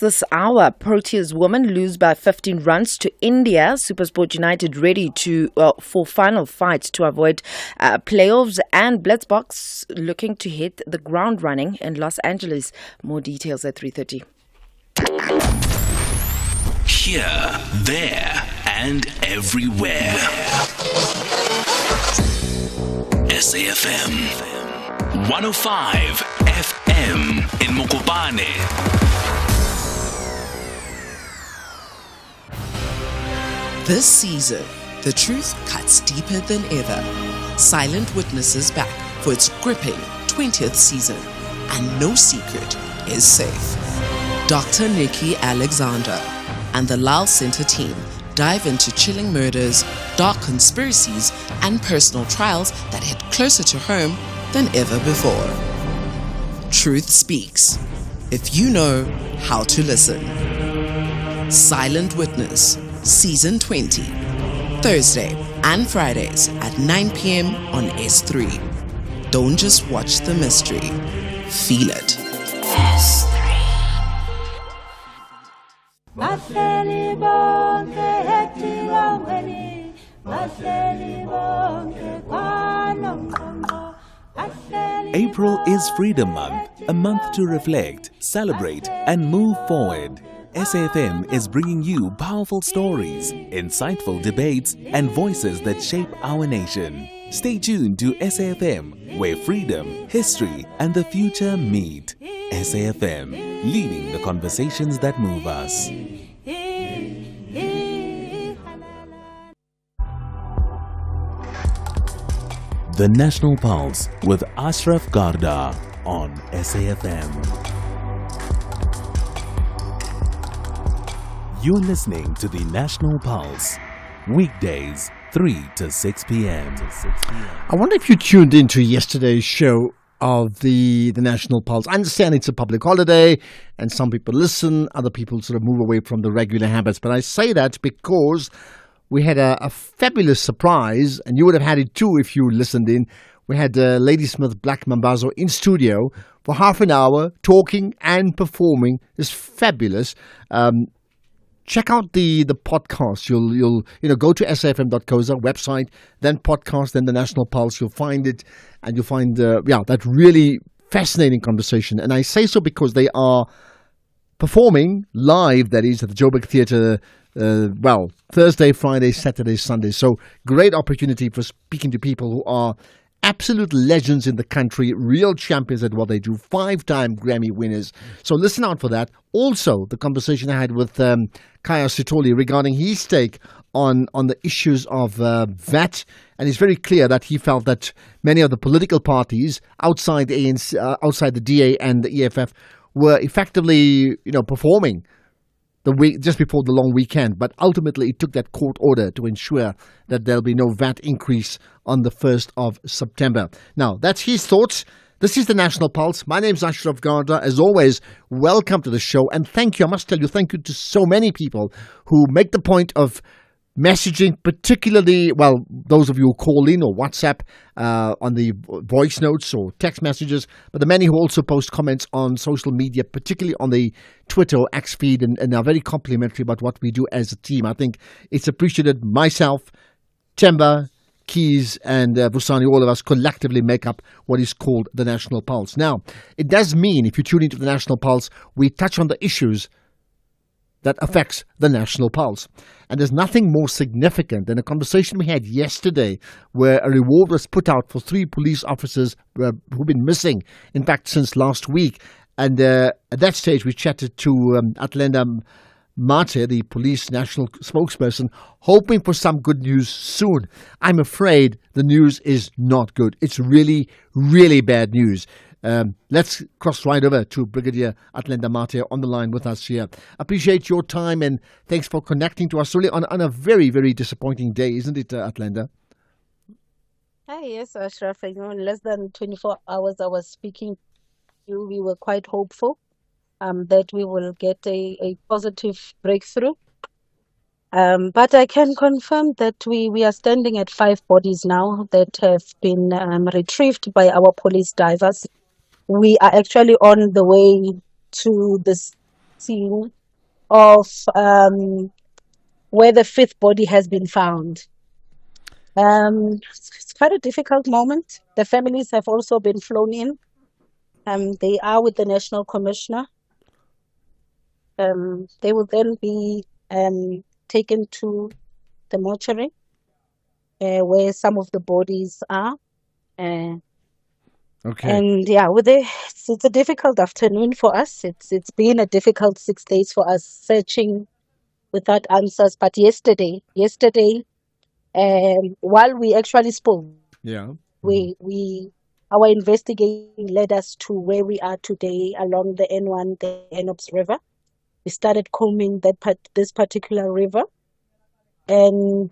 This hour, Proteas women lose by 15 runs to India. SuperSport United ready for final fight to avoid playoffs, and Blitzbox looking to hit the ground running in Los Angeles. More details at 3:30. Here, there, and everywhere. SAFM 105 FM in Mokopane. This season, the truth cuts deeper than ever. Silent Witness is back for its gripping 20th season, and no secret is safe. Dr. Nikki Alexander and the Lal Center team dive into chilling murders, dark conspiracies, and personal trials that hit closer to home than ever before. Truth speaks, if you know how to listen. Silent Witness, Season 20, Thursday and Fridays at 9 p.m. on S3. Don't just watch the mystery, feel it. S3. April is Freedom Month, a month to reflect, celebrate, and move forward. SAFM is bringing you powerful stories, insightful debates, and voices that shape our nation. Stay tuned to SAFM, where freedom, history, and the future meet. SAFM, leading the conversations that move us. The National Pulse with Ashraf Garda on SAFM. You're listening to the National Pulse, weekdays 3 to 6 p.m. I wonder if you tuned into yesterday's show of the National Pulse. I understand it's a public holiday and some people listen, other people sort of move away from the regular habits. But I say that because we had a fabulous surprise, and you would have had it too if you listened in. We had Lady Smith Black Mambazo in studio for half an hour talking and performing. It's fabulous. Check out the podcast. You'll go to safm.coza website, then podcast, then the National Pulse. You'll find it, and you'll find that really fascinating conversation. And I say so because they are performing live. That is at the Joburg Theatre. Thursday, Friday, Saturday, Sunday. So great opportunity for speaking to people who are absolute legends in the country, real champions at what they do, 5-time Grammy winners. So listen out for that. Also, the conversation I had with Kaya Sitoli regarding his take on the issues of VAT. And it's very clear that he felt that many of the political parties outside the ANC, outside the DA and the EFF were effectively, performing the week just before the long weekend, but ultimately it took that court order to ensure that there'll be no VAT increase on the 1st of September. Now, that's his thoughts. This is the National Pulse. My name's Ashraf Garda. As always, welcome to the show. And thank you, I must tell you, thank you to so many people who make the point of messaging, particularly, those of you who call in or WhatsApp on the voice notes or text messages, but the many who also post comments on social media, particularly on the Twitter or X feed, and are very complimentary about what we do as a team. I think it's appreciated. Myself, Temba, Keys, and Vusani, all of us collectively make up what is called the National Pulse. Now, it does mean, if you tune into the National Pulse, we touch on the issues that affects the National Pulse. And there's nothing more significant than a conversation we had yesterday where a reward was put out for 3 police officers who've been missing, in fact, since last week. And at that stage, we chatted to Atlenda Mate, the police national spokesperson, hoping for some good news soon. I'm afraid the news is not good. It's really, really bad news. Let's cross right over to Brigadier Atlenda Mate on the line with us here. Appreciate your time and thanks for connecting to us really on a very, very disappointing day, isn't it, Atlenda? Hi, yes, Ashraf. In less than 24 hours I was speaking to you. We were quite hopeful that we will get a positive breakthrough. But I can confirm that we are standing at 5 bodies now that have been retrieved by our police divers. We are actually on the way to this scene of where the fifth body has been found. It's quite a difficult moment. The families have also been flown in. They are with the National Commissioner. They will then be taken to the mortuary where some of the bodies are. Okay. And yeah, it's a difficult afternoon for us. It's been a difficult 6 days for us searching without answers. But yesterday, while we actually spoke, Yeah. we our investigating led us to where we are today along the N1, the Enops River. We started combing this particular river, and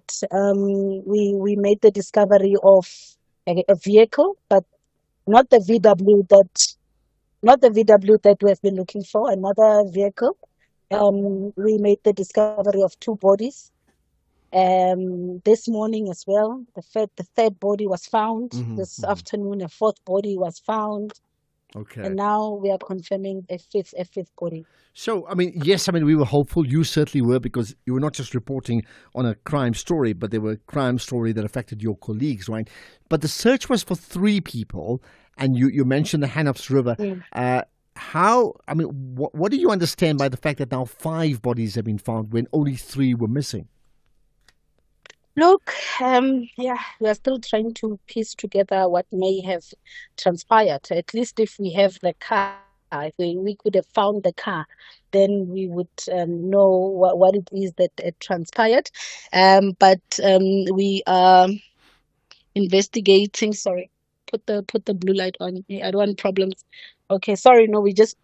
we made the discovery of a vehicle, but not the VW that we have been looking for. Another vehicle. We made the discovery of two bodies. This morning as well, the third body was found. This afternoon, a fourth body was found. Okay. And now we are confirming a fifth body. So, I mean, yes, I mean, we were hopeful. You certainly were, because you were not just reporting on a crime story, but there were a crime story that affected your colleagues, right? But the search was for 3 people, and you mentioned the Hanops River. What do you understand by the fact that now 5 bodies have been found when only 3 were missing? Look, we are still trying to piece together what may have transpired. At least if we have the car, if we could have found the car, then we would know what it is that transpired. But we are investigating. Sorry, put the blue light on. I don't want problems. Okay, sorry. No, we just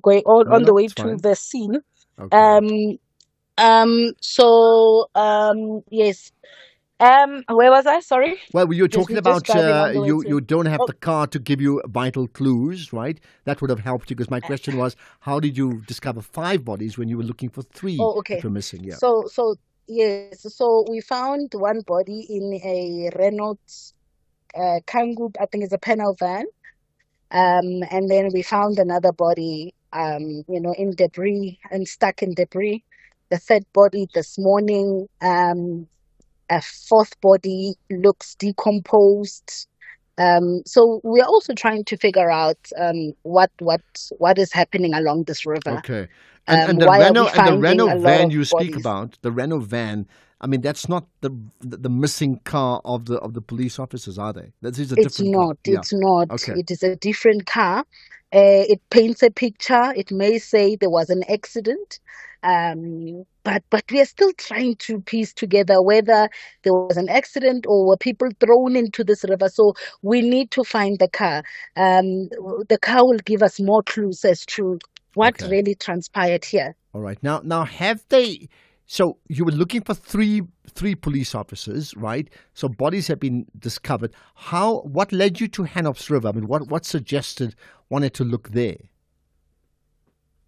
going on the way it's to fine. the scene. Okay. Yes. Where was I? Sorry. Well, you're Because talking we're just about driving on the way you to. don't have Oh, the car to give you vital clues, right? That would have helped you, because my question was, how did you discover 5 bodies when you were looking for 3 that okay. were missing? Yeah. So yes. So we found one body in a Renault Kangoo. I think it's a panel van. And then we found another body, in debris and stuck in debris. The third body this morning. A fourth body looks decomposed. So we're also trying to figure out what is happening along this river. Okay. And Why are we the finding Renault a lot van of you speak bodies? about, the Renault van, I mean, that's not the missing car of the police officers, are they? That is a It's different car. not. Yeah. It's not. Okay. It is a different car. It paints a picture. It may say there was an accident, but we are still trying to piece together whether there was an accident or were people thrown into this river. So we need to find the car. The car will give us more clues as to what Okay. really transpired here. All right. Now have they? So you were looking for three police officers, right? So bodies have been discovered. What led you to Hanops River? I mean, what suggested wanted to look there?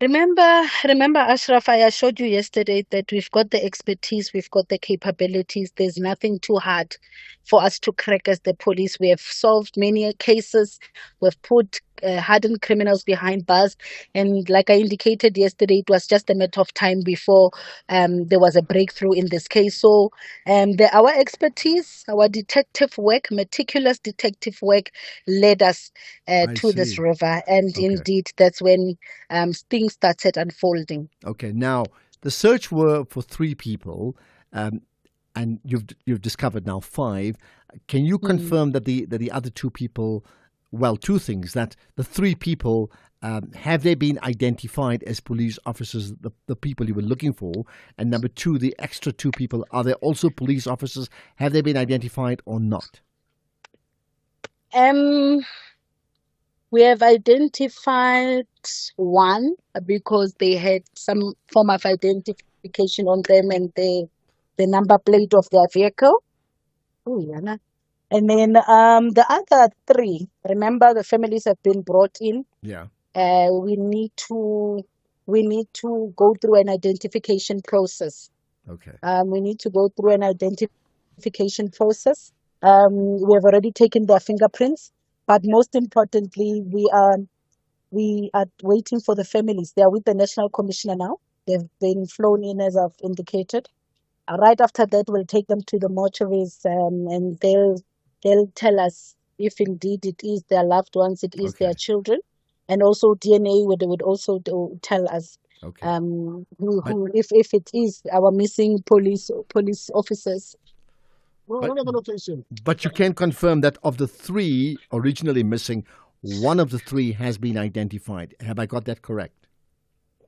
Remember, Ashraf, I assured you yesterday that we've got the expertise, we've got the capabilities. There's nothing too hard for us to crack as the police. We have solved many cases. We've put hardened criminals behind bars. And like I indicated yesterday, it was just a matter of time before there was a breakthrough in this case. So our expertise, our detective work, meticulous detective work led us I to this see. river. And Okay. indeed, that's when things started unfolding. Okay. Now the search were for 3 people, and you've discovered now 5. Can you confirm that the other 2 people? Well, 2 things: that the 3 people, have they been identified as police officers, the people you were looking for? And number 2, the extra 2 people, are they also police officers? Have they been identified or not? We have identified one because they had some form of identification on them and the number plate of their vehicle. Oh, yeah. And then the other 3, remember, the families have been brought in. Yeah. We need to go through an identification process. Okay. We need to go through an identification process. We have already taken their fingerprints, but most importantly, we are We are waiting for the families. They are with the National Commissioner now. They've been flown in, as I've indicated. Right after that, we'll take them to the mortuaries, and they'll tell us if indeed it is their loved ones, it is their children, and also DNA would also tell us if it is our missing police officers. But you can confirm that of the 3 originally missing, one of the 3 has been identified. Have I got that correct?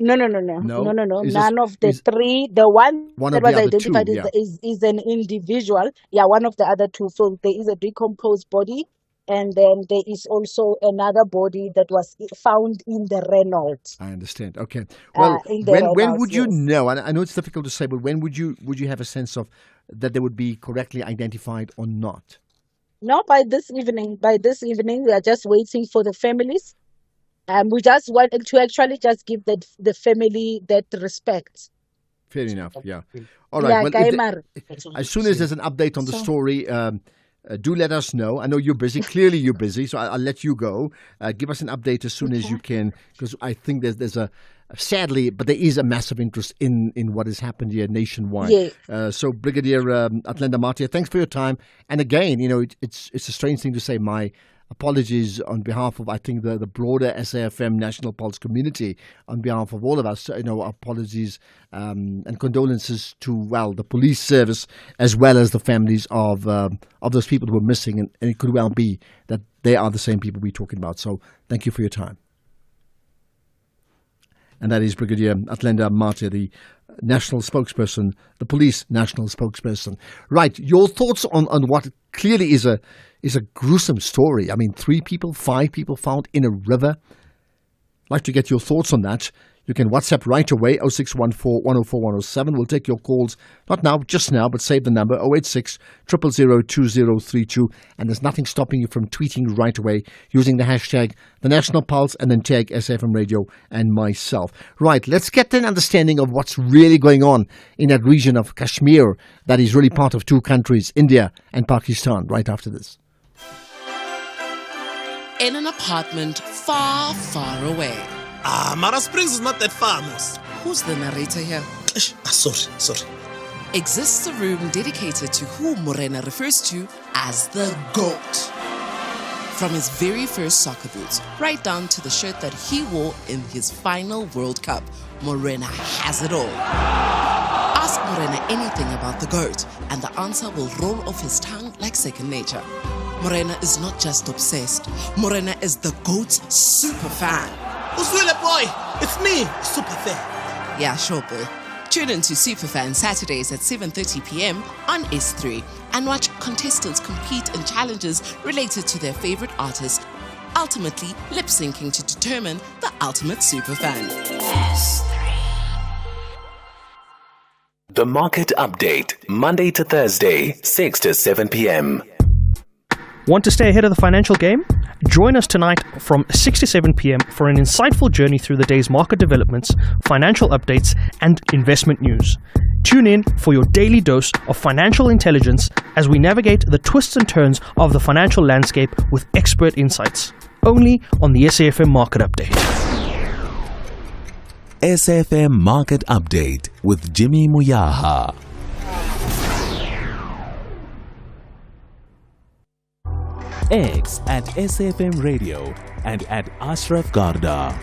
No. None of the 3. The one that was identified is an individual. Yeah, one of the other 2. So there is a decomposed body, and then there is also another body that was found in the Renault. I understand. Okay. Well, when would you know? And I know it's difficult to say, but when would you have a sense of that they would be correctly identified or not? No, by this evening. We are just waiting for the families. We just want to actually just give the family that respect. Fair enough, yeah. All right. Yeah, well, as soon as there's an update on the story, do let us know. I know you're busy. Clearly you're busy, so I'll let you go. Give us an update as soon as you can, because I think there's sadly, but there is a massive interest in what has happened here nationwide. Yeah. So Brigadier Atlenda Martia, thanks for your time. And again, it's a strange thing to say. My apologies on behalf of, I think, the broader SAFM National Pulse community, on behalf of all of us. Apologies and condolences to, the police service, as well as the families of those people who were missing. And it could well be that they are the same people we're talking about. So thank you for your time. And that is Brigadier Atlenda Martia, the national spokesperson, the police national spokesperson. Right, your thoughts on what clearly is a gruesome story. I mean, 3 people, 5 people found in a river. I'd like to get your thoughts on that. You can WhatsApp right away, 0614 104 107. We'll take your calls, not now, just now, but save the number, 086 000 2032. And there's nothing stopping you from tweeting right away using the hashtag The National Pulse and then tag SAFM Radio and myself. Right, let's get an understanding of what's really going on in that region of Kashmir that is really part of 2 countries, India and Pakistan, right after this. In an apartment far, far away. Mara Springs is not that far, Mos. Who's the narrator here? Sorry. Exists a room dedicated to who Morena refers to as the GOAT. From his very first soccer boots, right down to the shirt that he wore in his final World Cup, Morena has it all. Ask Morena anything about the GOAT, and the answer will roll off his tongue like second nature. Morena is not just obsessed. Morena is the GOAT's super fan. Who's really boy? It's me, super fan. Yeah, sure, boy. Tune in to Superfan Saturdays at 7:30 p.m. on S3 and watch contestants compete in challenges related to their favorite artist, ultimately lip-syncing to determine the ultimate superfan. S3. The Market Update, Monday to Thursday, 6 to 7 p.m. Want to stay ahead of the financial game? Join us tonight from 6 to 7 p.m. for an insightful journey through the day's market developments, financial updates, and investment news. Tune in for your daily dose of financial intelligence as we navigate the twists and turns of the financial landscape with expert insights. Only on the SAFM Market Update. SAFM Market Update with Jimmy Muyaha. X at SAFM Radio and at Ashraf Garda.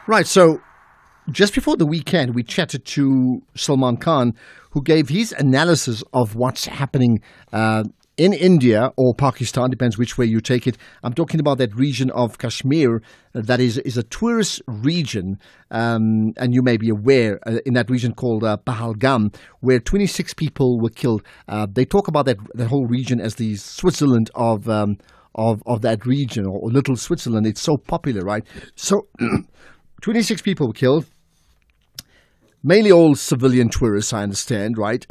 Right, so just before the weekend, we chatted to Salman Khan, who gave his analysis of what's happening in India or Pakistan, depends which way you take it. I'm talking about that region of Kashmir that is a tourist region, and you may be aware, in that region called Pahalgam, where 26 people were killed. They talk about that whole region as the Switzerland of that region, or Little Switzerland. It's so popular, right? So 26 people were killed, mainly all civilian tourists, I understand, right?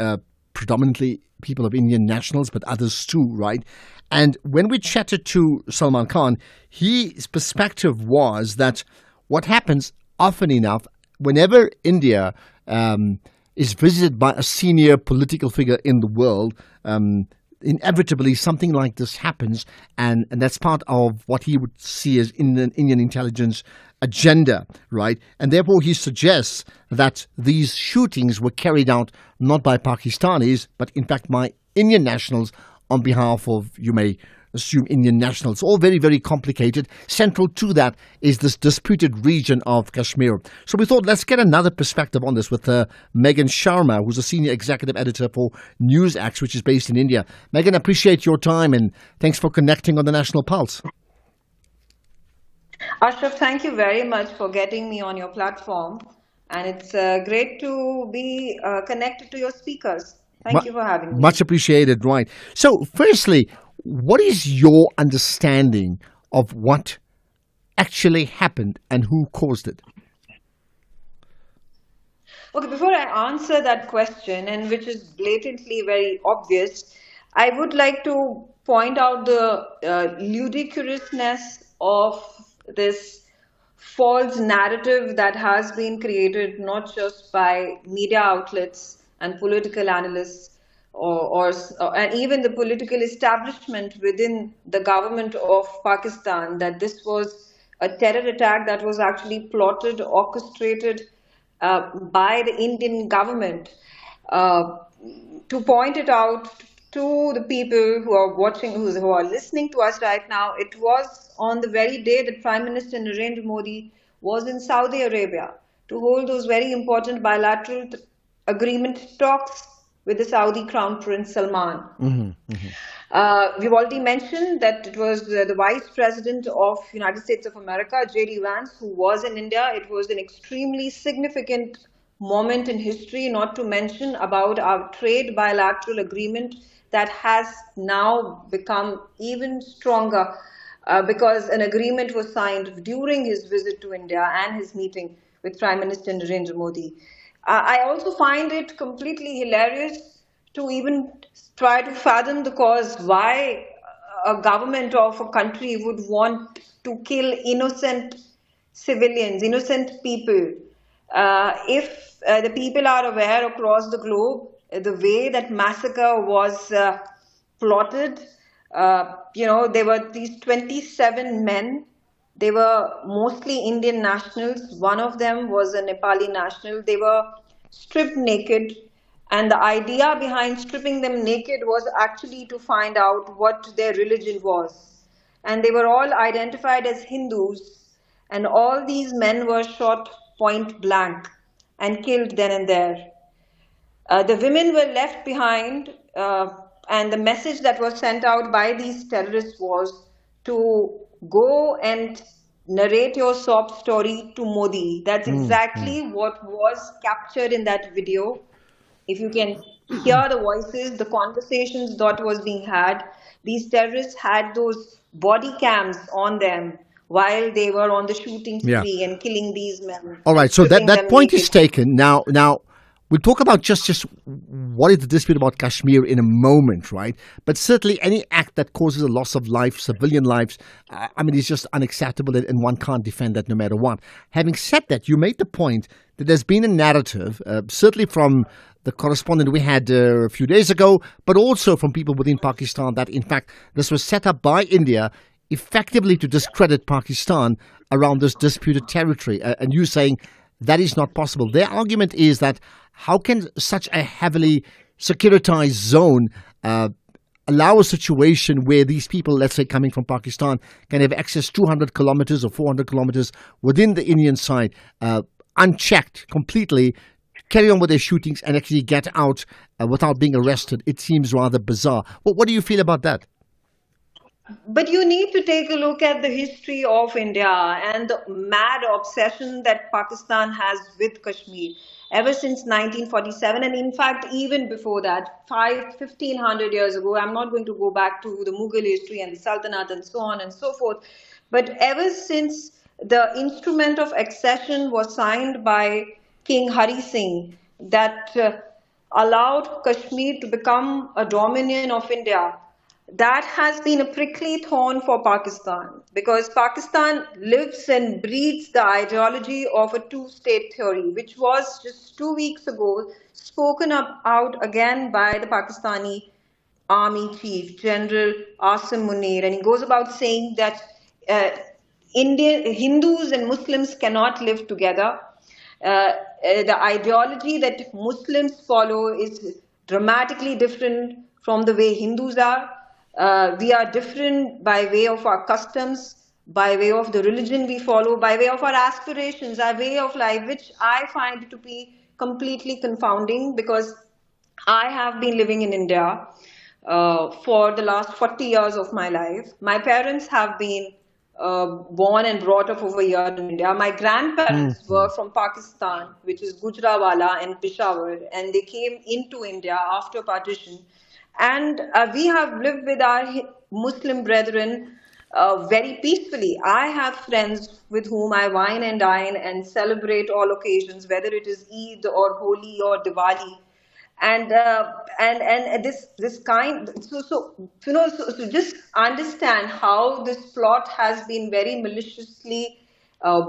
Predominantly people of Indian nationals, but others too, right? And when we chatted to Salman Khan, his perspective was that what happens often enough, whenever India is visited by a senior political figure in the world, inevitably something like this happens, and that's part of what he would see as Indian intelligence agenda, right? And therefore he suggests that these shootings were carried out not by Pakistanis, but in fact by Indian nationals on behalf of, you may assume, Indian nationals. All very, very complicated. Central to that is this disputed region of Kashmir. So we thought, let's get another perspective on this with Megan Sharma, who's a senior executive editor for NewsX, which is based in India. Megan, appreciate your time and thanks for connecting on the National Pulse. Ashraf, thank you very much for getting me on your platform. And it's great to be connected to your speakers. Thank you for having me. Much appreciated, right. So, firstly, what is your understanding of what actually happened and who caused it? Okay, before I answer that question, and which is blatantly very obvious, I would like to point out the ludicrousness of this false narrative that has been created not just by media outlets and political analysts and even the political establishment within the government of Pakistan, that this was a terror attack that was actually plotted, orchestrated by the Indian government. To point it out to the people who are watching, who are listening to us right now, it was on the very day that Prime Minister Narendra Modi was in Saudi Arabia to hold those very important bilateral agreement talks with the Saudi Crown Prince Salman. We've already mentioned that it was the Vice President of United States of America, J.D. Vance, who was in India. It was an extremely significant moment in history, not to mention about our trade bilateral agreement that has now become even stronger because an agreement was signed during his visit to India and his meeting with Prime Minister Narendra Modi. I also find it completely hilarious to even try to fathom the cause why a government of a country would want to kill innocent civilians, innocent people. If the people are aware across the globe, the way that massacre was plotted, there were these 27 men. They were mostly Indian nationals. One of them was a Nepali national. They were stripped naked. And the idea behind stripping them naked was actually to find out what their religion was. And they were all identified as Hindus. And all these men were shot point blank and killed then and there. The women were left behind. And the message that was sent out by these terrorists was to go and narrate your sob story to Modi. That's exactly what was captured in that video. If you can hear the voices, the conversations that was being had, these terrorists had those body cams on them while they were on the shooting spree and killing these men. All right, so that point is taken. Now we'll talk about just what is the dispute about Kashmir in a moment, right? But certainly any act that causes a loss of life, civilian lives, is just unacceptable, and one can't defend that no matter what. Having said that, you made the point that there's been a narrative, certainly from the correspondent we had a few days ago, but also from people within Pakistan, that in fact this was set up by India effectively to discredit Pakistan around this disputed territory. And you saying that is not possible. Their argument is that how can such a heavily securitized zone allow a situation where these people, let's say coming from Pakistan, can have access 200 kilometers or 400 kilometers within the Indian side, unchecked completely, carry on with their shootings and actually get out without being arrested? It seems rather bizarre. What do you feel about that? But you need to take a look at the history of India and the mad obsession that Pakistan has with Kashmir ever since 1947. And in fact, even before that, 1,500 years ago, I'm not going to go back to the Mughal history and the Sultanate and so on and so forth. But ever since the instrument of accession was signed by King Hari Singh that allowed Kashmir to become a dominion of India, that has been a prickly thorn for Pakistan, because Pakistan lives and breathes the ideology of a two-state theory, which was just 2 weeks ago spoken out again by the Pakistani army chief, General Asim Munir, and he goes about saying that Indian Hindus and Muslims cannot live together. The ideology that Muslims follow is dramatically different from the way Hindus are. We are different by way of our customs, by way of the religion we follow, by way of our aspirations, our way of life, which I find to be completely confounding because I have been living in India for the last 40 years of my life. My parents have been born and brought up over here in India. My grandparents were from Pakistan, which is Gujranwala and Peshawar, and they came into India after partition. And we have lived with our Muslim brethren very peacefully. I have friends with whom I wine and dine and celebrate all occasions, whether it is Eid or Holi or Diwali. And this kind so just understand how this plot has been very maliciously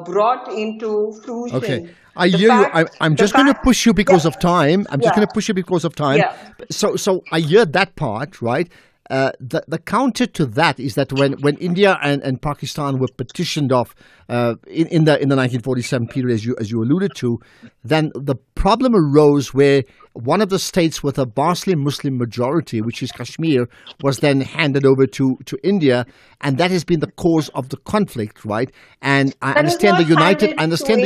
brought into fruition. Okay, I hear you. I'm just going to push you because of time. I'm just going to push you because of time. Yeah. So I hear that part, right? The counter to that is that when India and Pakistan were petitioned off in the 1947 period, as you alluded to, then the problem arose where one of the states with a vastly Muslim majority, which is Kashmir, was then handed over to India, and that has been the cause of the conflict, right? And I understand the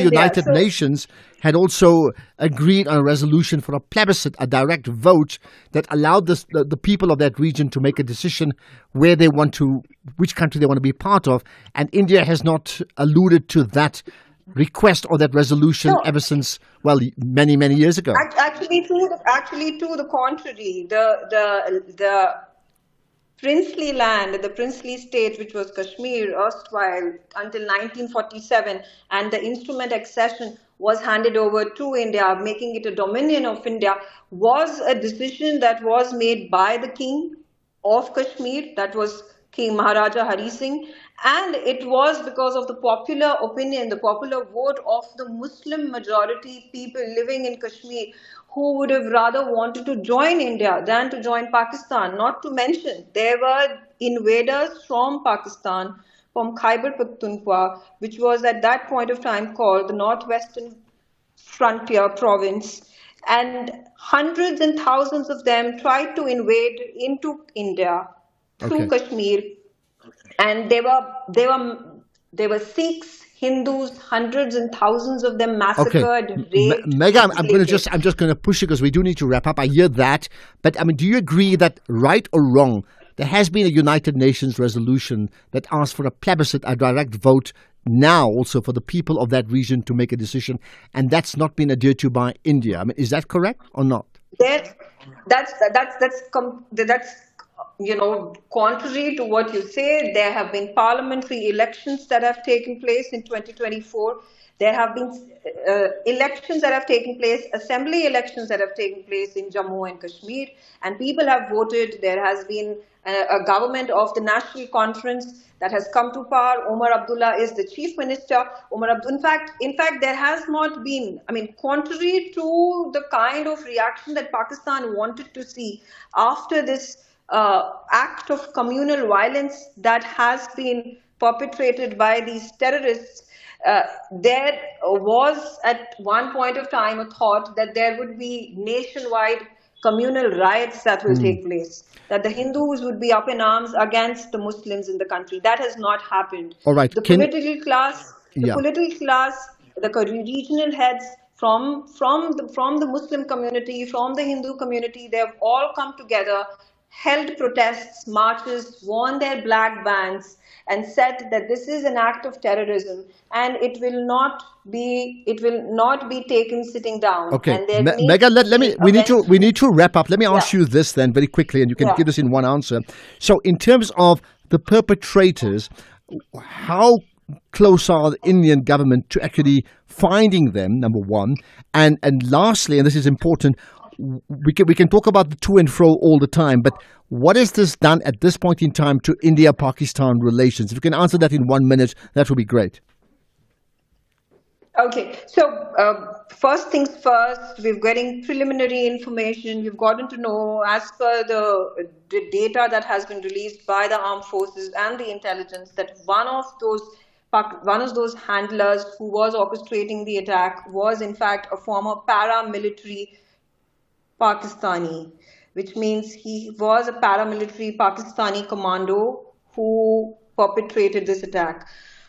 United Nations had also agreed on a resolution for a plebiscite, a direct vote that allowed the people of that region to make a decision where they want to, which country they want to be part of, and India has not alluded to that request or that resolution ever since, well, many years ago. Actually, to the contrary, the princely land, the princely state, which was Kashmir, erstwhile until 1947, and the instrument accession was handed over to India, making it a dominion of India, was a decision that was made by the king of Kashmir, that was King Maharaja Hari Singh, and it was because of the popular opinion, the popular vote of the Muslim majority people living in Kashmir who would have rather wanted to join India than to join Pakistan. Not to mention, there were invaders from Pakistan, from Khyber Pakhtunkhwa, which was at that point of time called the Northwestern Frontier Province, and hundreds and thousands of them tried to invade into India through Kashmir, and they were Sikhs, Hindus, hundreds and thousands of them massacred, raped. Mega, I'm just going to push you because we do need to wrap up. I hear that, but I mean, do you agree that, right or wrong, there has been a United Nations resolution that asks for a plebiscite, a direct vote, now also for the people of that region to make a decision, and that's not been adhered to by India? I mean, is that correct or not? That's contrary to what you say. There have been parliamentary elections that have taken place in 2024. There have been elections that have taken place, assembly elections that have taken place in Jammu and Kashmir, and people have voted. There has been a government of the National Conference that has come to power. Omar Abdullah is the chief minister. In fact, there has not been, contrary to the kind of reaction that Pakistan wanted to see after this act of communal violence that has been perpetrated by these terrorists, there was at one point of time a thought that there would be nationwide communal riots that will take place, that the Hindus would be up in arms against the Muslims in the country. That has not happened. All right. The political class, the regional heads from the Muslim community, from the Hindu community, they have all come together, held protests, marches, worn their black bands, and said that this is an act of terrorism and it will not be taken sitting down. Okay, Mega, we need to wrap up. Let me ask you this then very quickly, and you can give this in one answer. So, in terms of the perpetrators, how close are the Indian government to actually finding them? Number one, and lastly, and this is important, we can talk about the to and fro all the time, but what has this done at this point in time to India-Pakistan relations? If you can answer that in 1 minute, that would be great. Okay, so first things first, we're getting preliminary information. We've gotten to know, as per the data that has been released by the armed forces and the intelligence, that one of those handlers who was orchestrating the attack was in fact a former paramilitary Pakistani, which means he was a paramilitary Pakistani commando who perpetrated this attack.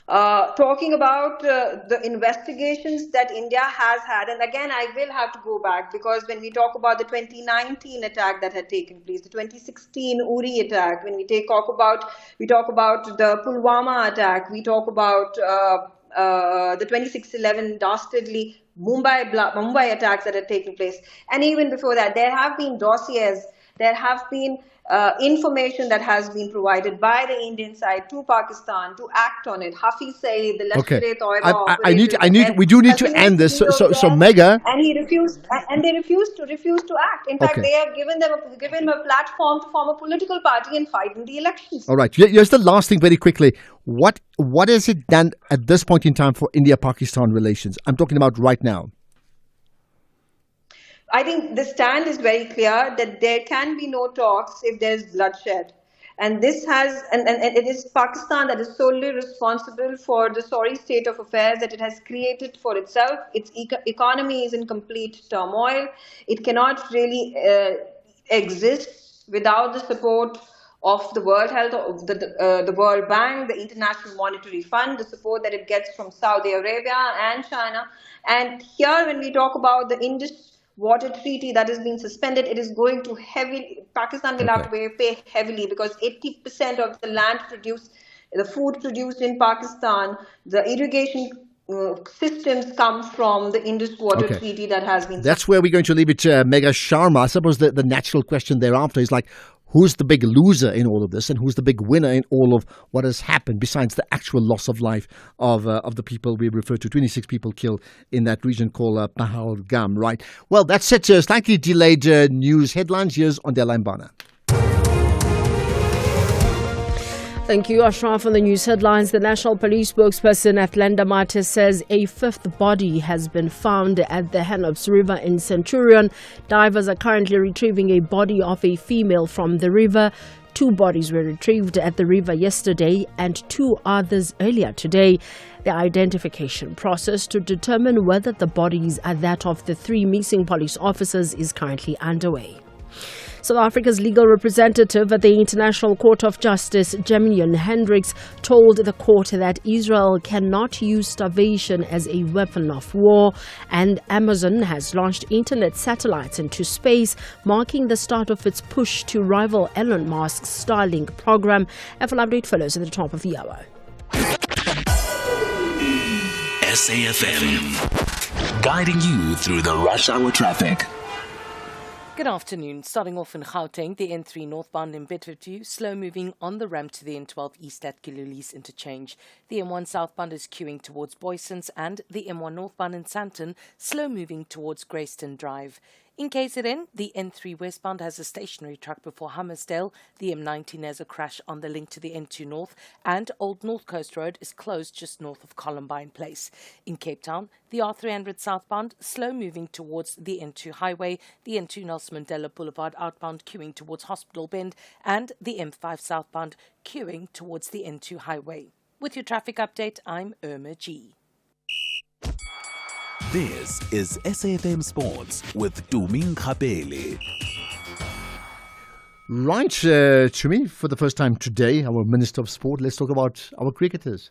Talking about the investigations that India has had, and again, I will have to go back because when we talk about the 2019 attack that had taken place, the 2016 Uri attack, when we talk about the Pulwama attack, we talk about the 26/11 dastardly Mumbai attacks that had taken place. And even before that, there have been dossiers, there have been information that has been provided by the Indian side to Pakistan to act on it. Hafiz Saeed, the Okay, we do need to end this. So Mega, and he refused, and they refused to act. In fact, Okay. they have given him a platform to form a political party and fight in the elections. all right. Here's the last thing very quickly. What is it done at this point in time for India-Pakistan relations? I'm talking about right now. I think the stand is very clear that there can be no talks if there is bloodshed. And it is Pakistan that is solely responsible for the sorry state of affairs that it has created for itself. Its economy is in complete turmoil. It cannot really exist without the support of the World Health, of the World Bank, the International Monetary Fund, the support that it gets from Saudi Arabia and China. And here, when we talk about the Indus Water Treaty that is being suspended, it is going to Pakistan will have to pay heavily because 80% of the land produced, the food produced in Pakistan, the irrigation systems come from the Indus Water Treaty that has been. That's where we're going to leave it, Mega Sharma. I suppose the natural question thereafter is like, who's the big loser in all of this and who's the big winner in all of what has happened besides the actual loss of life of the people we refer to, 26 people killed in that region called Pahalgam, right? Well, that's it. Slightly delayed news headlines. Here's on Deadline Bana. Thank you, Ashraf. On the news headlines, the National Police spokesperson Athlenda Mate says a fifth body has been found at the Hanops River in Centurion. Divers are currently retrieving a body of a female from the river. 2 bodies were retrieved at the river yesterday and 2 others earlier today. The identification process to determine whether the bodies are that of the 3 missing police officers is currently underway. South Africa's legal representative at the International Court of Justice, Jamian Hendricks, told the court that Israel cannot use starvation as a weapon of war, and Amazon has launched internet satellites into space, marking the start of its push to rival Elon Musk's Starlink program. A full update follows at the top of the hour. SAFM, guiding you through the rush hour traffic. Good afternoon. Starting off in Gauteng, the N3 northbound in Bedfordview, slow moving on the ramp to the N12 east at Gillilees interchange. The M1 southbound is queuing towards Boysons, and the M1 northbound in Sandton, slow moving towards Greyston Drive. In KZN, the N3 westbound has a stationary truck before Hammersdale. The M19 has a crash on the link to the N2 North, and Old North Coast Road is closed just north of Columbine Place. In Cape Town, the R300 southbound slow moving towards the N2 highway, the N2 Nelson Mandela Boulevard outbound queuing towards Hospital Bend, and the M5 southbound queuing towards the N2 highway. With your traffic update, I'm Irma G. This is SAFM Sports with Tuming Khapele. Right, to me, for the first time today, our Minister of Sport, let's talk about our cricketers.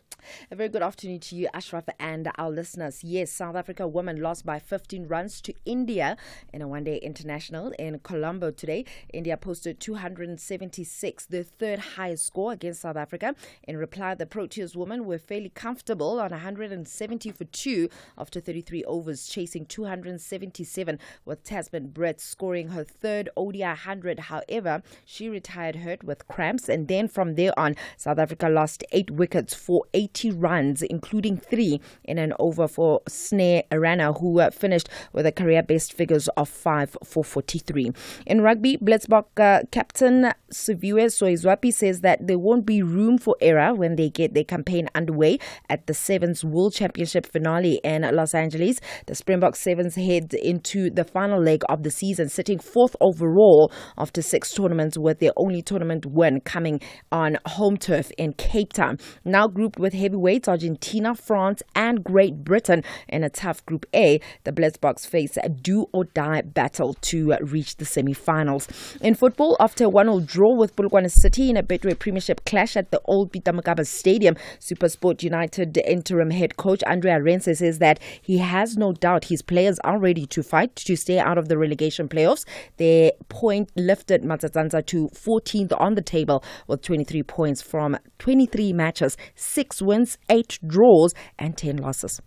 A very good afternoon to you, Ashraf, and our listeners. Yes, South Africa women lost by 15 runs to India in a one-day international in Colombo today. India posted 276, the third highest score against South Africa. In reply, the Proteas women were fairly comfortable on 170 for 2 after 33 overs, chasing 277, with Tasman Brett scoring her third ODI 100. However, she retired hurt with cramps, and then from there on, South Africa lost 8 wickets for 8 40 runs, including 3 in an over for Snare Rana, who finished with a career best figures of 5 for 43. In rugby, Blitzbok captain Siviwe Soizwapi says that there won't be room for error when they get their campaign underway at the Sevens World Championship finale in Los Angeles. The Springbok Sevens head into the final leg of the season, sitting 4th overall after 6 tournaments, with their only tournament win coming on home turf in Cape Town. Now grouped with heavyweights Argentina, France and Great Britain in a tough Group A, the Blitzboks face a do-or-die battle to reach the semi-finals. In football, after a 1-1 draw with Polokwane City in a Betway Premiership clash at the old Peter Mokaba Stadium, SuperSport United interim head coach Andre Arendse says that he has no doubt his players are ready to fight to stay out of the relegation playoffs. Their point lifted Matsatsantsa to 14th on the table with 23 points from 23 matches, 6 wins, 8 draws and 10 losses.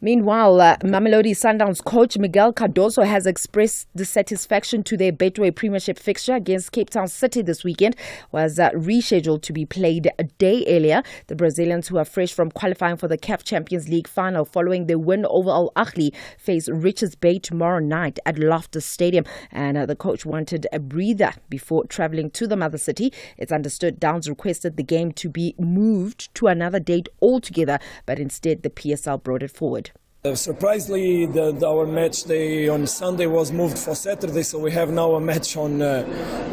Meanwhile, Mamelodi Sundowns coach Miguel Cardoso has expressed dissatisfaction to their Betway Premiership fixture against Cape Town City this weekend. Was rescheduled to be played a day earlier. The Brazilians, who are fresh from qualifying for the CAF Champions League final following their win over Al Ahly, face Richards Bay tomorrow night at Loftus Stadium. And the coach wanted a breather before travelling to the mother city. It's understood Downs requested the game to be moved to another date altogether, but instead the PSL brought it forward. Surprisingly, our match day on Sunday was moved for Saturday, so we have now a match on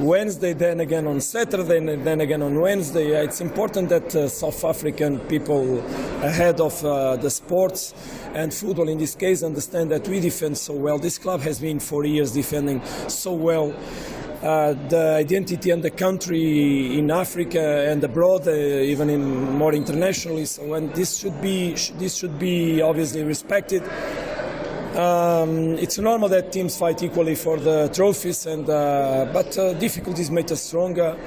Wednesday, then again on Saturday, and then again on Wednesday. It's important that South African people ahead of the sports and football in this case understand that we defend so well. This club has been for years defending so well the identity and the country in Africa and abroad, even in more internationally. So, and this should be obviously respected. It's normal that teams fight equally for the trophies, and but difficulties make us stronger,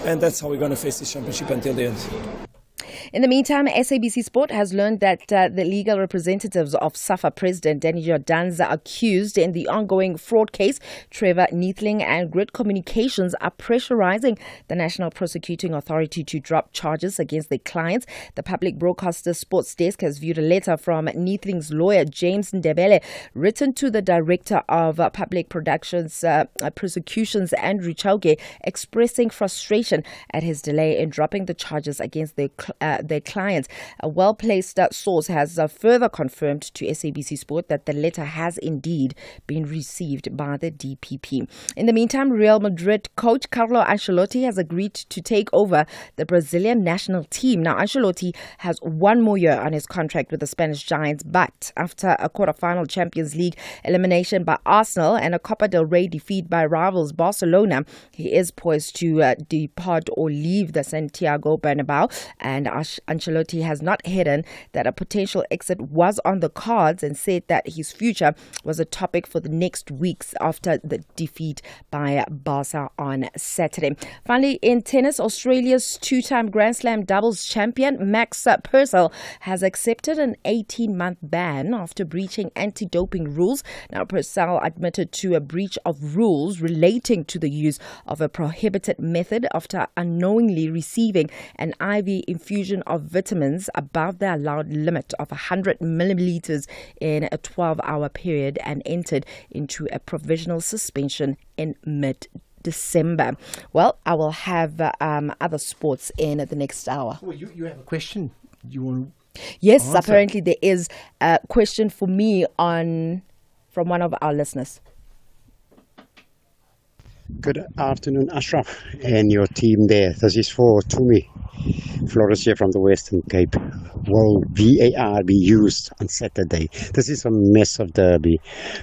and that's how we're going to face this championship until the end. In the meantime, SABC Sport has learned that the legal representatives of SAFA President Danny Jordan's accused in the ongoing fraud case, Trevor Neethling and Grid Communications, are pressurizing the National Prosecuting Authority to drop charges against their clients. The public broadcaster Sports Desk has viewed a letter from Neethling's lawyer, James Ndebele, written to the Director of Public Productions, Prosecutions, Andrew Chauke, expressing frustration at his delay in dropping the charges against their clients. A well-placed source has further confirmed to SABC Sport that the letter has indeed been received by the DPP. In the meantime, Real Madrid coach Carlo Ancelotti has agreed to take over the Brazilian national team. Now, Ancelotti has 1 more year on his contract with the Spanish Giants, but after a quarter-final Champions League elimination by Arsenal and a Copa del Rey defeat by rivals Barcelona, he is poised to depart or leave the Santiago Bernabeu. And Ancelotti has not hidden that a potential exit was on the cards and said that his future was a topic for the next weeks after the defeat by Barca on Saturday. Finally, in tennis, Australia's 2-time Grand Slam doubles champion Max Purcell has accepted an 18-month ban after breaching anti-doping rules. Now, Purcell admitted to a breach of rules relating to the use of a prohibited method after unknowingly receiving an IV infusion of vitamins above the allowed limit of 100 milliliters in a 12-hour period and entered into a provisional suspension in mid-December. Well, I will have other sports in the next hour. Well, you have a question you want to Yes, answer? apparently there is a question for me from one of our listeners. Good afternoon, Ashraf, and your team there. This is for Tumi Flores here from the Western Cape. Will VAR be used on Saturday? This is a massive derby.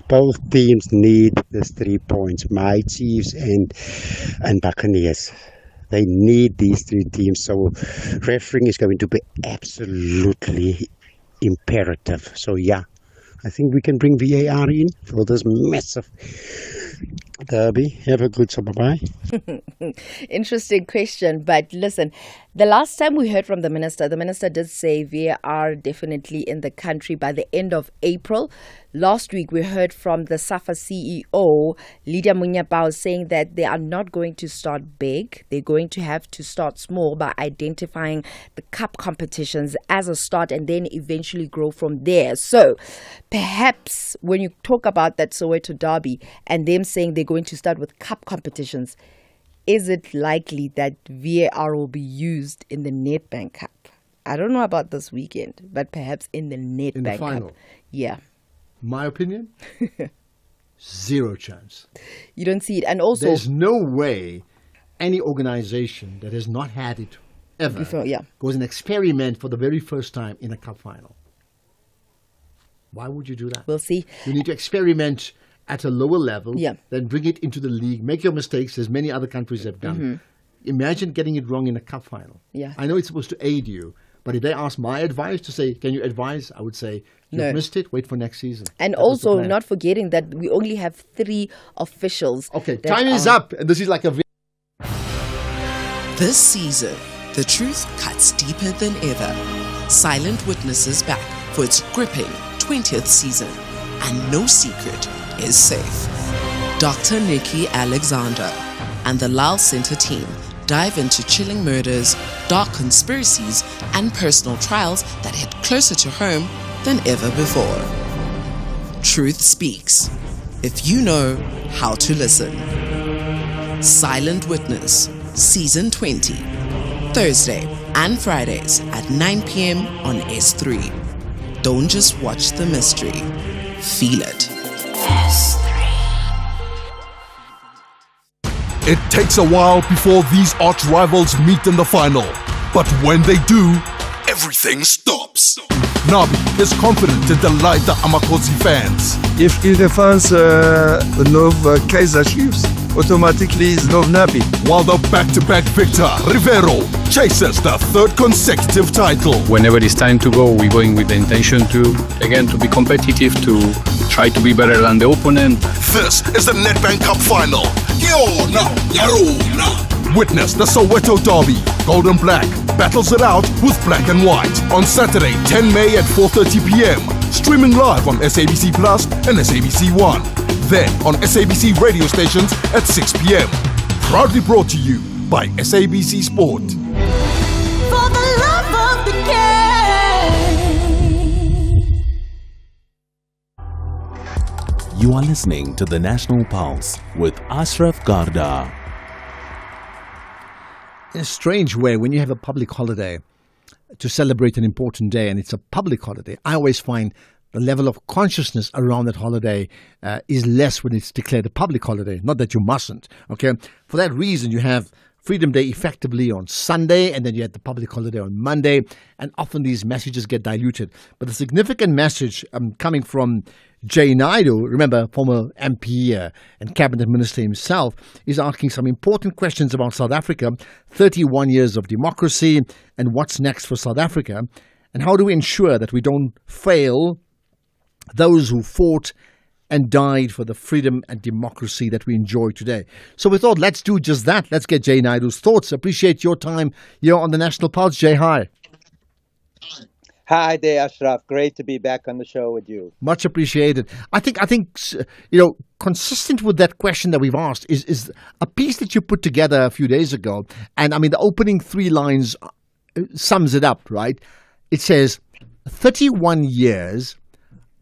Both teams need these 3 points. My Chiefs and Buccaneers. They need these 3 teams. So refereeing is going to be absolutely imperative. So yeah, I think we can bring VAR in for this massive Derby, have a good summer. Bye. Interesting question. But listen, the last time we heard from the minister did say VAR definitely in the country by the end of April. Last week, we heard from the SAFA CEO, Lydia Munyapao, saying that they are not going to start big. They're going to have to start small by identifying the cup competitions as a start and then eventually grow from there. So perhaps when you talk about that Soweto derby and them saying they're going to start with cup competitions, is it likely that VAR will be used in the Nedbank Cup? I don't know about this weekend, but perhaps in the Nedbank final. Cup. Yeah. My opinion? Zero chance. You don't see it. And also, there's no way any organization that has not had it ever goes and experiment for the very first time in a cup final. Why would you do that? We'll see. You need to experiment at a lower level, then bring it into the league, make your mistakes as many other countries have done. Imagine getting it wrong in a cup final. I know it's supposed to aid you, but if they ask my advice to say, can you advise? I would say, you've missed it, wait for next season. And also, not forgetting that we only have 3 officials. Okay, time is up. And this is like a... This season, the truth cuts deeper than ever. Silent Witnesses back for its gripping 20th season. And no secret is safe. Dr. Nikki Alexander and the Lal Center team dive into chilling murders, dark conspiracies, and personal trials that hit closer to home than ever before. Truth speaks, if you know how to listen. Silent Witness, Season 20, Thursday and Fridays at 9 p.m. on S3. Don't just watch the mystery, feel it. It takes a while before these arch rivals meet in the final. But when they do, everything stops. Nabi is confident to delight the Amakosi fans. If the fans love Kaiser Chiefs, automatically love Nabi. While the back-to-back victor, Rivero, chases the 3rd consecutive title. Whenever it's time to go, we're going with the intention to be competitive, to try to be better than the opponent. This is the Nedbank Cup final. Witness the Soweto derby. Gold and Black battles it out with Black and White on Saturday, 10 May at 4:30 p.m. Streaming live on SABC Plus and SABC One. Then on SABC radio stations at 6 p.m. Proudly brought to you by SABC Sport. For the love of the game. You are listening to the National Pulse with Ashraf Garda. In a strange way, when you have a public holiday to celebrate an important day and it's a public holiday, I always find the level of consciousness around that holiday is less when it's declared a public holiday. Not that you mustn't, okay? For that reason, you have Freedom Day effectively on Sunday, and then you had the public holiday on Monday, and often these messages get diluted. But the significant message coming from Jay Naidu, remember, former MP and cabinet minister himself, is asking some important questions about South Africa, 31 years of democracy, and what's next for South Africa, and how do we ensure that we don't fail those who fought and died for the freedom and democracy that we enjoy today. So we thought, let's do just that. Let's get Jay Naidu's thoughts. Appreciate your time here on the National Pulse. Jay, hi. Hi there, Ashraf. Great to be back on the show with you. Much appreciated. I think consistent with that question that we've asked is a piece that you put together a few days ago. And I mean, the opening 3 lines sums it up, right? It says, 31 years,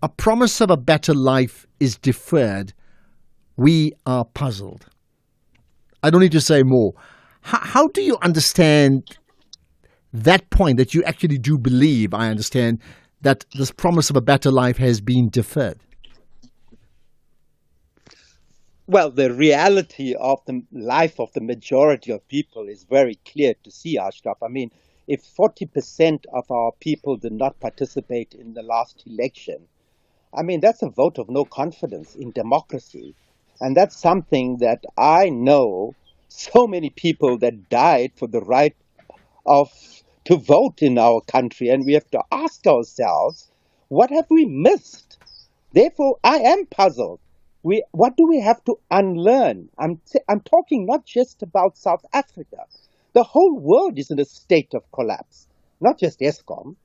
a promise of a better life is deferred. We are puzzled. I don't need to say more. How do you understand that point, that you actually do believe, I understand, that this promise of a better life has been deferred? Well, the reality of the life of the majority of people is very clear to see, Ashraf. I mean, if 40% of our people did not participate in the last election, I mean, that's a vote of no confidence in democracy. And that's something that I know so many people that died for the right to vote in our country. And we have to ask ourselves, what have we missed? Therefore, I am puzzled. What do we have to unlearn? I'm talking not just about South Africa. The whole world is in a state of collapse, not just ESCOM.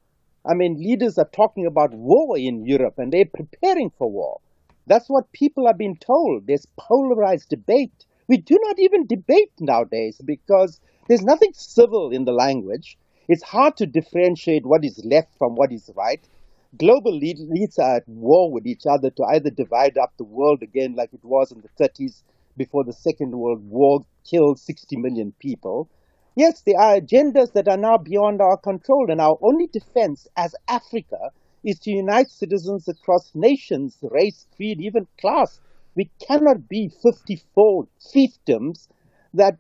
I mean, leaders are talking about war in Europe and they're preparing for war. That's what people are being told. There's polarized debate. We do not even debate nowadays because there's nothing civil in the language. It's hard to differentiate what is left from what is right. Global leaders are at war with each other to either divide up the world again like it was in the 30s before the Second World War killed 60 million people. Yes, there are agendas that are now beyond our control, and our only defense as Africa is to unite citizens across nations, race, creed, even class. We cannot be 54 fiefdoms that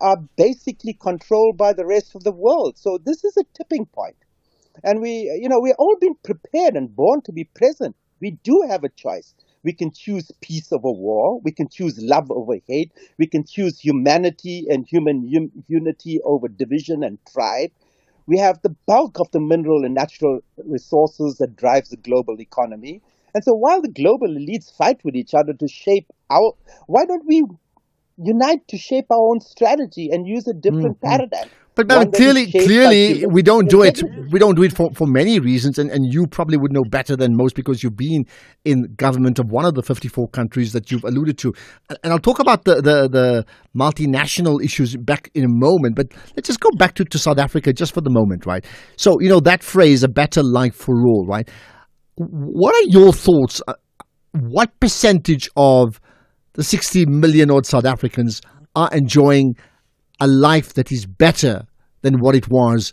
are basically controlled by the rest of the world. So this is a tipping point. And we've all been prepared and born to be present. We do have a choice. We can choose peace over war. We can choose love over hate. We can choose humanity and human unity over division and tribe. We have the bulk of the mineral and natural resources that drives the global economy. And so while the global elites fight with each other to shape why don't we unite to shape our own strategy and use a different paradigm? But One that is shaped by clearly, human we don't do it. integrity. We don't do it for many reasons, and you probably would know better than most because you've been in government of one of the 54 countries that you've alluded to. And I'll talk about the multinational issues back in a moment. But let's just go back to South Africa just for the moment, right? So that phrase, "a better life for all," right? What are your thoughts? What percentage of the 60 million odd South Africans are enjoying a life that is better than what it was,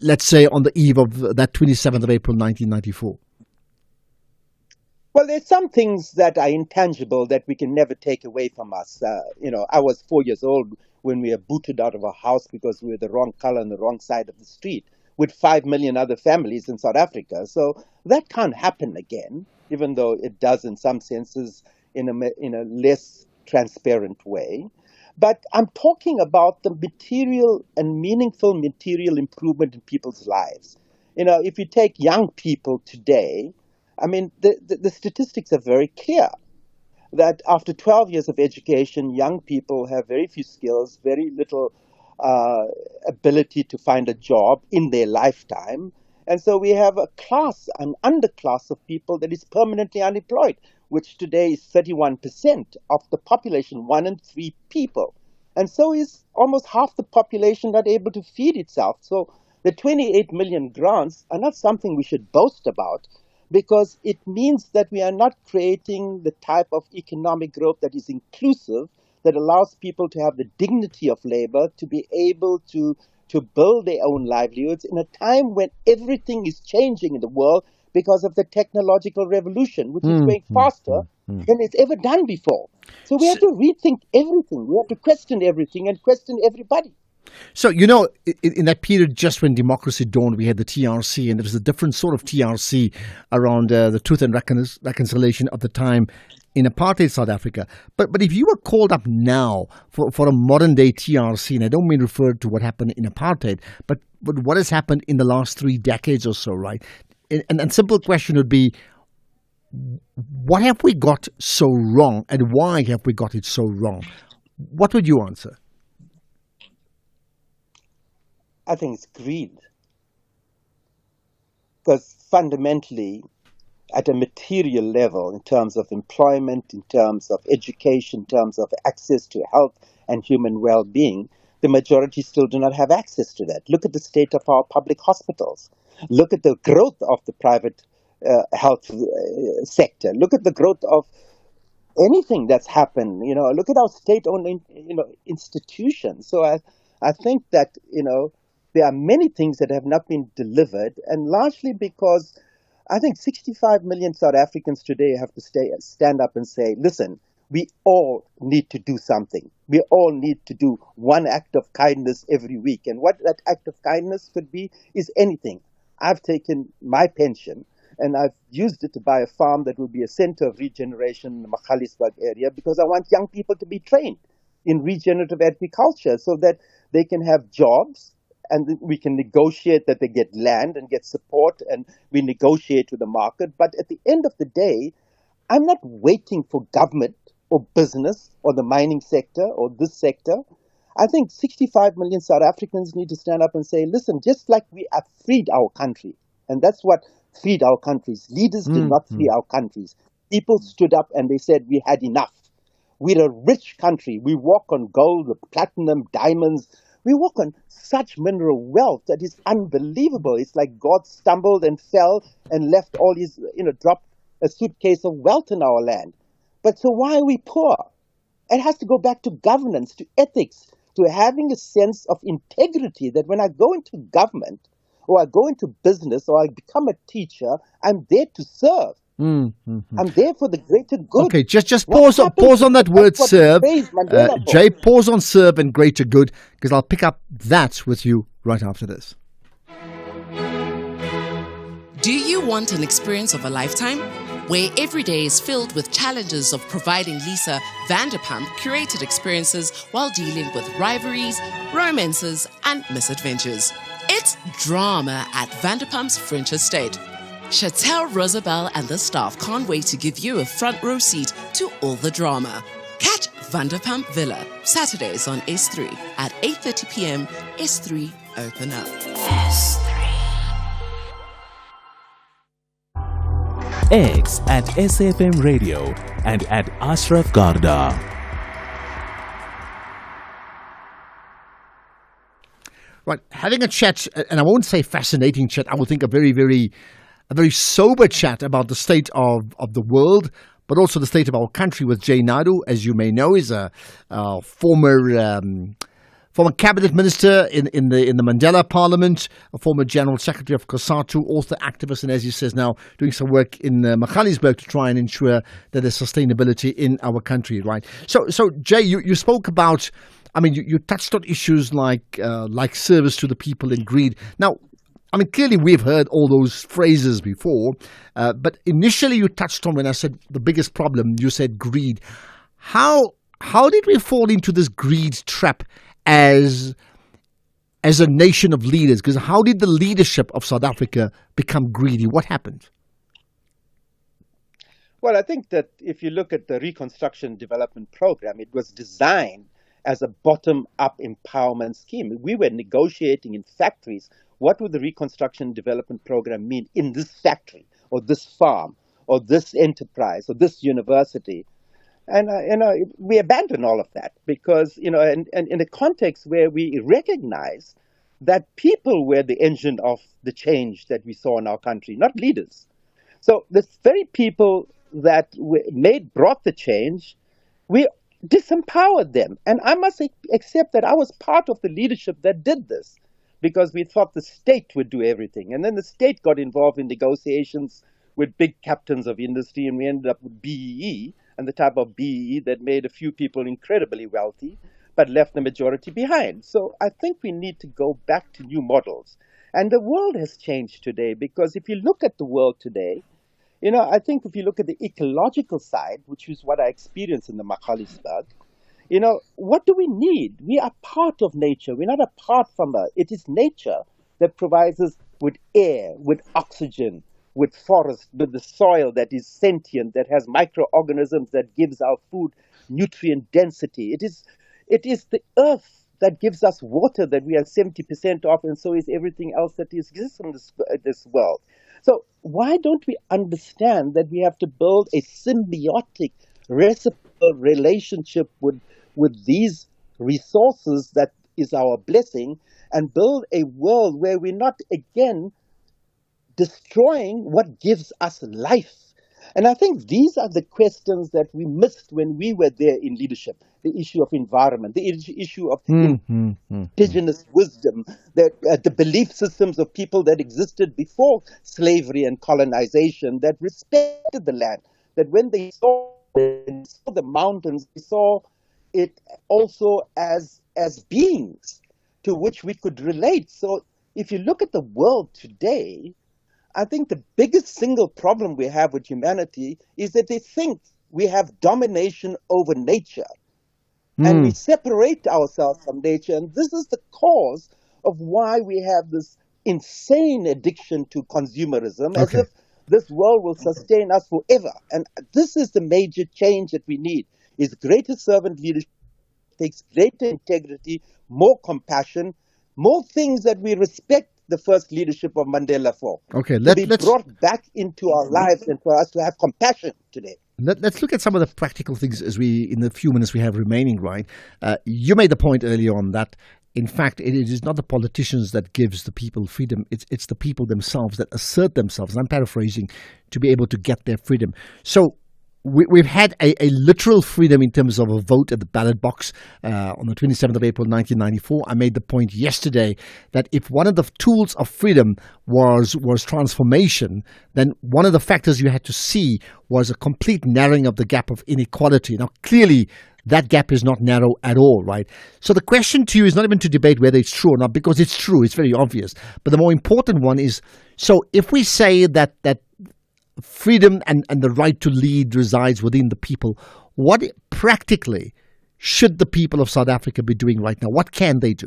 let's say, on the eve of that 27th of April, 1994? Well, there's some things that are intangible that we can never take away from us. I was 4 years old when we were booted out of our house because we were the wrong color on the wrong side of the street with 5 million other families in South Africa. So that can't happen again, even though it does in some senses in a less transparent way. But I'm talking about the material and meaningful material improvement in people's lives. If you take young people today, I mean, the statistics are very clear that after 12 years of education, young people have very few skills, very little ability to find a job in their lifetime. And so we have an underclass of people that is permanently unemployed, which today is 31% of the population, 1 in 3 people. And so is almost half the population not able to feed itself. So the 28 million grants are not something we should boast about because it means that we are not creating the type of economic growth that is inclusive, that allows people to have the dignity of labor, to be able to build their own livelihoods in a time when everything is changing in the world because of the technological revolution, which is going faster than it's ever done before. So we have to rethink everything. We have to question everything and question everybody. So, in that period just when democracy dawned, we had the TRC, and there was a different sort of TRC around the Truth and Reconciliation at the time in apartheid South Africa. But if you were called up now for a modern-day TRC, and I don't mean refer to what happened in apartheid, but what has happened in the last 3 decades or so, right? And a simple question would be, what have we got so wrong, and why have we got it so wrong? What would you answer? I think it's greed. Because fundamentally, at a material level, in terms of employment, in terms of education, in terms of access to health and human well-being, the majority still do not have access to that. Look at the state of our public hospitals. Look at the growth of the private health sector. Look at the growth of anything that's happened. Look at our state-owned institutions. So I think that there are many things that have not been delivered, and largely because I think 65 million South Africans today have to stand up and say, listen, we all need to do something. We all need to do one act of kindness every week. And what that act of kindness could be is anything. I've taken my pension and I've used it to buy a farm that will be a center of regeneration in the Magaliesburg area because I want young people to be trained in regenerative agriculture so that they can have jobs, and we can negotiate that they get land and get support, and we negotiate with the market. But at the end of the day, I'm not waiting for government or business or the mining sector or this sector. I think 65 million South Africans need to stand up and say, listen, just like we have freed our country, and that's what freed our countries. Leaders did not free our countries. People stood up and they said, we had enough. We're a rich country. We walk on gold, platinum, diamonds. We walk on such mineral wealth that is unbelievable. It's like God stumbled and fell and left all his, dropped a suitcase of wealth in our land. But so why are we poor? It has to go back to governance, to ethics, to having a sense of integrity that when I go into government or I go into business or I become a teacher, I'm there to serve. I'm there for the greater good. Okay, just pause on that word serve. Jay, pause on serve and greater good, because I'll pick up that with you right after this. Do you want an experience of a lifetime? Where every day is filled with challenges of providing Lisa Vanderpump curated experiences while dealing with rivalries, romances, and misadventures. It's drama at Vanderpump's French Estate. Chantel Rosabelle and the staff can't wait to give you a front row seat to all the drama. Catch Vanderpump Villa, Saturdays on S3 at 8:30 p.m. S3 open up. X at SFM Radio and at Ashraf Garda. Right, having a chat, and I won't say fascinating chat, I would think a very sober chat about the state of the world, but also the state of our country with Jay Naidu. As you may know, is a former cabinet minister in the Mandela Parliament, a former general secretary of COSATU, author, activist, and as he says now, doing some work in Magaliesburg to try and ensure that there's sustainability in our country, right? So Jay, you spoke about, you touched on issues like service to the people and greed. Now, clearly we've heard all those phrases before, but initially you touched on, when I said the biggest problem, you said greed. How did we fall into this greed trap as a nation of leaders? Because how did the leadership of South Africa become greedy? What happened? Well, I think that if you look at the Reconstruction Development Program, it was designed as a bottom-up empowerment scheme. We were negotiating in factories. What would the Reconstruction Development Program mean in this factory or this farm or this enterprise or this university? And we abandon all of that because, and in a context where we recognize that people were the engine of the change that we saw in our country, not leaders. So the very people that brought the change, we disempowered them. And I must accept that I was part of the leadership that did this because we thought the state would do everything. And then the state got involved in negotiations with big captains of industry, and we ended up with BEE, and the type of BEE that made a few people incredibly wealthy, but left the majority behind. So I think we need to go back to new models. And the world has changed today, because if you look at the world today, I think if you look at the ecological side, which is what I experienced in the Magaliesburg, what do we need? We are part of nature. We're not apart from it. It is nature that provides us with air, with oxygen, with forest, with the soil that is sentient, that has microorganisms, that gives our food nutrient density. It is the earth that gives us water that we are 70% of, and so is everything else that exists in this world. So why don't we understand that we have to build a symbiotic, reciprocal relationship with these resources that is our blessing, and build a world where we're not, again, destroying what gives us life. And I think these are the questions that we missed when we were there in leadership. The issue of environment, the issue of indigenous wisdom, the belief systems of people that existed before slavery and colonization, that respected the land, that when they saw the mountains, they saw it also as beings to which we could relate. So if you look at the world today, I think the biggest single problem we have with humanity is that they think we have domination over nature. And we separate ourselves from nature. And this is the cause of why we have this insane addiction to consumerism, as if this world will sustain us forever. And this is the major change that we need, is greater servant leadership, takes greater integrity, more compassion, more things that we respect the first leadership of Mandela for. Okay, let's brought back into our lives and for us to have compassion today. Let's look at some of the practical things as in the few minutes we have remaining, right? You made the point earlier on that, in fact, it is not the politicians that gives the people freedom. It's the people themselves that assert themselves, and I'm paraphrasing, to be able to get their freedom. So we've had a literal freedom in terms of a vote at the ballot box on the 27th of April 1994. I made the point yesterday that if one of the tools of freedom was transformation, then one of the factors you had to see was a complete narrowing of the gap of inequality. Now, clearly, that gap is not narrow at all, right? So the question to you is not even to debate whether it's true or not, because it's true, it's very obvious. But the more important one is, so if we say that freedom and the right to lead resides within the people, what practically should the people of South Africa be doing right now? What can they do?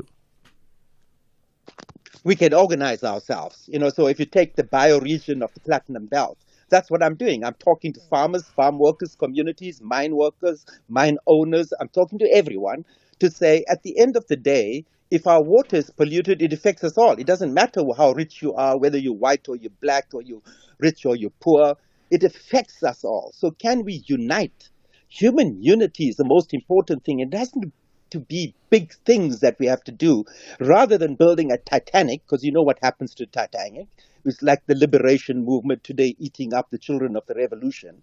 We can organize ourselves. So if you take the bioregion of the Platinum Belt, that's what I'm doing. I'm talking to farmers, farm workers, communities, mine workers, mine owners. I'm talking to everyone to say, at the end of the day, if our water is polluted, it affects us all. It doesn't matter how rich you are, whether you're white or you're black or you're rich or you're poor. It affects us all. So can we unite? Human unity is the most important thing. It doesn't to be big things that we have to do, rather than building a Titanic, because you know what happens to Titanic. It's like the liberation movement today eating up the children of the revolution.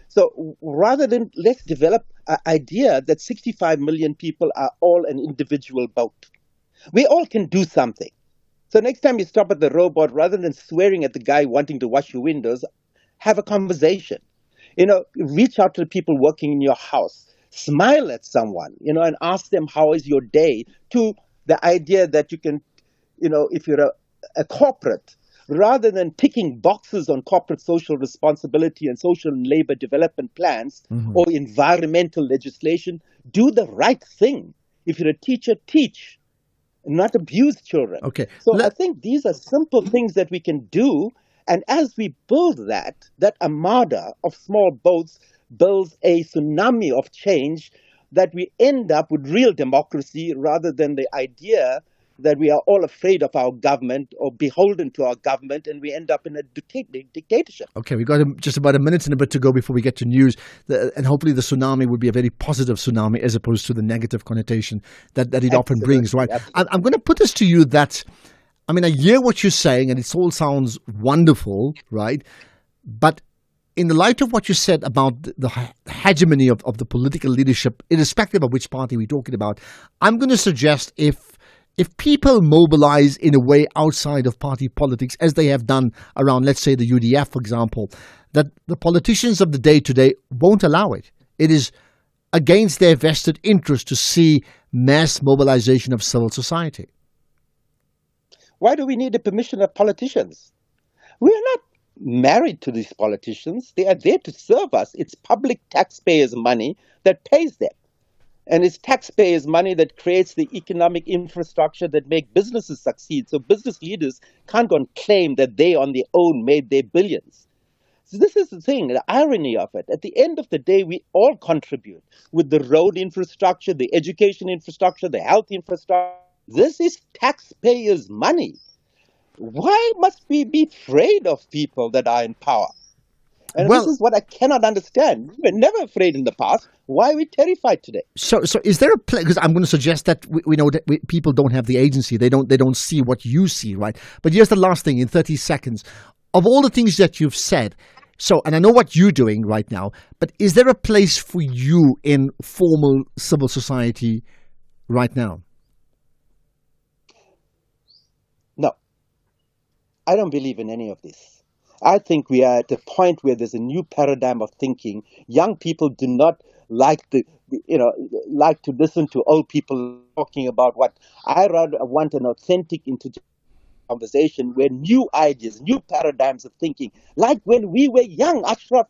So rather than, let's develop an idea that 65 million people are all an individual boat. We all can do something. So next time you stop at the robot, rather than swearing at the guy wanting to wash your windows, have a conversation. Reach out to the people working in your house. Smile at someone, and ask them, how is your day? To the idea that you can, if you're a corporate, rather than ticking boxes on corporate social responsibility and social and labor development plans or environmental legislation, do the right thing. If you're a teacher, teach, not abuse children. Okay. So I think these are simple things that we can do. And as we build that armada of small boats builds a tsunami of change, that we end up with real democracy, rather than the idea that we are all afraid of our government or beholden to our government, and we end up in a dictatorship. Okay, we've got just about a minute and a bit to go before we get to news. And hopefully the tsunami would be a very positive tsunami as opposed to the negative connotation that it often brings, right? I'm going to put this to you that, I hear what you're saying, and it all sounds wonderful, right? But in the light of what you said about the hegemony of the political leadership, irrespective of which party we're talking about, I'm going to suggest if people mobilize in a way outside of party politics, as they have done around, let's say, the UDF, for example, that the politicians of the day today won't allow it. It is against their vested interest to see mass mobilization of civil society. Why do we need the permission of politicians? We are not married to these politicians. They are there to serve us. It's public taxpayers' money that pays them. And it's taxpayers' money that creates the economic infrastructure that make businesses succeed. So business leaders can't go and claim that they on their own made their billions. So this is the thing, the irony of it. At the end of the day, we all contribute with the road infrastructure, the education infrastructure, the health infrastructure. This is taxpayers' money. Why must we be afraid of people that are in power? And this is what I cannot understand. We were never afraid in the past. Why are we terrified today? So is there a place? Because I'm going to suggest that we know that people don't have the agency. They don't see what you see, right? But here's the last thing in 30 seconds. Of all the things that you've said, and I know what you're doing right now, but is there a place for you in formal civil society right now? No. I don't believe in any of this. I think we are at a point where there's a new paradigm of thinking. Young people do not like to listen to old people talking about what I rather want an authentic conversation where new ideas, new paradigms of thinking, like when we were young, Ashraf,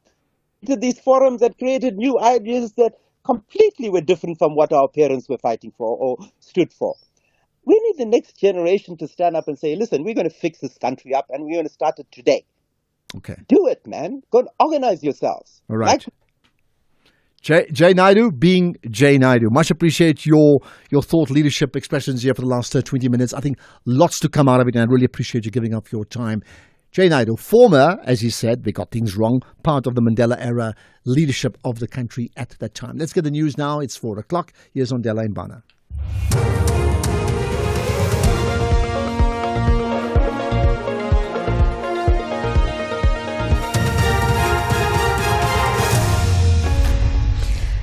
to these forums that created new ideas that completely were different from what our parents were fighting for or stood for. We need the next generation to stand up and say, listen, we're going to fix this country up, and we're going to start it today. Okay. Do it, man. Go and organize yourselves. All right. Jay Naidu being Jay Naidu. Much appreciate your thought leadership expressions here for the last 20 minutes. I think lots to come out of it, and I really appreciate you giving up your time. Jay Naidu, former, as he said, they got things wrong, part of the Mandela era leadership of the country at that time. Let's get the news now. It's 4 o'clock. Here's Ondela Mbana.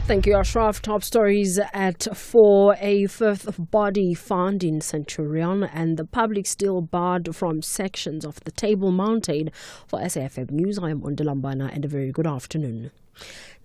Thank you, Ashraf. Top stories at 4. A fifth body found in Centurion, and the public still barred from sections of the Table Mountain. For SAFM News, I am Ondela Mbana, and a very good afternoon.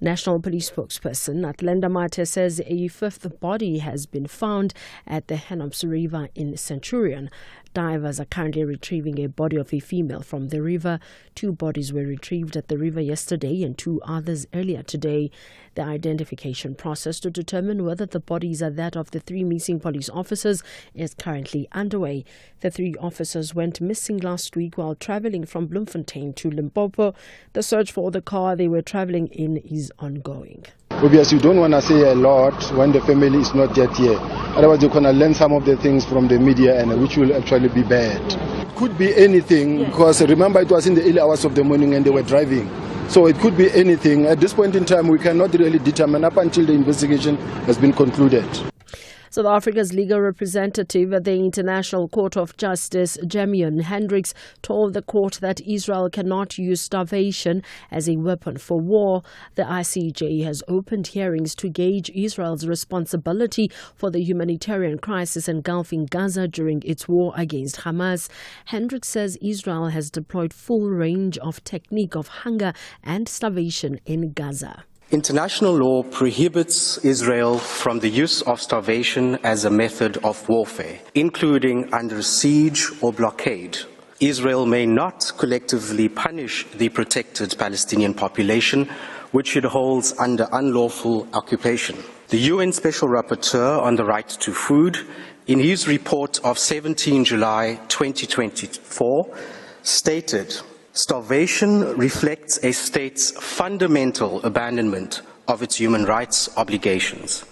National Police spokesperson Athlenda Mate says a fifth body has been found at the Henops River in Centurion. Divers are currently retrieving a body of a female from the river. 2 bodies were retrieved at the river yesterday and 2 others earlier today. The identification process to determine whether the bodies are that of the 3 missing police officers is currently underway. The 3 officers went missing last week while travelling from Bloemfontein to Limpopo. The search for the car they were travelling in is ongoing. Obviously, you don't want to say a lot when the family is not yet here. Otherwise, you're going to learn some of the things from the media, and which will actually be bad. It could be anything, because remember, it was in the early hours of the morning and they were driving. So it could be anything. At this point in time, we cannot really determine up until the investigation has been concluded. South Africa's legal representative at the International Court of Justice, Jamion Hendricks, told the court that Israel cannot use starvation as a weapon for war. The ICJ has opened hearings to gauge Israel's responsibility for the humanitarian crisis engulfing Gaza during its war against Hamas. Hendricks says Israel has deployed full range of technique of hunger and starvation in Gaza. International law prohibits Israel from the use of starvation as a method of warfare, including under siege or blockade. Israel may not collectively punish the protected Palestinian population, which it holds under unlawful occupation. The UN Special Rapporteur on the Right to Food, in his report of 17 July 2024, stated, "Starvation reflects a state's fundamental abandonment of its human rights obligations."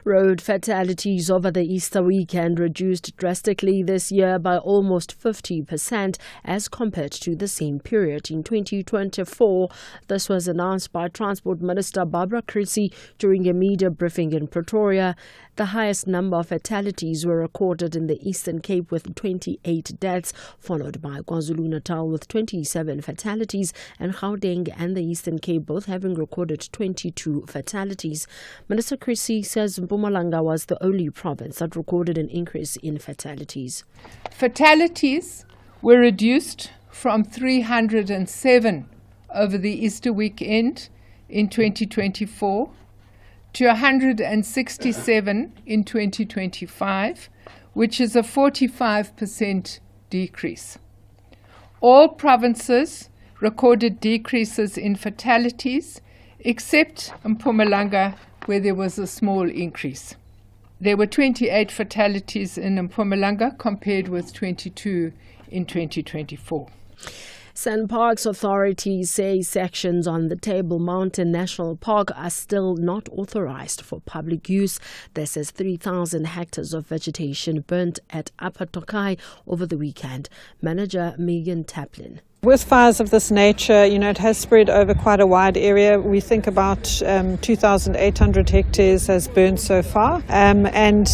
Road fatalities over the Easter weekend reduced drastically this year by almost 50% as compared to the same period in 2024. This was announced by Transport Minister Barbara Creecy during a media briefing in Pretoria. The highest number of fatalities were recorded in the Eastern Cape with 28 deaths, followed by KwaZulu-Natal with 27 fatalities, and Gauteng and the Eastern Cape both having recorded 22 fatalities. Minister Creecy says Mpumalanga was the only province that recorded an increase in fatalities. Fatalities were reduced from 307 over the Easter weekend in 2024 to 167 in 2025, which is a 45% decrease. All provinces recorded decreases in fatalities, except Mpumalanga, where there was a small increase. There were 28 fatalities in Mpumalanga compared with 22 in 2024. SANParks authorities say sections on the Table Mountain National Park are still not authorized for public use. This is 3,000 hectares of vegetation burnt at Upper Tokai over the weekend. Manager Megan Taplin. With fires of this nature, it has spread over quite a wide area. We think about 2,800 hectares has burned so far. And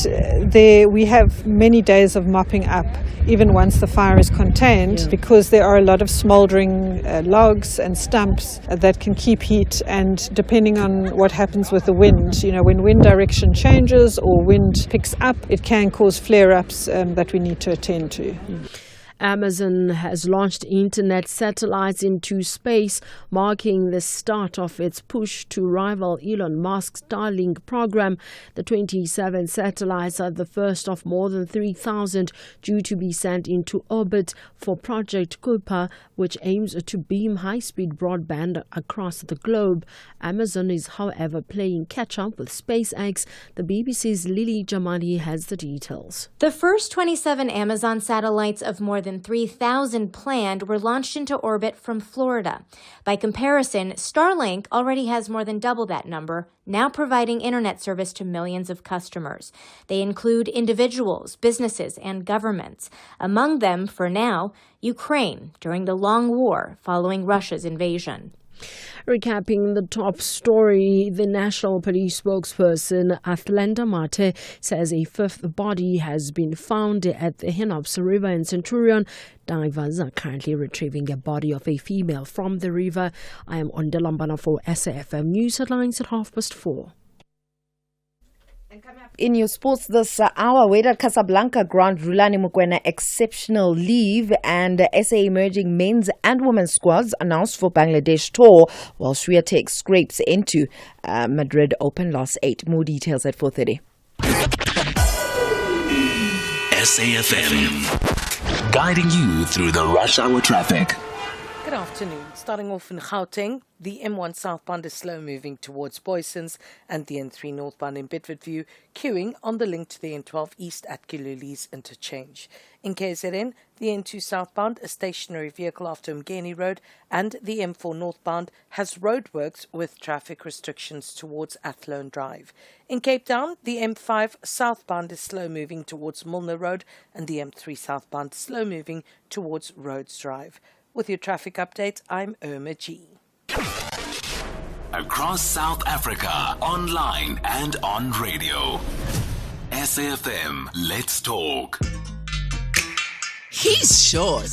there we have many days of mopping up, even once the fire is contained, because there are a lot of smouldering logs and stumps that can keep heat. And depending on what happens with the wind, when wind direction changes or wind picks up, it can cause flare-ups that we need to attend to. Amazon has launched internet satellites into space, marking the start of its push to rival Elon Musk's Starlink program. The 27 satellites are the first of more than 3,000 due to be sent into orbit for Project Kuiper, which aims to beam high-speed broadband across the globe. Amazon is, however, playing catch-up with SpaceX. The BBC's Lily Jamali has the details. The first 27 Amazon satellites of more than than 3,000 planned were launched into orbit from Florida. By comparison, Starlink already has more than double that number, now providing internet service to millions of customers. They include individuals, businesses, and governments. Among them, for now, Ukraine during the long war following Russia's invasion. Recapping the top story, the National Police spokesperson Athlenda Mate says a fifth body has been found at the Henops River in Centurion. Divers are currently retrieving a body of a female from the river. I am on Delambana for SAFM News Headlines at 4:30. In your sports this hour, Wydad Casablanca grant Rulani Mokoena exceptional leave, and SA emerging men's and women's squads announced for Bangladesh tour, while Swiatek scrapes into Madrid Open loss 8. More details at 4:30. SAFM, guiding you through the rush hour traffic. Good afternoon. Starting off in Gauteng, the M1 southbound is slow moving towards Boysons and the N3 northbound in Bedfordview, queuing on the link to the N12 east at Kiluli's interchange. In KZN, the N2 southbound, a stationary vehicle after Mgeni Road, and the M4 northbound has roadworks with traffic restrictions towards Athlone Drive. In Cape Town, the M5 southbound is slow moving towards Milner Road, and the M3 southbound is slow moving towards Rhodes Drive. With your traffic update, I'm Irma G. Across South Africa, online and on radio. SAFM, let's talk. He's short,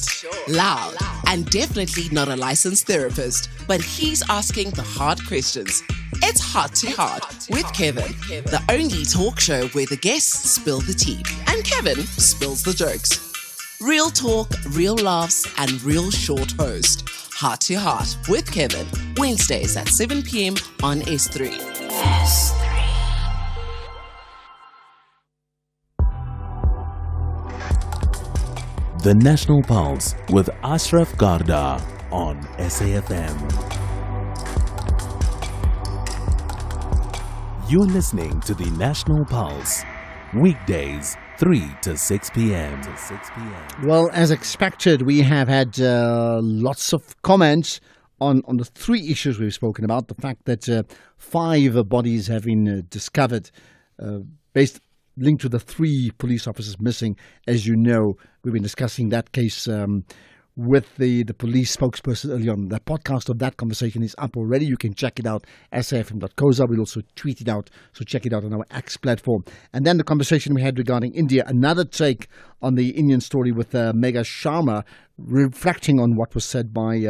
loud, and definitely not a licensed therapist, but he's asking the hard questions. It's Heart to Heart with Kevin, the only talk show where the guests spill the tea and Kevin spills the jokes. Real talk, real laughs, and real short host. Heart to Heart with Kevin, Wednesdays at 7 p.m. on S3. The National Pulse with Ashraf Garda on SAFM. You're listening to the National Pulse, weekdays 3 to 6 p.m. Well, as expected, we have had lots of comments on the three issues we've spoken about. The fact that 5 bodies have been discovered linked to the 3 police officers missing. As you know, we've been discussing that case with the police spokesperson earlier on. The podcast of that conversation is up already. You can check it out, safm.coza. We'll also tweet it out, so check it out on our X platform. And then the conversation we had regarding India, another take on the Indian story with Megha Sharma, reflecting on what was said by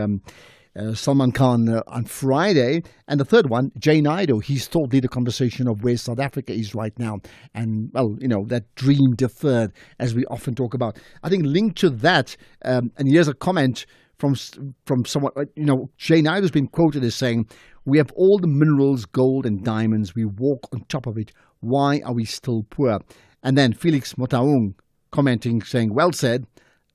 Salman Khan on Friday. And the third one, Jay Naidu, he's thought leader conversation of where South Africa is right now. And, well, you know, that dream deferred, as we often talk about. I think linked to that, and here's a comment from someone, you know, Jay Naidu's been quoted as saying, "We have all the minerals, gold and diamonds. We walk on top of it. Why are we still poor?" And then Felix Motaung commenting, saying, "Well said,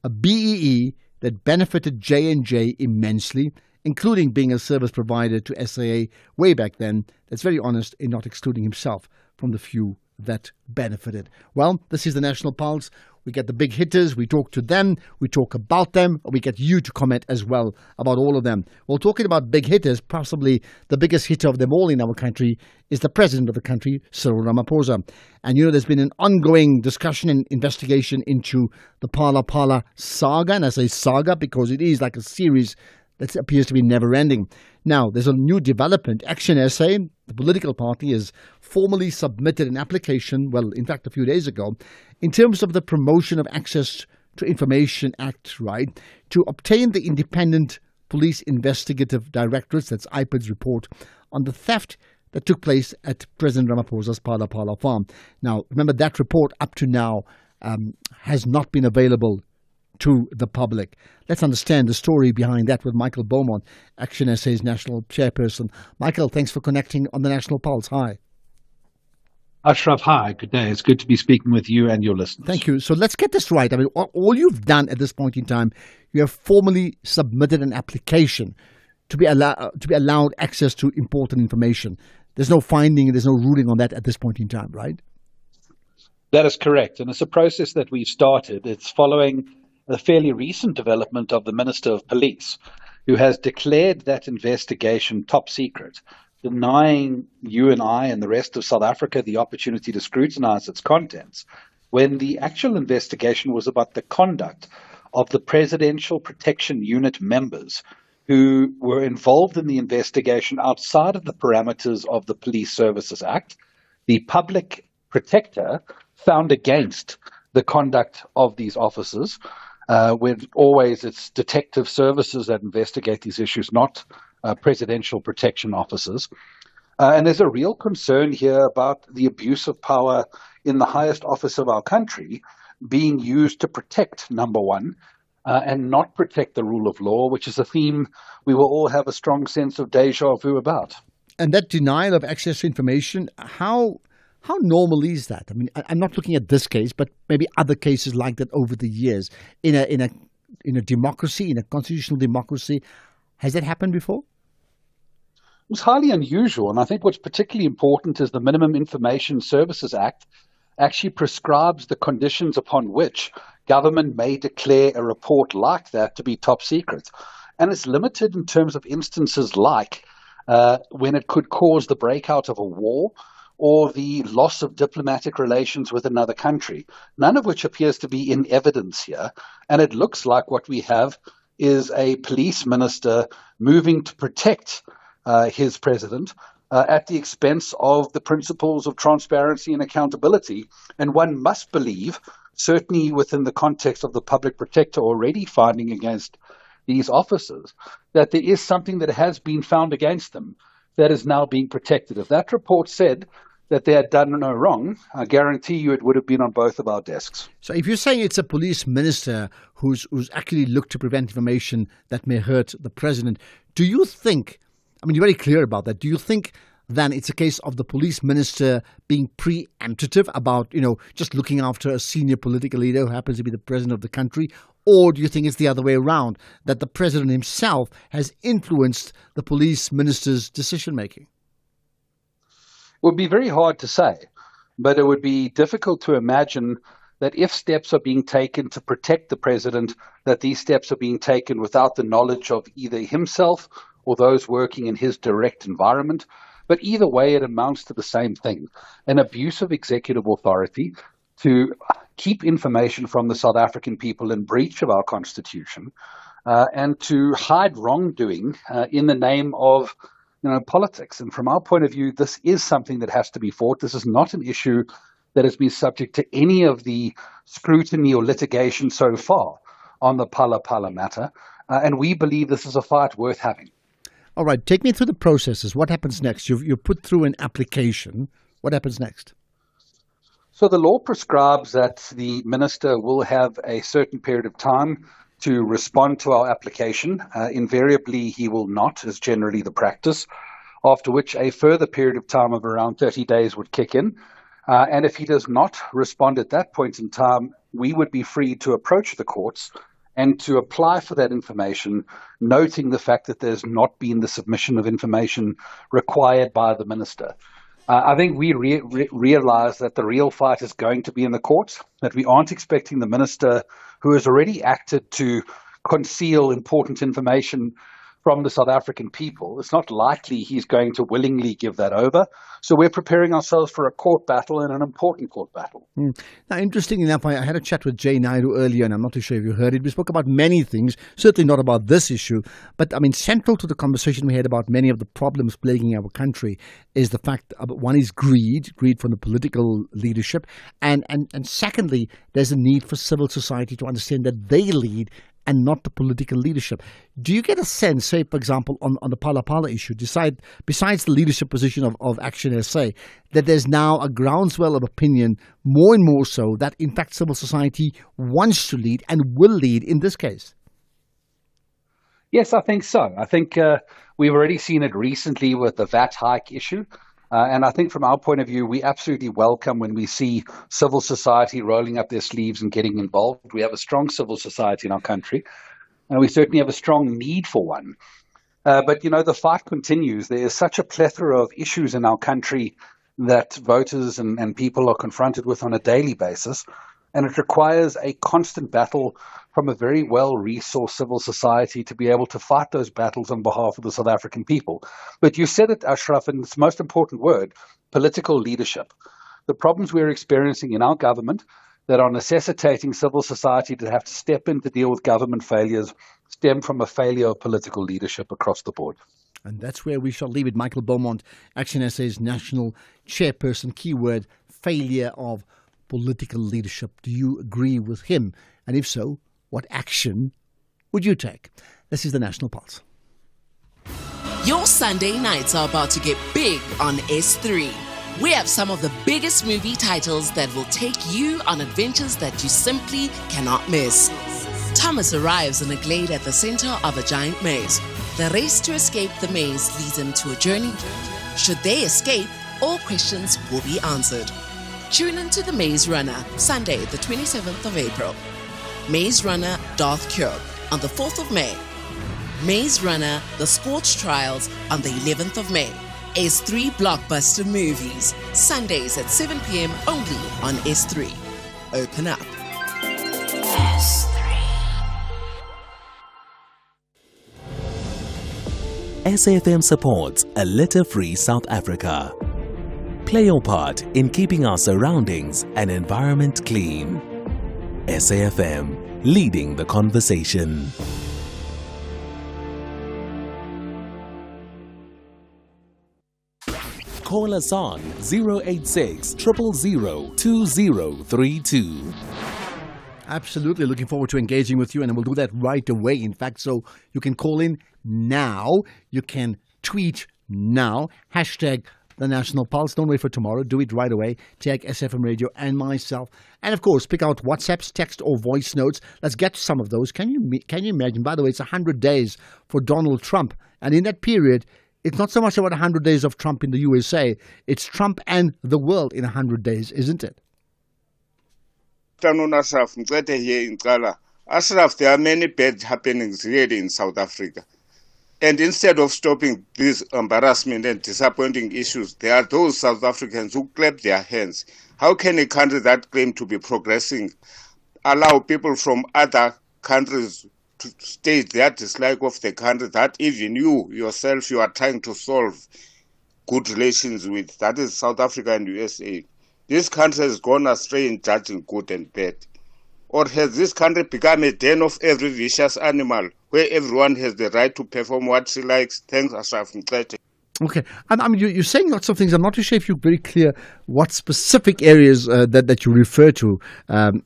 a BEE that benefited J&J immensely, including being a service provider to SAA way back then, that's very honest in not excluding himself from the few that benefited." Well, this is the National Pulse. We get the big hitters, we talk to them, we talk about them, we get you to comment as well about all of them. Well, talking about big hitters, possibly the biggest hitter of them all in our country is the president of the country, Cyril Ramaphosa. And you know, there's been an ongoing discussion and investigation into the Phala Phala saga, and I say saga because it is like a series that appears to be never-ending. Now, there's a new development. Action SA, the political party, has formally submitted an application, well, in fact, a few days ago, in terms of the Promotion of Access to Information Act, right, to obtain the Independent Police Investigative Directorate's, that's IPID's report, on the theft that took place at President Ramaphosa's Phala Phala farm. Now, remember, that report up to now has not been available to the public. Let's understand the story behind that with Michael Beaumont, Action SA's national chairperson. Michael, thanks for connecting on the National Pulse. Hi. Ashraf, hi. Good day. It's good to be speaking with you and your listeners. Thank you. So let's get this right. I mean, all you've done at this point in time, you have formally submitted an application to be allowed access to important information. There's no finding, there's no ruling on that at this point in time, right? That is correct. And it's a process that we've started. It's following the fairly recent development of the Minister of Police, who has declared that investigation top secret, denying you and I and the rest of South Africa the opportunity to scrutinize its contents, when the actual investigation was about the conduct of the Presidential Protection Unit members who were involved in the investigation outside of the parameters of the Police Services Act. The public protector found against the conduct of these officers, when always it's detective services that investigate these issues, not presidential protection officers. And there's a real concern here about the abuse of power in the highest office of our country being used to protect, number one, and not protect the rule of law, which is a theme we will all have a strong sense of deja vu about. And that denial of access to information, how normal is that? I mean, I'm not looking at this case, but maybe other cases like that over the years in a democracy, in a constitutional democracy. Has that happened before? It was highly unusual, and I think what's particularly important is the Minimum Information Services Act actually prescribes the conditions upon which government may declare a report like that to be top secret. And it's limited in terms of instances like when it could cause the breakout of a war or the loss of diplomatic relations with another country, none of which appears to be in evidence here. And it looks like what we have is a police minister moving to protect his president at the expense of the principles of transparency and accountability. And one must believe, certainly within the context of the public protector already finding against these officers, that there is something that has been found against them that is now being protected. If that report said that they had done no wrong, I guarantee you it would have been on both of our desks. So if you're saying it's a police minister who's actually looked to prevent information that may hurt the president, do you think, I mean, you're very clear about that, do you think then it's a case of the police minister being preemptive about, just looking after a senior political leader who happens to be the president of the country? Or do you think it's the other way around, that the president himself has influenced the police minister's decision-making? It would be very hard to say, but it would be difficult to imagine that if steps are being taken to protect the president, that these steps are being taken without the knowledge of either himself or those working in his direct environment. But either way, it amounts to the same thing, an abuse of executive authority to keep information from the South African people in breach of our constitution, and to hide wrongdoing in the name of politics. And from our point of view, this is something that has to be fought. This is not an issue that has been subject to any of the scrutiny or litigation so far on the Phala Phala matter. And we believe this is a fight worth having. All right, take me through the processes. What happens next? You've put through an application. What happens next? So the law prescribes that the minister will have a certain period of time to respond to our application. Invariably, he will not, is generally the practice, after which a further period of time of around 30 days would kick in. And if he does not respond at that point in time, we would be free to approach the courts and to apply for that information, noting the fact that there's not been the submission of information required by the minister. I think we realize that the real fight is going to be in the courts, that we aren't expecting the minister who has already acted to conceal important information from the South African people. It's not likely he's going to willingly give that over. So we're preparing ourselves for a court battle, and an important court battle. Now, interestingly enough, I had a chat with Jay Naidu earlier, and I'm not too sure if you heard it. We spoke about many things, certainly not about this issue. But, I mean, central to the conversation we had about many of the problems plaguing our country is the fact that one is greed from the political leadership. And secondly, there's a need for civil society to understand that they lead and not the political leadership. Do you get a sense, say, for example, on the Phala Phala issue, besides the leadership position of Action SA, that there's now a groundswell of opinion, more and more so, that in fact civil society wants to lead and will lead in this case? Yes, I think so. I think we've already seen it recently with the VAT hike issue. And I think from our point of view, we absolutely welcome when we see civil society rolling up their sleeves and getting involved. We have a strong civil society in our country, and we certainly have a strong need for one. But, the fight continues. There is such a plethora of issues in our country that voters and people are confronted with on a daily basis. And it requires a constant battle from a very well-resourced civil society to be able to fight those battles on behalf of the South African people. But you said it, Ashraf, and it's the most important word, political leadership. The problems we're experiencing in our government that are necessitating civil society to have to step in to deal with government failures stem from a failure of political leadership across the board. And that's where we shall leave it. Michael Beaumont, Action SA's national chairperson, keyword, failure of political leadership. Do you agree with him? And if so, what action would you take? This is the National Pulse. Your Sunday nights are about to get big on S3. We have some of the biggest movie titles that will take you on adventures that you simply cannot miss. Thomas arrives in a glade at the center of a giant maze. The race to escape the maze leads him to a journey. Should they escape, all questions will be answered. Tune into The Maze Runner, Sunday, the 27th of April. Maze Runner Darth Cure on the 4th of May. Maze Runner The Scorch Trials on the 11th of May. S3 blockbuster movies, Sundays at 7 p.m. only on S3. Open up. SAFM supports a litter-free South Africa. Play your part in keeping our surroundings and environment clean. SAFM, leading the conversation. Call us on 086 000 2032. Absolutely. Looking forward to engaging with you, and we'll do that right away. In fact, so you can call in now. You can tweet now. Hashtag the National Pulse. Don't wait for tomorrow. Do it right away. Tag SFM Radio and myself. And of course, pick out WhatsApps, text or voice notes. Let's get to some of those. Can you imagine? By the way, it's 100 days for Donald Trump. And in that period, it's not so much about 100 days of Trump in the USA. It's Trump and the world in 100 days, isn't it? Afternoon, Ashraf. Mcete here in Kala. Ashraf, there are many bad happenings really in South Africa. And instead of stopping these embarrassment and disappointing issues, there are those South Africans who clap their hands. How can a country that claims to be progressing allow people from other countries to state their dislike of the country that even you yourself, you are trying to solve good relations with? That is South Africa and USA. This country has gone astray in judging good and bad. Or has this country become a den of every vicious animal where everyone has the right to perform what she likes? Thanks, Ashraf Mcete. Okay. You're saying lots of things. I'm not too sure if you're very clear what specific areas that you refer to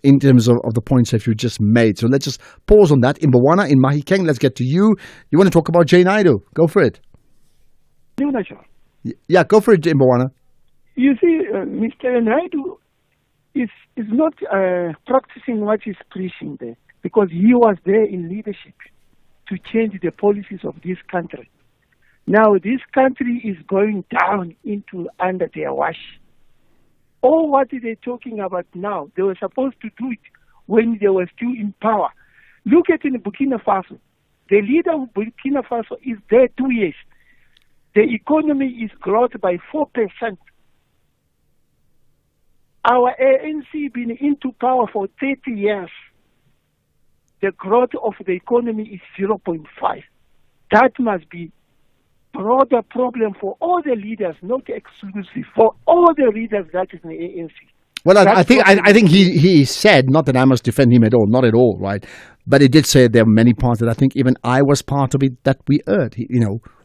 in terms of the points that you just made. So let's just pause on that. In Bawana, in Mahikeng, let's get to you. You want to talk about Jay Naidu? Go for it. Yeah, go for it, in Bawana. You see, Mr. Naidu is not practicing what he's preaching there, because he was there in leadership to change the policies of this country. Now this country is going down into under their wash. All what they're talking about now, they were supposed to do it when they were still in power. Look at in Burkina Faso. The leader of Burkina Faso is there 2 years. The economy is growth by 4%. Our ANC been into power for 30 years. The growth of the economy is 0.5. That must be broader problem for all the leaders, not exclusive, for all the leaders that is in the ANC. Well, I think he said, not that I must defend him at all, not at all, right? But he did say there are many parts that I think even I was part of it that we erred,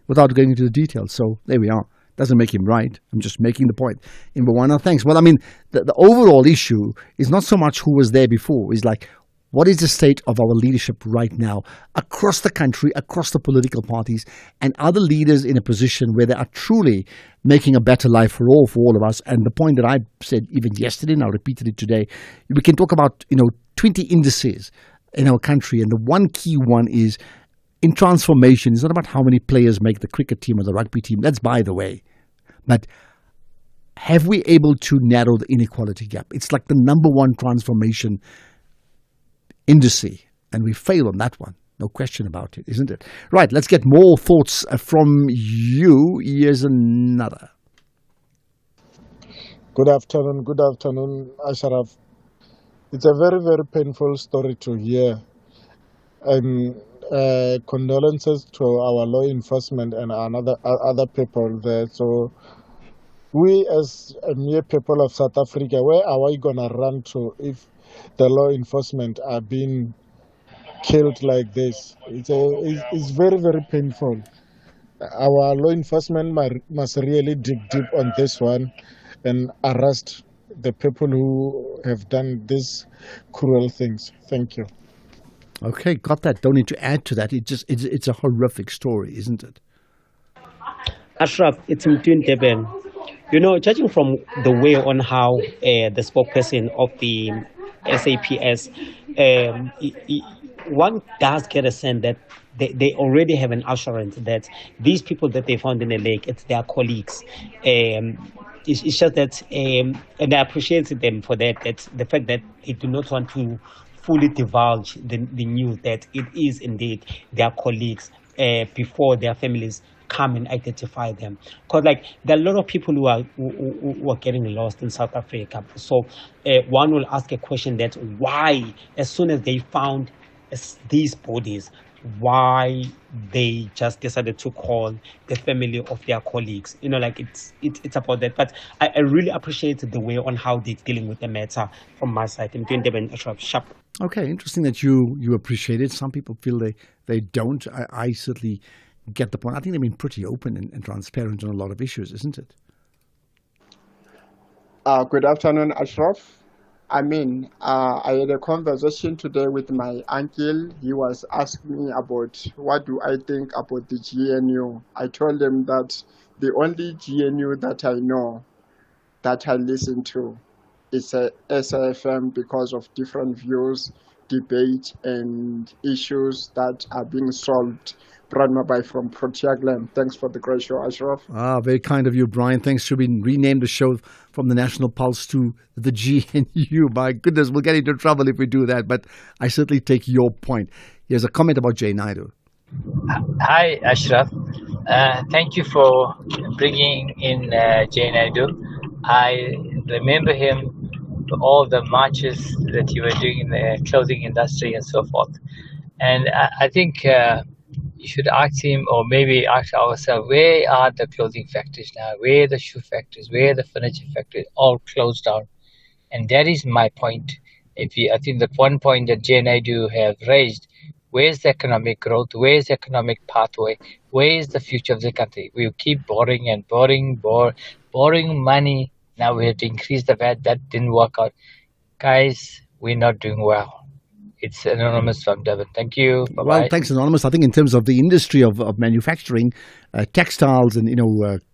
without going into the details. So there we are. Doesn't make him right. I'm just making the point. In Bawana, thanks. Well, the overall issue is not so much who was there before. It's like, what is the state of our leadership right now across the country, across the political parties, and other leaders in a position where they are truly making a better life for all of us? And the point that I said even yesterday, and I repeated it today, we can talk about 20 indices in our country, and the one key one is in transformation. It's not about how many players make the cricket team or the rugby team. That's by the way. But have we able to narrow the inequality gap? It's like the number one transformation indice, and we fail on that one. No question about it, isn't it? Right, let's get more thoughts from you. Here's another. Good afternoon, Ashraf. It's a very, very painful story to hear. And condolences to our law enforcement and other people there. So we as a mere people of South Africa, where are we going to run to if the law enforcement are being killed like this? It's very, very painful. Our law enforcement must really dig deep on this one and arrest the people who have done these cruel things. Thank you. Okay, got that. Don't need to add to that. It's a horrific story, isn't it? Ashraf, it's between Deben. You know, judging from the way on how the spokesperson of the SAPS, one does get a sense that they already have an assurance that these people that they found in the lake, it's their colleagues. It's just that, and I appreciate them for that, that's the fact that they do not want to fully divulge the news that it is indeed their colleagues before their families come and identify them. Because like there are a lot of people who are getting lost in South Africa. So one will ask a question that why, as soon as they found these bodies, why they just decided to call the family of their colleagues. You know, like it's about that. But I really appreciate the way on how they're dealing with the matter from my side. I'm doing them sharp. Okay, interesting that you appreciate it. Some people feel they don't. I certainly get the point. I think they've been pretty open and transparent on a lot of issues, isn't it? Good afternoon, Ashraf. I had a conversation today with my uncle. He was asking me about what do I think about the GNU. I told him that the only GNU that I know, that I listen to, is a SAFM because of different views, debate, and issues that are being solved. Brian Mabai from Protea Glen. Thanks for the great show, Ashraf. Very kind of you, Brian. Thanks. Should we rename the show from the National Pulse to the GNU? My goodness, we'll get into trouble if we do that, but I certainly take your point. Here's a comment about Jay Naidu. Hi, Ashraf. Thank you for bringing in Jay Naidu. I remember him for all the marches that you were doing in the clothing industry and so forth. And I think you should ask him, or maybe ask ourselves, where are the clothing factories now? Where are the shoe factories? Where are the furniture factories? All closed down. And that is my point. I think the one point that Jay Naidu have raised, where's the economic growth? Where's the economic pathway? Where is the future of the country? We keep borrowing and borrowing money. Now we have to increase the VAT. That didn't work out. Guys, we're not doing well. It's Anonymous from Devon. Thank you. Bye-bye. Well, thanks, Anonymous. I think in terms of the industry of manufacturing, textiles and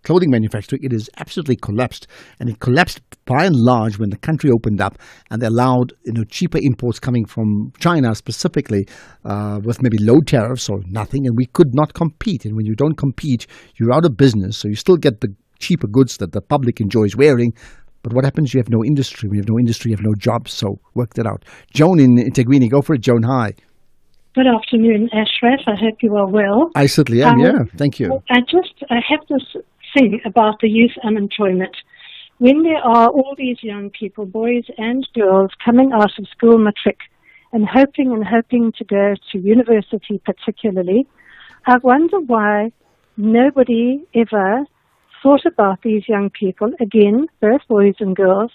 clothing manufacturing, it has absolutely collapsed. And it collapsed by and large when the country opened up and they allowed cheaper imports coming from China specifically with maybe low tariffs or nothing. And we could not compete. And when you don't compete, you're out of business. So you still get the cheaper goods that the public enjoys wearing. But what happens? You have no industry. We have no industry, you have no jobs. So work that out. Joan in Teguini, go for it. Joan, hi. Good afternoon, Ashraf. I hope you are well. I certainly am, yeah. Thank you. I have this thing about the youth unemployment. When there are all these young people, boys and girls, coming out of school matric and hoping to go to university particularly, I wonder why nobody ever thought about these young people, again, both boys and girls,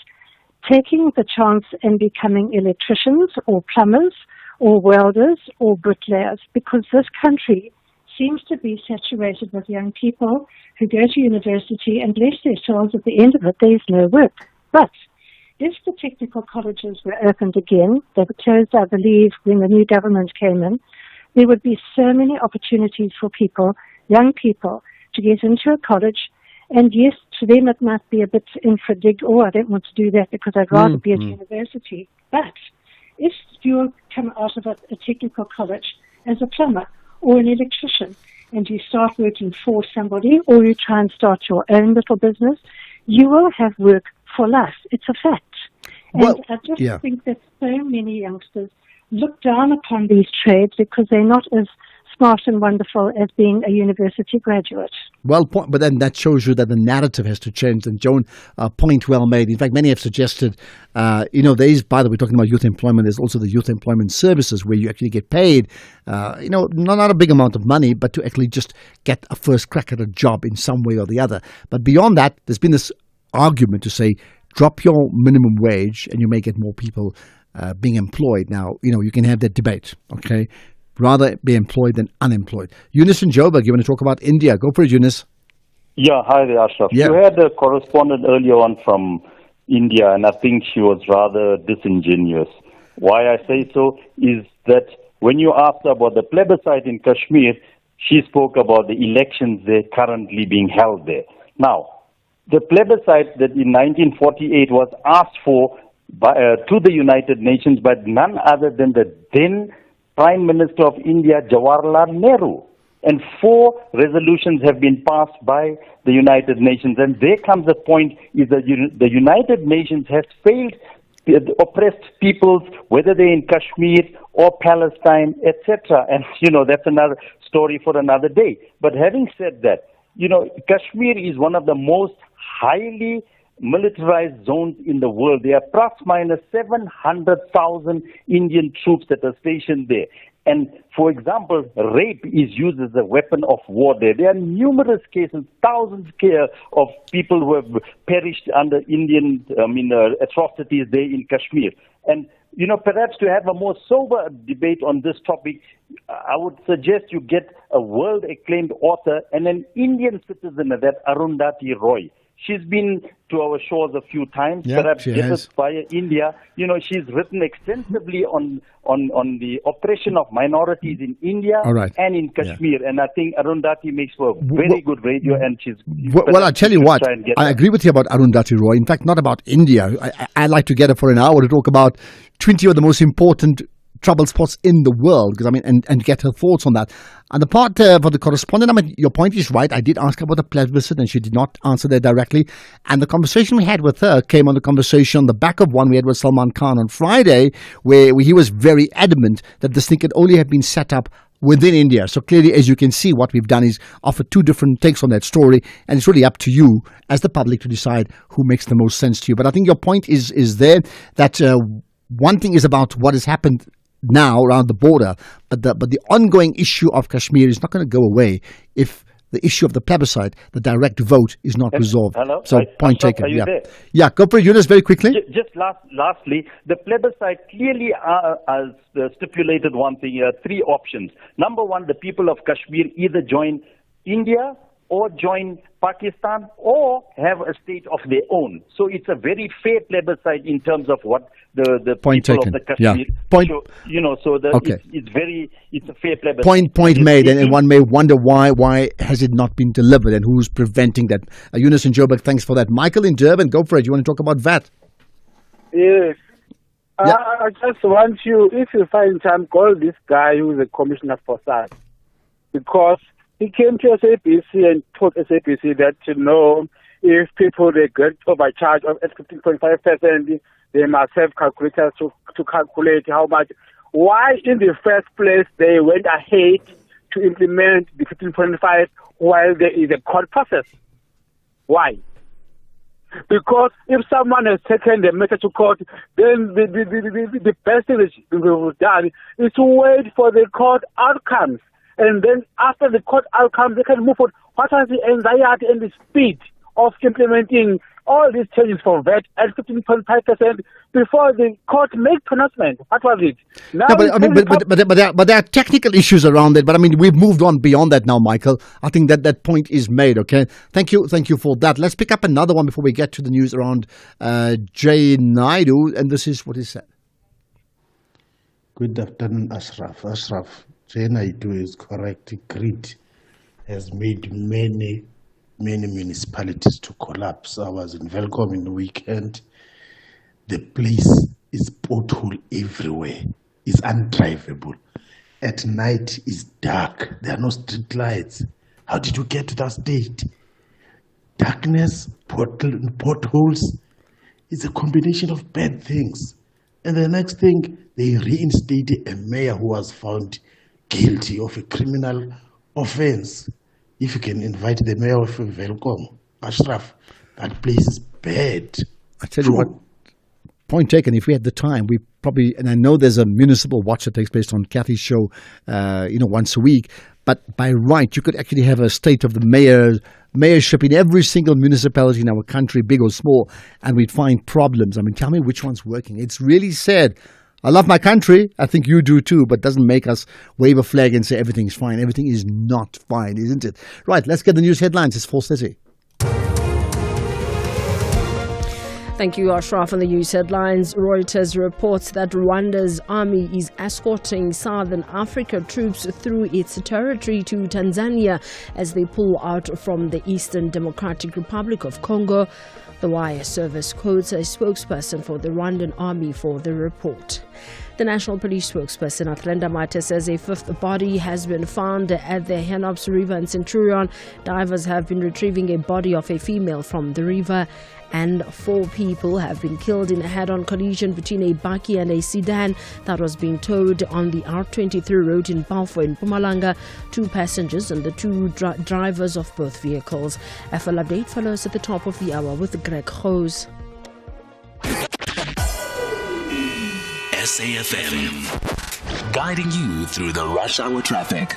taking the chance and becoming electricians or plumbers or welders or bricklayers, because this country seems to be saturated with young people who go to university and bless their souls, at the end of it, there's no work. But if the technical colleges were opened again, they were closed, I believe, when the new government came in, there would be so many opportunities for people, young people, to get into a college. And yes, to them it might be a bit infra-dig, I don't want to do that because I'd rather be at university. But if you come out of a technical college as a plumber or an electrician and you start working for somebody or you try and start your own little business, you will have work for life. It's a fact. And I just think that so many youngsters look down upon these trades because they're not as smart and wonderful as being a university graduate. Well, but then that shows you that the narrative has to change. And Joan, point well made. In fact, many have suggested, there is, by the way, talking about youth employment, there's also the youth employment services where you actually get paid, not a big amount of money, but to actually just get a first crack at a job in some way or the other. But beyond that, there's been this argument to say, drop your minimum wage and you may get more people being employed. Now, you can have that debate, okay? Rather be employed than unemployed. Eunice and Joburg, you want to talk about India? Go for it, Eunice. Yeah, hi there, Ashraf. Yeah. You had a correspondent earlier on from India, and I think she was rather disingenuous. Why I say so is that when you asked about the plebiscite in Kashmir, she spoke about the elections that are currently being held there. Now, the plebiscite that in 1948 was asked for to the United Nations by none other than the then Prime Minister of India, Jawaharlal Nehru. And 4 resolutions have been passed by the United Nations. And there comes a point is that the United Nations has failed the oppressed peoples, whether they're in Kashmir or Palestine, etc. And, that's another story for another day. But having said that, Kashmir is one of the most highly militarized zones in the world. There are plus minus 700,000 Indian troops that are stationed there. And, for example, rape is used as a weapon of war there. There are numerous cases, thousands of people who have perished under Indian atrocities there in Kashmir. And, perhaps to have a more sober debate on this topic, I would suggest you get a world-acclaimed author and an Indian citizen, that Arundhati Roy. She's been to our shores a few times, perhaps just via India. She's written extensively on the oppression of minorities in India and in Kashmir. And I think Arundhati makes for a very good radio. And she's well, I tell you what, I agree with you about Arundhati Roy. In fact, not about India. I'd like to get her for an hour to talk about 20 of the most important trouble spots in the world, because and get her thoughts on that. And the part for the correspondent, your point is right. I did ask her about the plebiscite and she did not answer that directly. And the conversation we had with her came on the conversation on the back of one we had with Salman Khan on Friday, where he was very adamant that this thing could only have been set up within India. So clearly, as you can see, what we've done is offer 2 different takes on that story, and it's really up to you as the public to decide who makes the most sense to you. But I think your point is there, that one thing is about what has happened now around the border, but the ongoing issue of Kashmir is not going to go away if the issue of the plebiscite, the direct vote, is not resolved. Hello? So point taken. Are you there? Yeah, go for it, Eunice, very quickly. Just lastly, the plebiscite clearly has stipulated one thing, 3 options. Number 1, the people of Kashmir either join India or join Pakistan or have a state of their own. So it's a very fair plebiscite in terms of what the point people taken. of the Kashmir. It's a fair plebiscite. Point made, and one may wonder why has it not been delivered and who's preventing that. Eunice and Joburg, thanks for that. Michael in Durban, go for it. You want to talk about VAT? Yes. I just want you, if you find time, call this guy who is a commissioner for SARS, because he came to SABC and told SABC that, if people they get overcharged at 15.5%, they must have calculators to calculate how much. Why, in the first place, they went ahead to implement the 15.5 while there is a court process? Why? Because if someone has taken the matter to court, then the best thing that we've done is to wait for the court outcomes. And then after the court outcomes, they can move on. What was the anxiety and the speed of implementing all these changes for VAT at 15.5% before the court made pronouncement? What was it? Now but there are technical issues around it. But we've moved on beyond that now, Michael. I think that point is made. Okay, thank you for that. Let's pick up another one before we get to the news around Jay Naidu, and this is what he said. Good afternoon, Ashraf. Jay Naidu is correct. Grid has made many municipalities to collapse. I was in Velcom in the weekend. The place is pothole everywhere. It's undrivable. At night, it's dark. There are no street lights. How did you get to that state? Darkness, potholes. It's a combination of bad things. And the next thing, they reinstated a mayor who was found guilty of a criminal offense. If you can invite the mayor of Velkom, Ashraf, that place is bad. I tell you what, point taken. If we had the time, we probably, and I know there's a municipal watch that takes place on Kathy's show, once a week. But by right, you could actually have a state of the mayorship in every single municipality in our country, big or small, and we'd find problems. I mean, tell me which one's working. It's really sad. I love my country. I think you do too, but doesn't make us wave a flag and say everything's fine. Everything is not fine, isn't it? Right, let's get the news headlines. It's 4:30. Thank you, Ashraf. On the news headlines, Reuters reports that Rwanda's army is escorting Southern Africa troops through its territory to Tanzania as they pull out from the Eastern Democratic Republic of Congo. The Wire service quotes a spokesperson for the Rwandan army for the report. The National Police spokesperson Athlenda Mate says a fifth body has been found at the Henops River in Centurion. Divers have been retrieving a body of a female from the river, and 4 people have been killed in a head-on collision between a bakkie and a sedan that was being towed on the R23 road in Balfour in Mpumalanga. 2 passengers and the 2 drivers of both vehicles. A full update follows at the top of the hour with Greg Hose. SAFM, guiding you through the rush hour traffic.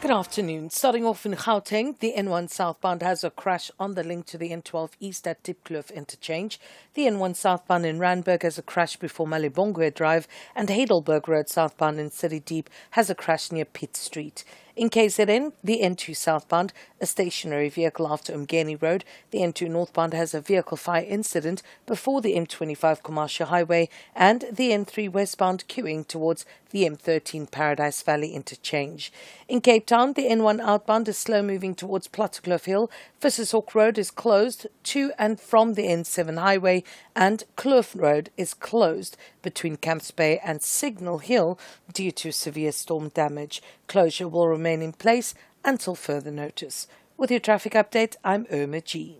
Good afternoon. Starting off in Gauteng, the N1 southbound has a crash on the link to the N12 east at Diepkloof interchange. The N1 southbound in Randburg has a crash before Malibongwe Drive, and Heidelberg Road southbound in City Deep has a crash near Pitt Street. In KZN, the N2 southbound, a stationary vehicle after Umgeni Road. The N2 northbound has a vehicle fire incident before the M25 Commercial Highway, and the N3 westbound queuing towards the M13 Paradise Valley interchange. In Cape Town, the N1 outbound is slow moving towards Plattekloof Hill. Vissershok Road is closed to and from the N7 highway, and Kloof Road is closed between Camps Bay and Signal Hill due to severe storm damage. Closure will remain in place until further notice. With your traffic update, I'm Irma G.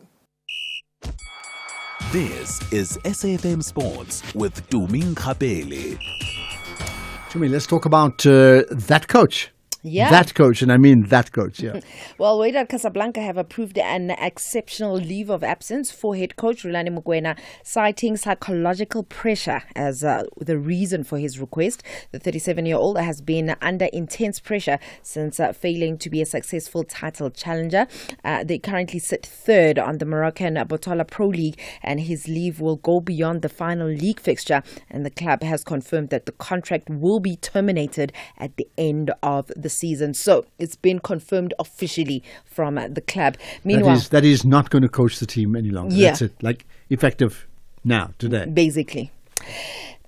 This is SAFM Sports with Tuming Kapele. Tumi, let's talk about that coach. Yeah. That coach, and I mean that coach, yeah. Well, Wydad Casablanca have approved an exceptional leave of absence for head coach Rulani Mokoena, citing psychological pressure as the reason for his request. The 37-year-old has been under intense pressure since failing to be a successful title challenger. They currently sit third on the Moroccan Botola Pro League, and his leave will go beyond the final league fixture, and the club has confirmed that the contract will be terminated at the end of the season. So it's been confirmed officially from the club. Meanwhile, that is not going to coach the team any longer. Yeah. That's it. Like effective now, today. Basically.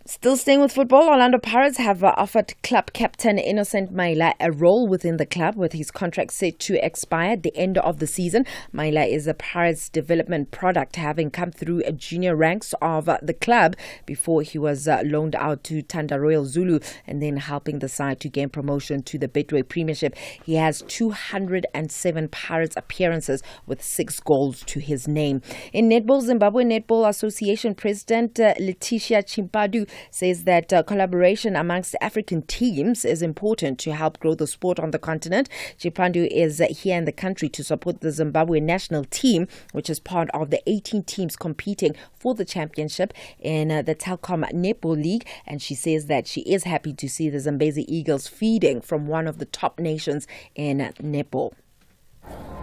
Still staying with football, Orlando Pirates have offered club captain Innocent Maila a role within the club, with his contract set to expire at the end of the season. Maila is a Pirates development product, having come through junior ranks of the club before he was loaned out to Tanda Royal Zulu and then helping the side to gain promotion to the Betway Premiership. He has 207 Pirates appearances with 6 goals to his name. In netball, Zimbabwe Netball Association President Letitia Chimpadu says that collaboration amongst African teams is important to help grow the sport on the continent. Chipandu is here in the country to support the Zimbabwe national team, which is part of the 18 teams competing for the championship in the Telkom Netball League. And she says that she is happy to see the Zambezi Eagles feeding from one of the top nations in netball.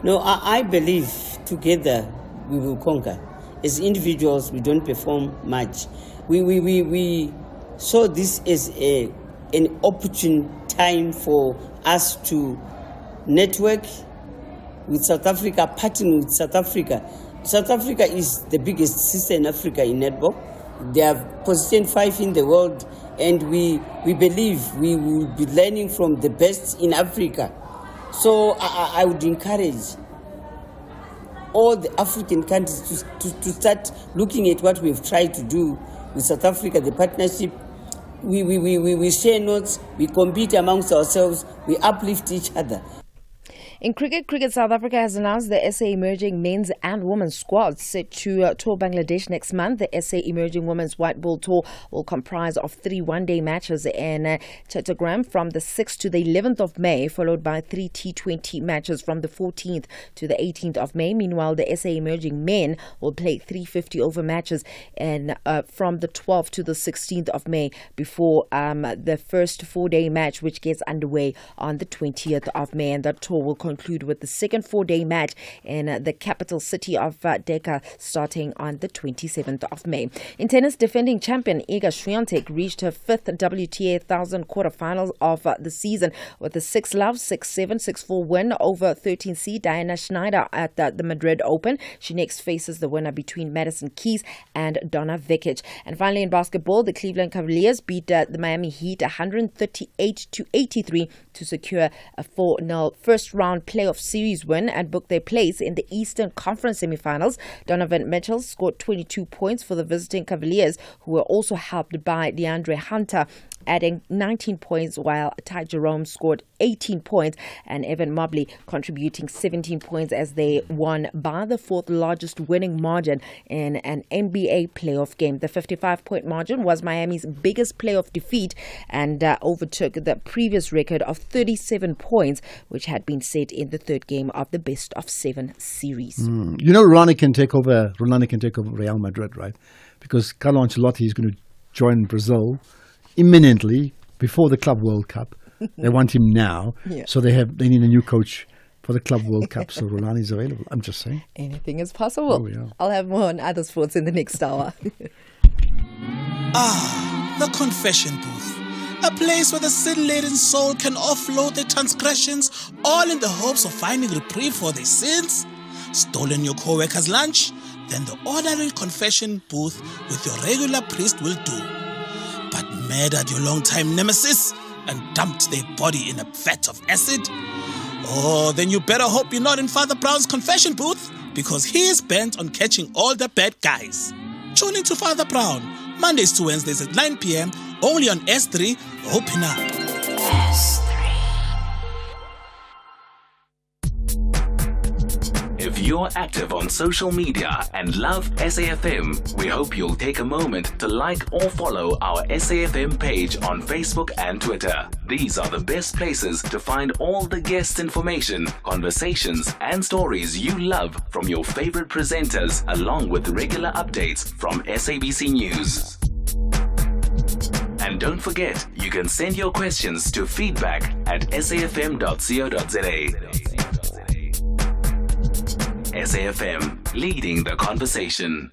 No, I believe together we will conquer. As individuals, we don't perform much. We saw this as an opportune time for us to network with South Africa, partnering with South Africa. South Africa is the biggest sister in Africa in netball. They have position 5 in the world, and we believe we will be learning from the best in Africa. So I would encourage all the African countries to start looking at what we've tried to do with South Africa, the partnership. We share notes, we compete amongst ourselves, we uplift each other. In cricket South Africa has announced the SA Emerging men's and women's squads set to tour Bangladesh next month. The SA Emerging Women's White Ball Tour will comprise of 3 one-day matches in Chattogram from the 6th to the 11th of May, followed by 3 T20 matches from the 14th to the 18th of May. Meanwhile, the SA Emerging men will play 3 50-over matches from the 12th to the 16th of May before the first 4-day match, which gets underway on the 20th of May. And the tour will conclude with the second 4-day match in the capital city of Dhaka starting on the 27th of May. In tennis, defending champion Iga Swiatek reached her 5th WTA 1000 quarterfinals of the season with a 6-love, 6-7, 6-4 win over 13 seed Diana Schneider at the Madrid Open. She next faces the winner between Madison Keys and Donna Vekic. And finally, in basketball, the Cleveland Cavaliers beat the Miami Heat 138-83 to secure a 4-0 first-round playoff series win and book their place in the Eastern Conference semifinals. Donovan Mitchell scored 22 points for the visiting Cavaliers, who were also helped by DeAndre Hunter, adding 19 points, while Ty Jerome scored 18 points and Evan Mobley contributing 17 points as they won by the 4th largest winning margin in an NBA playoff game. The 55-point margin was Miami's biggest playoff defeat and overtook the previous record of 37 points, which had been set in the 3rd game of the best-of-7 series. You know, Ronaldo can take over Real Madrid, right? Because Carlo Ancelotti is going to join Brazil imminently before the Club World Cup. They want him now, so they need a new coach for the Club World Cup. So Rolani is available. I'm just saying. Anything is possible. Oh, yeah. I'll have more on other sports in the next hour. The confession booth. A place where the sin-laden soul can offload their transgressions, all in the hopes of finding reprieve for their sins. Stolen your co-worker's lunch? Then the ordinary confession booth with your regular priest will do. But murdered your long-time nemesis and dumped their body in a vat of acid? Oh, then you better hope you're not in Father Brown's confession booth, because he is bent on catching all the bad guys. Tune in to Father Brown, Mondays to Wednesdays at 9 p.m, only on S3. Open up. S3. If you're active on social media and love SAFM, we hope you'll take a moment to like or follow our SAFM page on Facebook and Twitter. These are the best places to find all the guest information, conversations, and stories you love from your favorite presenters, along with regular updates from SABC News. And don't forget, you can send your questions to feedback@safm.co.za. SAFM, leading the conversation.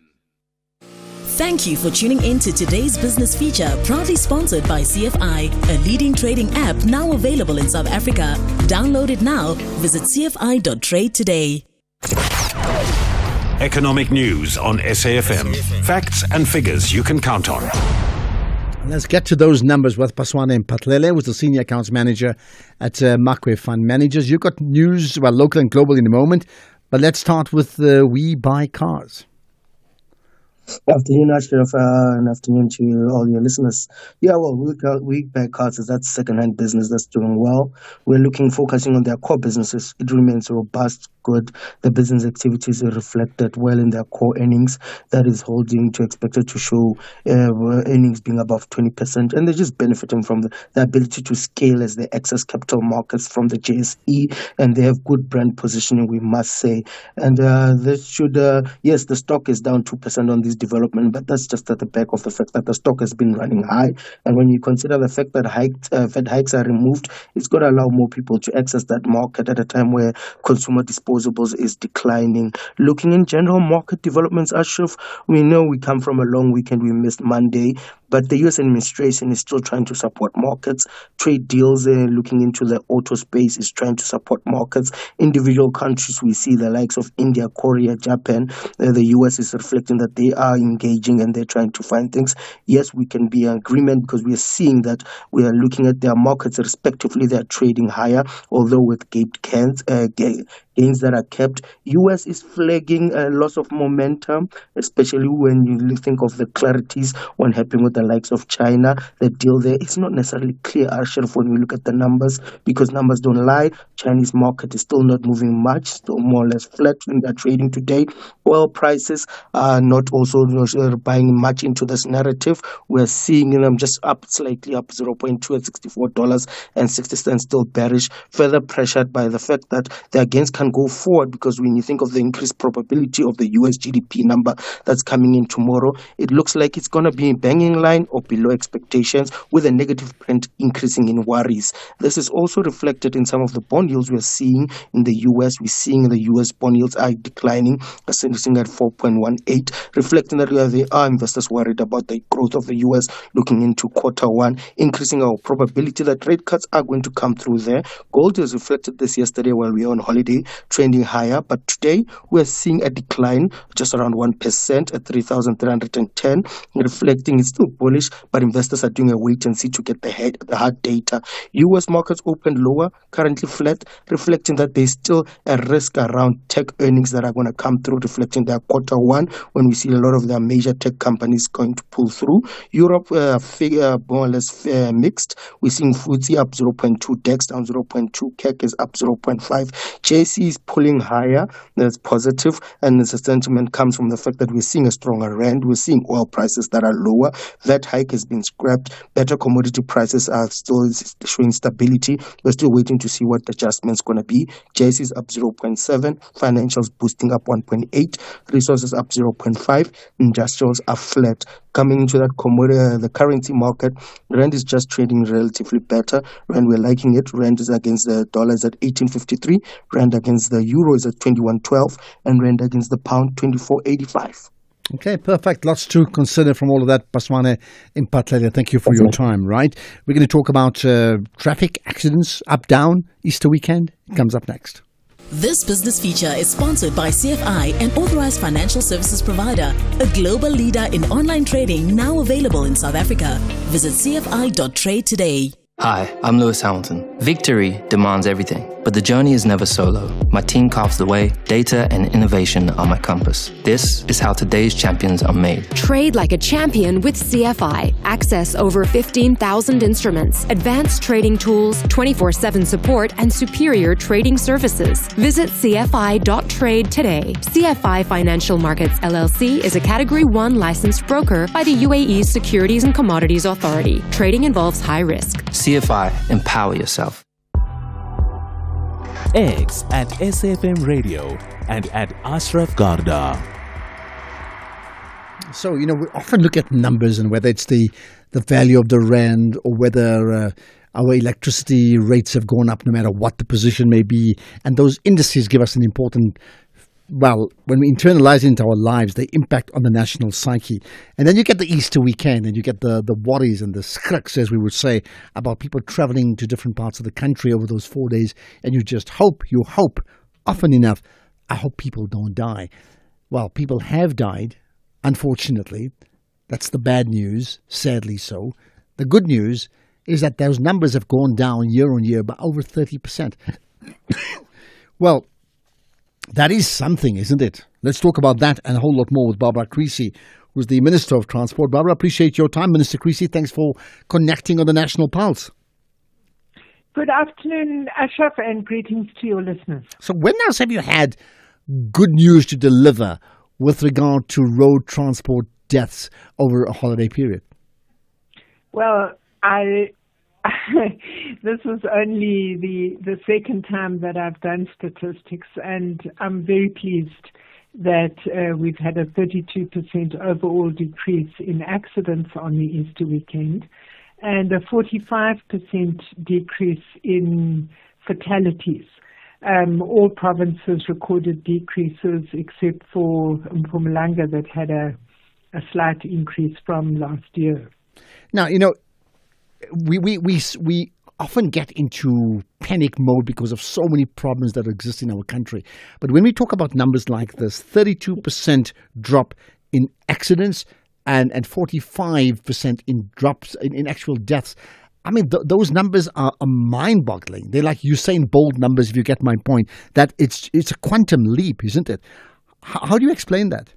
Thank you for tuning in to today's business feature, proudly sponsored by CFI, a leading trading app now available in South Africa. Download it now. Visit cfi.trade today. Economic news on SAFM. Facts and figures you can count on. Let's get to those numbers with Paswane Mpatlele, who's the Senior Accounts Manager at Makwe Fund Managers. You've got news, well, local and global in a moment. But let's start with We Buy Cars. Afternoon, Ashraf, and afternoon to all your listeners. Yeah, well, We Buy Cars is that second-hand business that's doing well. We're focusing on their core businesses. It remains robust, good. The business activities are reflected well in their core earnings. That is holding to expected to show earnings being above 20%. And they're just benefiting from the ability to scale as they access capital markets from the JSE. And they have good brand positioning, we must say. And this should, yes, the stock is down 2% on this development, but that's just at the back of the fact that the stock has been running high. And when you consider the fact that Fed hikes are removed, it's going to allow more people to access that market at a time where consumer disposables is declining. Looking in general market developments, Ashraf, we know we come from a long weekend. We missed Monday. But the U.S. administration is still trying to support markets. Trade deals, looking into the auto space, is trying to support markets. Individual countries, we see the likes of India, Korea, Japan. The U.S. is reflecting that they are engaging and they're trying to find things. Yes, we can be in agreement because we are seeing that we are looking at their markets respectively. They are trading higher, although with gaping gains that are kept. US is flagging a loss of momentum, especially when you think of the clarities when happening with the likes of China. The deal there, it's not necessarily clear, Ashraf, when we look at the numbers, because numbers don't lie. Chinese market is still not moving much, still more or less flat in their trading today. Oil prices are not also buying much into this narrative. We're seeing them just up slightly, up 0.2 at $64.60, still bearish, further pressured by the fact that the gains can go forward, because when you think of the increased probability of the US GDP number that's coming in tomorrow, it looks like it's going to be banging line or below expectations, with a negative print increasing in worries. This is also reflected in some of the bond yields we're seeing in the US. We're seeing the US bond yields are declining, sitting at 4.18, reflecting that there are investors worried about the growth of the US looking into Q1, increasing our probability that rate cuts are going to come through there. Gold has reflected this yesterday while we were on holiday, trending higher, but today we're seeing a decline just around 1% at 3,310, reflecting it's still bullish, but investors are doing a wait and see to get the hard data. US markets opened lower, currently flat, reflecting that there's still a risk around tech earnings that are going to come through, reflecting their Q1, when we see a lot of their major tech companies going to pull through. Europe figure more or less mixed. We're seeing FTSE up 0.2, DAX down 0.2, CAC is up 0.5. JC is pulling higher. That's positive, and the sentiment comes from the fact that we're seeing a stronger rand. We're seeing oil prices that are lower. That hike has been scrapped. Better commodity prices are still showing stability. We're still waiting to see what the adjustment's going to be. JC is up 0.7, financials boosting up 1.8, resources up 0.5, industrials are flat. Coming into that commodity, the currency market, rand is just trading relatively better. Rand, we're liking it. Rand is against the dollar is at 18.53. Rand against the euro is at 21.12, and rand against the pound 24.85. Okay, perfect. Lots to consider from all of that. Baswane Mphatlele, thank you for your time, right? We're going to talk about traffic accidents, up, down, Easter weekend. It comes up next. This business feature is sponsored by CFI, an authorized financial services provider, a global leader in online trading now available in South Africa. Visit cfi.trade today. Hi, I'm Lewis Hamilton. Victory demands everything, but the journey is never solo. My team carves the way, data and innovation are my compass. This is how today's champions are made. Trade like a champion with CFI. Access over 15,000 instruments, advanced trading tools, 24/7 support, and superior trading services. Visit cfi.trade today. CFI Financial Markets LLC is a Category 1 licensed broker by the UAE's Securities and Commodities Authority. Trading involves high risk. CFI, empower yourself. X at SAFM Radio and at Ashraf Garda. So, we often look at numbers and whether it's the value of the rand or whether our electricity rates have gone up no matter what the position may be. And those indices give us an important, when we internalize it into our lives, they impact on the national psyche. And then you get the Easter weekend and you get the worries and the skriks, as we would say, about people traveling to different parts of the country over those 4 days. And you hope, often enough, I hope people don't die. Well, people have died, unfortunately. That's the bad news, sadly so. The good news is that those numbers have gone down year on year by over 30%. Well, that is something, isn't it? Let's talk about that and a whole lot more with Barbara Creasy, who's the Minister of Transport. Barbara, appreciate your time. Minister Creasy, thanks for connecting on the National Pulse. Good afternoon, Ashraf, and greetings to your listeners. So when else have you had good news to deliver with regard to road transport deaths over a holiday period? Well, this is only the second time that I've done statistics, and I'm very pleased that we've had a 32% overall decrease in accidents on the Easter weekend and a 45% decrease in fatalities. All provinces recorded decreases except for Mpumalanga that had a slight increase from last year. Now, we often get into panic mode because of so many problems that exist in our country. But when we talk about numbers like this, 32% drop in accidents and 45% in drops in actual deaths, I mean, those numbers are mind-boggling. They're like Usain Bolt numbers, if you get my point, that it's a quantum leap, isn't it? How do you explain that?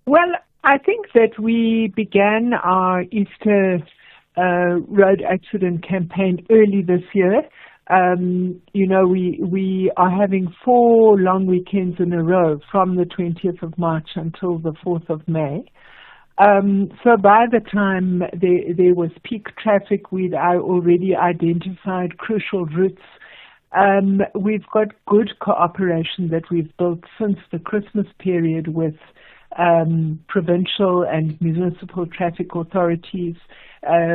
Well, I think that we began our Easter road accident campaign early this year. We are having 4 long weekends in a row from the 20th of March until the 4th of May. So by the time there was peak traffic, we'd already identified crucial routes. We've got good cooperation that we've built since the Christmas period with provincial and municipal traffic authorities.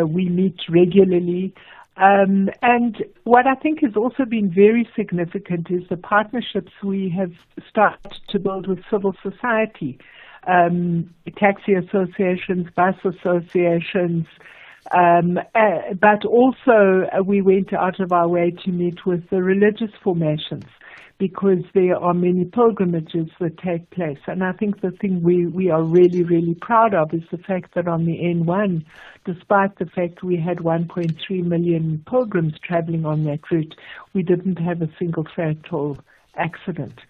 We meet regularly. And what I think has also been very significant is the partnerships we have started to build with civil society. Taxi associations, bus associations, but also we went out of our way to meet with the religious formations because there are many pilgrimages that take place. And I think the thing we are really, really proud of is the fact that on the N1, despite the fact we had 1.3 million pilgrims traveling on that route, we didn't have a single fatal accident.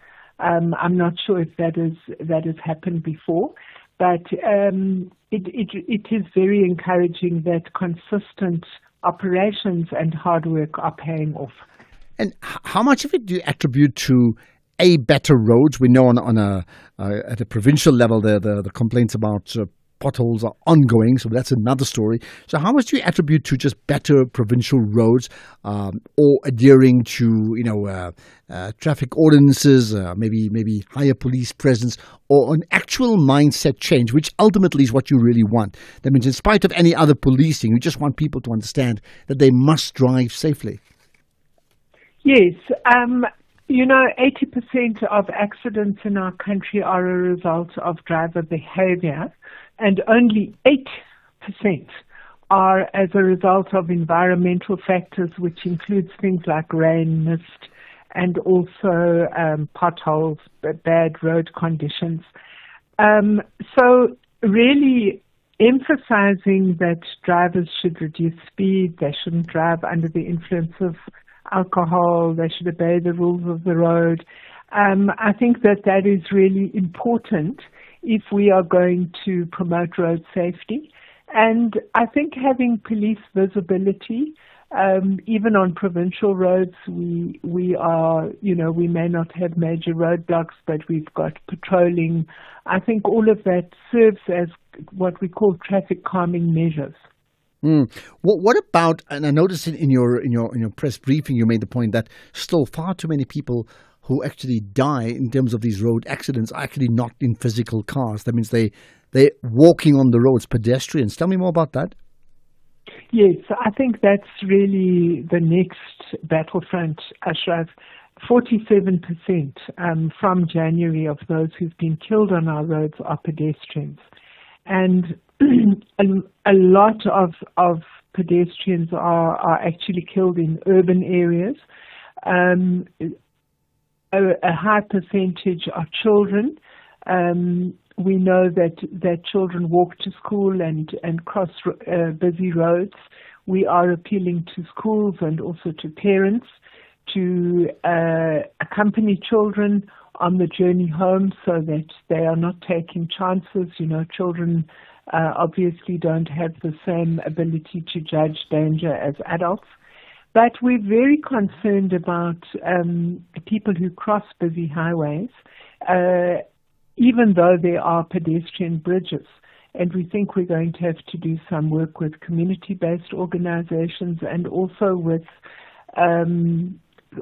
I'm not sure if that has happened before, but it is very encouraging that consistent operations and hard work are paying off. And how much of it do you attribute to better roads? We know at a provincial level the complaints about potholes are ongoing, so that's another story. So how much do you attribute to just better provincial roads or adhering to traffic ordinances, maybe higher police presence, or an actual mindset change, which ultimately is what you really want? That means in spite of any other policing, you just want people to understand that they must drive safely. Yes. 80% of accidents in our country are a result of driver behavior, and only 8% are as a result of environmental factors, which includes things like rain, mist, and also potholes, bad road conditions. So really emphasizing that drivers should reduce speed, they shouldn't drive under the influence of alcohol, they should obey the rules of the road. I think that is really important if we are going to promote road safety. And I think having police visibility, even on provincial roads, we are, we may not have major roadblocks, but we've got patrolling. I think all of that serves as what we call traffic calming measures. What about, and I noticed in your press briefing, you made the point that still far too many people who actually die in terms of these road accidents are actually not in physical cars. That means they're walking on the roads, pedestrians. Tell me more about that. Yes, I think that's really the next battlefront, Ashraf. 47% from January of those who've been killed on our roads are pedestrians. And a lot of pedestrians are actually killed in urban areas. A high percentage are children. We know that children walk to school and cross busy roads. We are appealing to schools and also to parents to accompany children on the journey home so that they are not taking chances. Children obviously don't have the same ability to judge danger as adults. But we're very concerned about people who cross busy highways, even though there are pedestrian bridges. And we think we're going to have to do some work with community-based organizations and also with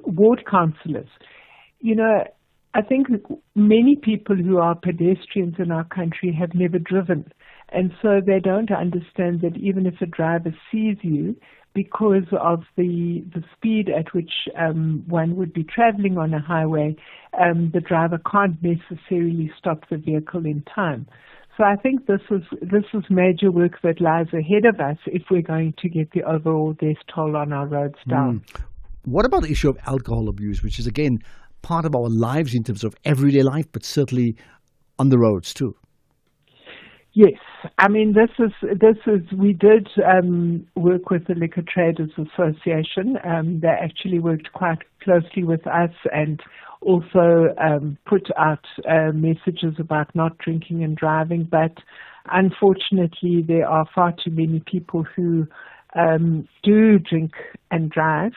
ward councillors. I think many people who are pedestrians in our country have never driven. And so they don't understand that even if a driver sees you, because of the speed at which one would be traveling on a highway, the driver can't necessarily stop the vehicle in time. So I think this is major work that lies ahead of us if we're going to get the overall death toll on our roads down. What about the issue of alcohol abuse, which is, again, part of our lives in terms of everyday life, but certainly on the roads too? Yes, I mean we did work with the Liquor Traders Association. They actually worked quite closely with us and also put out messages about not drinking and driving. But unfortunately, there are far too many people who do drink and drive.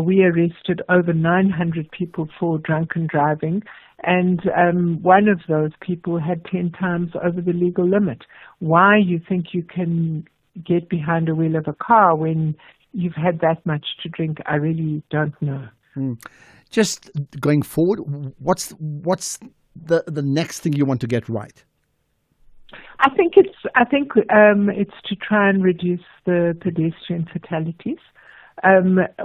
We arrested over 900 people for drunken driving. And one of those people had 10 times over the legal limit. Why you think you can get behind a wheel of a car when you've had that much to drink, I really don't know. Just going forward, what's the next thing you want to get right? I think it's to try and reduce the pedestrian fatalities.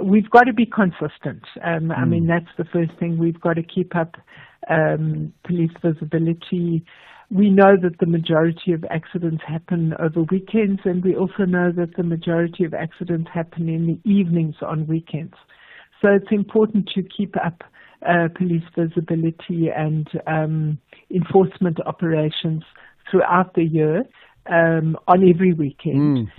We've got to be consistent. I mean, that's the first thing. We've got to keep up police visibility. We know that the majority of accidents happen over weekends, and we also know that the majority of accidents happen in the evenings on weekends. So it's important to keep up police visibility and enforcement operations throughout the year on every weekend.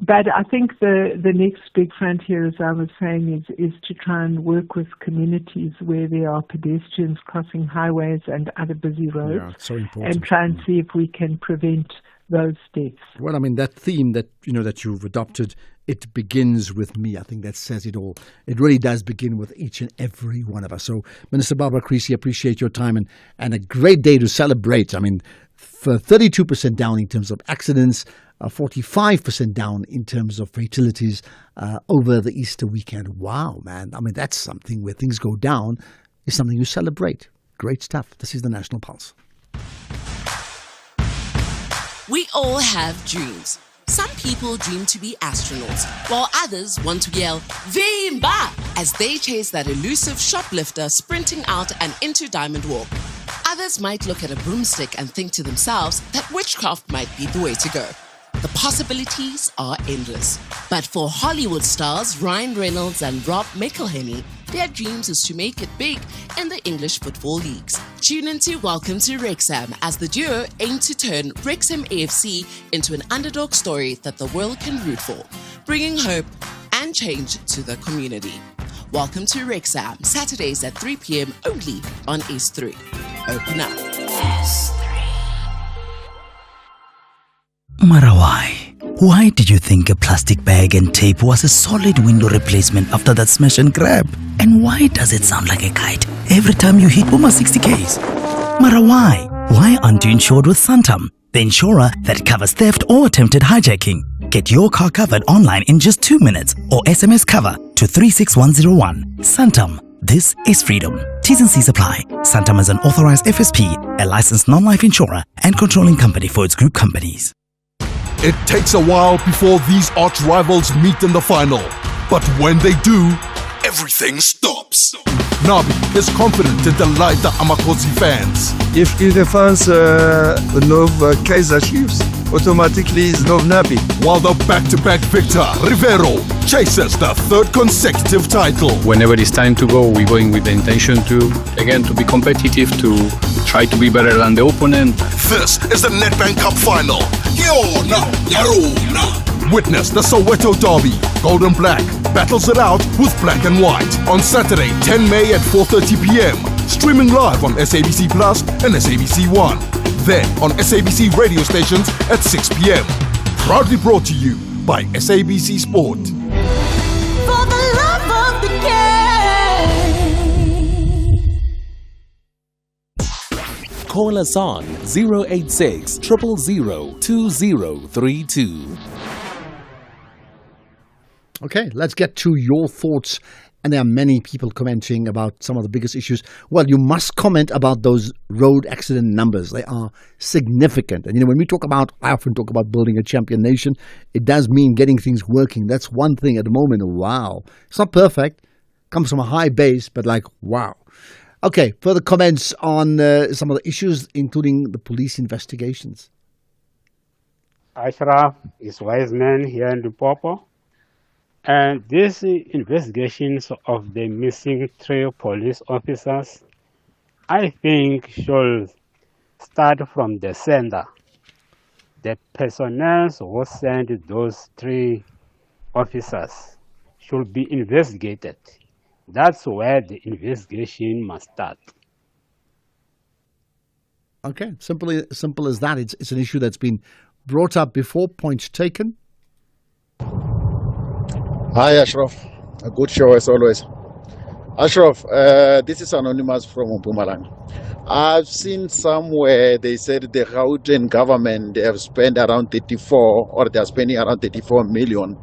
But I think the next big frontier, as I was saying, is to try and work with communities where there are pedestrians crossing highways and other busy roads, so important. and try and see if we can prevent those deaths. Well, I mean, that theme that you've adopted, it begins with me. I think that says it all. It really does begin with each and every one of us. So, Minister Barbara Creasy, appreciate your time and a great day to celebrate. I mean, for 32% down in terms of accidents, 45% down in terms of fatalities over the Easter weekend. Wow, man. I mean, that's something where things go down is something you celebrate. Great stuff. This is the National Pulse. We all have dreams. Some people dream to be astronauts, while others want to yell, Vimba! As they chase that elusive shoplifter sprinting out and into Diamond Walk. Others might look at a broomstick and think to themselves that witchcraft might be the way to go. The possibilities are endless. But for Hollywood stars Ryan Reynolds and Rob McElhenney, their dreams is to make it big in the English football leagues. Tune into Welcome to Wrexham as the duo aim to turn Wrexham AFC into an underdog story that the world can root for, bringing hope and change to the community. Welcome to Wrexham, Saturdays at 3 p.m. only on S3. Open up. S3. Marawai, why did you think a plastic bag and tape was a solid window replacement after that smash and grab? And why does it sound like a kite every time you hit Puma 60Ks? Marawai, why aren't you insured with Santam, the insurer that covers theft or attempted hijacking? Get your car covered online in just 2 minutes or SMS cover to 36101. Santam. This is freedom. T's and C's apply. Santam is an authorized FSP, a licensed non-life insurer and controlling company for its group companies. It takes a while before these arch rivals meet in the final. But when they do, everything stops. Nabi is confident to delight the Amakosi fans. If the fans love Kaiser Chiefs, automatically love Nabi. While the back-to-back victor, Rivero, chases the third consecutive title. Whenever it's time to go, we're going with the intention to be competitive, to try to be better than the opponent. This is the Nedbank Cup final. Witness the Soweto Derby. Gold and Black battles it out with Black and White on Saturday, 10 May at 4:30 p.m. Streaming live on SABC Plus and SABC One. Then on SABC radio stations at 6 p.m. Proudly brought to you by SABC Sport. For the love of the game. Call us on 086 000 2032. Okay, let's get to your thoughts. And there are many people commenting about some of the biggest issues. Well, you must comment about those road accident numbers. They are significant. And, when I often talk about building a champion nation, it does mean getting things working. That's one thing at the moment. Wow. It's not perfect. Comes from a high base, but wow. Okay, further comments on some of the issues, including the police investigations. Ashraf is wise man here in Limpopo. And these investigations of the missing 3 police officers, I think, should start from the center. the personnel who sent those 3 officers should be investigated. That's where the investigation must start. Okay, simple as that. It's an issue that's been brought up before. Point taken. Hi, Ashraf. A good show as always. Ashraf, this is Anonymous from Mpumalanga. I've seen somewhere they said the Gauteng government, they have spent around 34, or they are spending around 34 million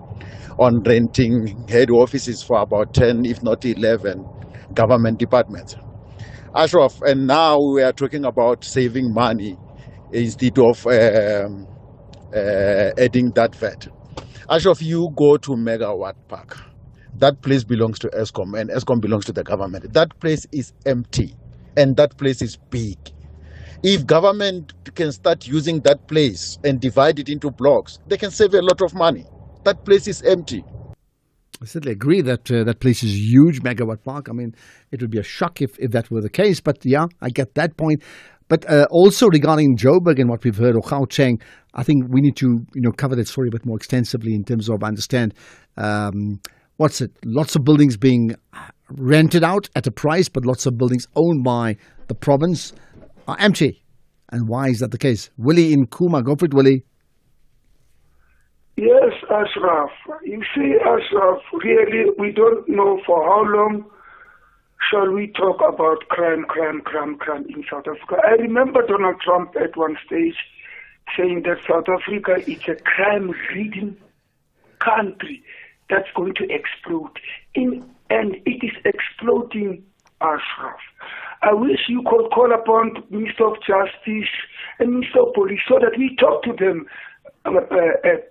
on renting head offices for about 10, if not 11, government departments. Ashraf, and now we are talking about saving money instead of adding that VAT. Ashraf, you go to Megawatt Park. That place belongs to Eskom, and Eskom belongs to the government. That place is empty, and that place is big. If government can start using that place and divide it into blocks, they can save a lot of money. That place is empty. I certainly agree that that place is huge, Megawatt Park. I mean, it would be a shock if that were the case. But yeah, I get that point. But also regarding Joburg and what we've heard, or Gauteng, I think we need to cover that story a bit more extensively in terms of understand lots of buildings being rented out at a price, but lots of buildings owned by the province are empty. And why is that the case? Willie in Kuma, go for it, Willie. Yes, Ashraf. You see, Ashraf, really, we don't know for how long shall we talk about crime in South Africa. I remember Donald Trump at one stage saying that South Africa is a crime-ridden country that's going to explode. And it is exploding, Ashraf. I wish you could call upon the Minister of Justice and Minister of Police so that we talk to them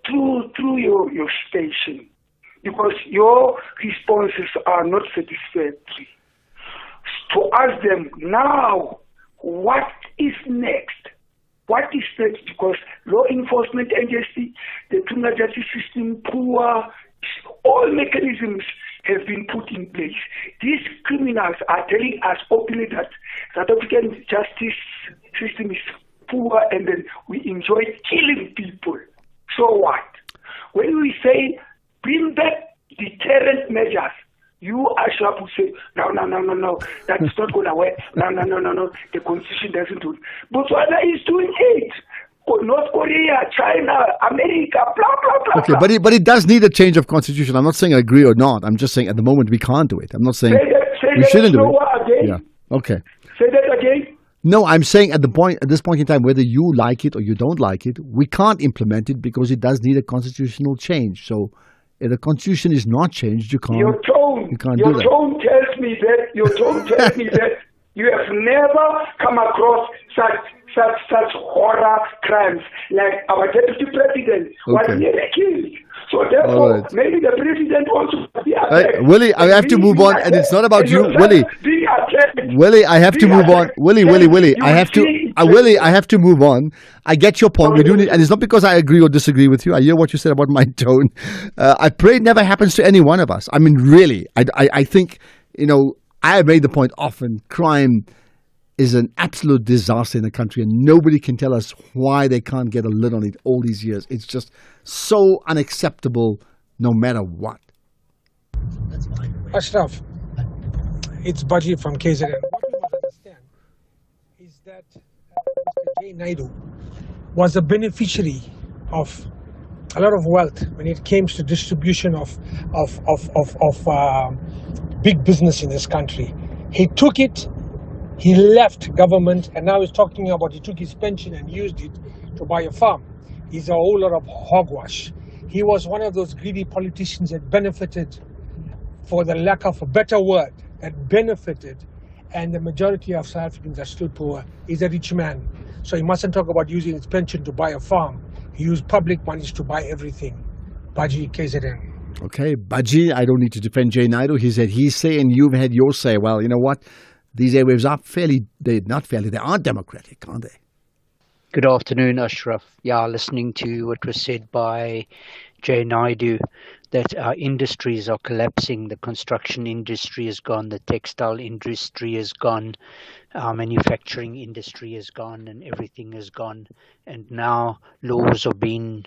through your station, because your responses are not satisfactory. To ask them now, what is next? What is next? Because law enforcement agency, the criminal justice system, poor, all mechanisms have been put in place. These criminals are telling us openly that South African justice system is poor, and then we enjoy killing people. So what? When we say bring back deterrent measures, you, Ashraf, will say, no, that's not going to work. No, the constitution doesn't do it. Botswana is doing it. North Korea, China, America, blah. Okay, but it does need a change of constitution. I'm not saying I agree or not. I'm just saying at the moment we can't do it. I'm not saying we shouldn't do it. Again. Yeah. Okay. Say that again. No, I'm saying at this point in time, whether you like it or you don't like it, we can't implement it because it does need a constitutional change. So if the constitution is not changed, you can't. Your tone tells me that you have never come across such horror crimes like our deputy president was nearly killed. So therefore, maybe the president also be attacked. Willie, I have to move on, and it's not about you, Willie. Willie, I have to move on. Willie, I have to move on. I get your point. We do need, and it's not because I agree or disagree with you. I hear what you said about my tone. I pray it never happens to any one of us. I mean, really, I think, I have made the point often, crime is an absolute disaster in the country, and nobody can tell us why they can't get a lid on it all these years. It's just so unacceptable no matter what. Ashraf, it's Baji from KZN. What you must understand is that Mr. Jay Naidu was a beneficiary of a lot of wealth when it came to distribution of big business in this country. He took it. He left government, and now he's talking about he took his pension and used it to buy a farm. He's a whole lot of hogwash. He was one of those greedy politicians that benefited, for the lack of a better word, that benefited, and the majority of South Africans are still poor. He's a rich man, so he mustn't talk about using his pension to buy a farm. He used public monies to buy everything. Baji, KZN. Okay, Baji, I don't need to defend Jay Naidu. He said his say and you've had your say. Well, you know what? These airwaves are they are democratic, aren't they? Good afternoon, Ashraf. Yeah, listening to what was said by Jay Naidu, that our industries are collapsing. The construction industry is gone, the textile industry is gone, our manufacturing industry is gone, and everything is gone. And now laws are being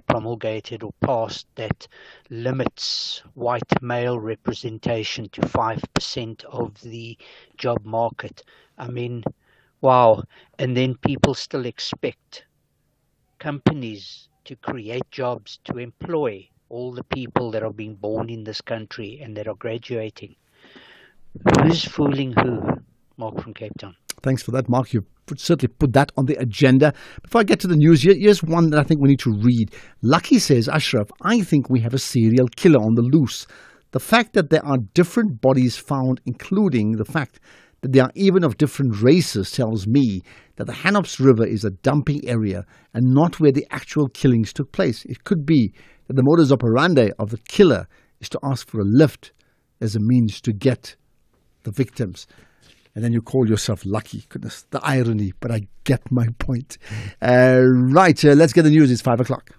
promulgated or passed that limits white male representation to 5% of the job market. I mean, wow. And then people still expect companies to create jobs, to employ all the people that are being born in this country and that are graduating. Who's fooling who? Mark from Cape Town. Thanks for that, Mark. You certainly put that on the agenda. Before I get to the news, here's one that I think we need to read. Lucky says, Ashraf, I think we have a serial killer on the loose. The fact that there are different bodies found, including the fact that they are even of different races, tells me that the Hanops River is a dumping area and not where the actual killings took place. It could be that the modus operandi of the killer is to ask for a lift as a means to get the victims. And then you call yourself lucky. Goodness, the irony, but I get my point. Right, let's get the news. It's 5 o'clock.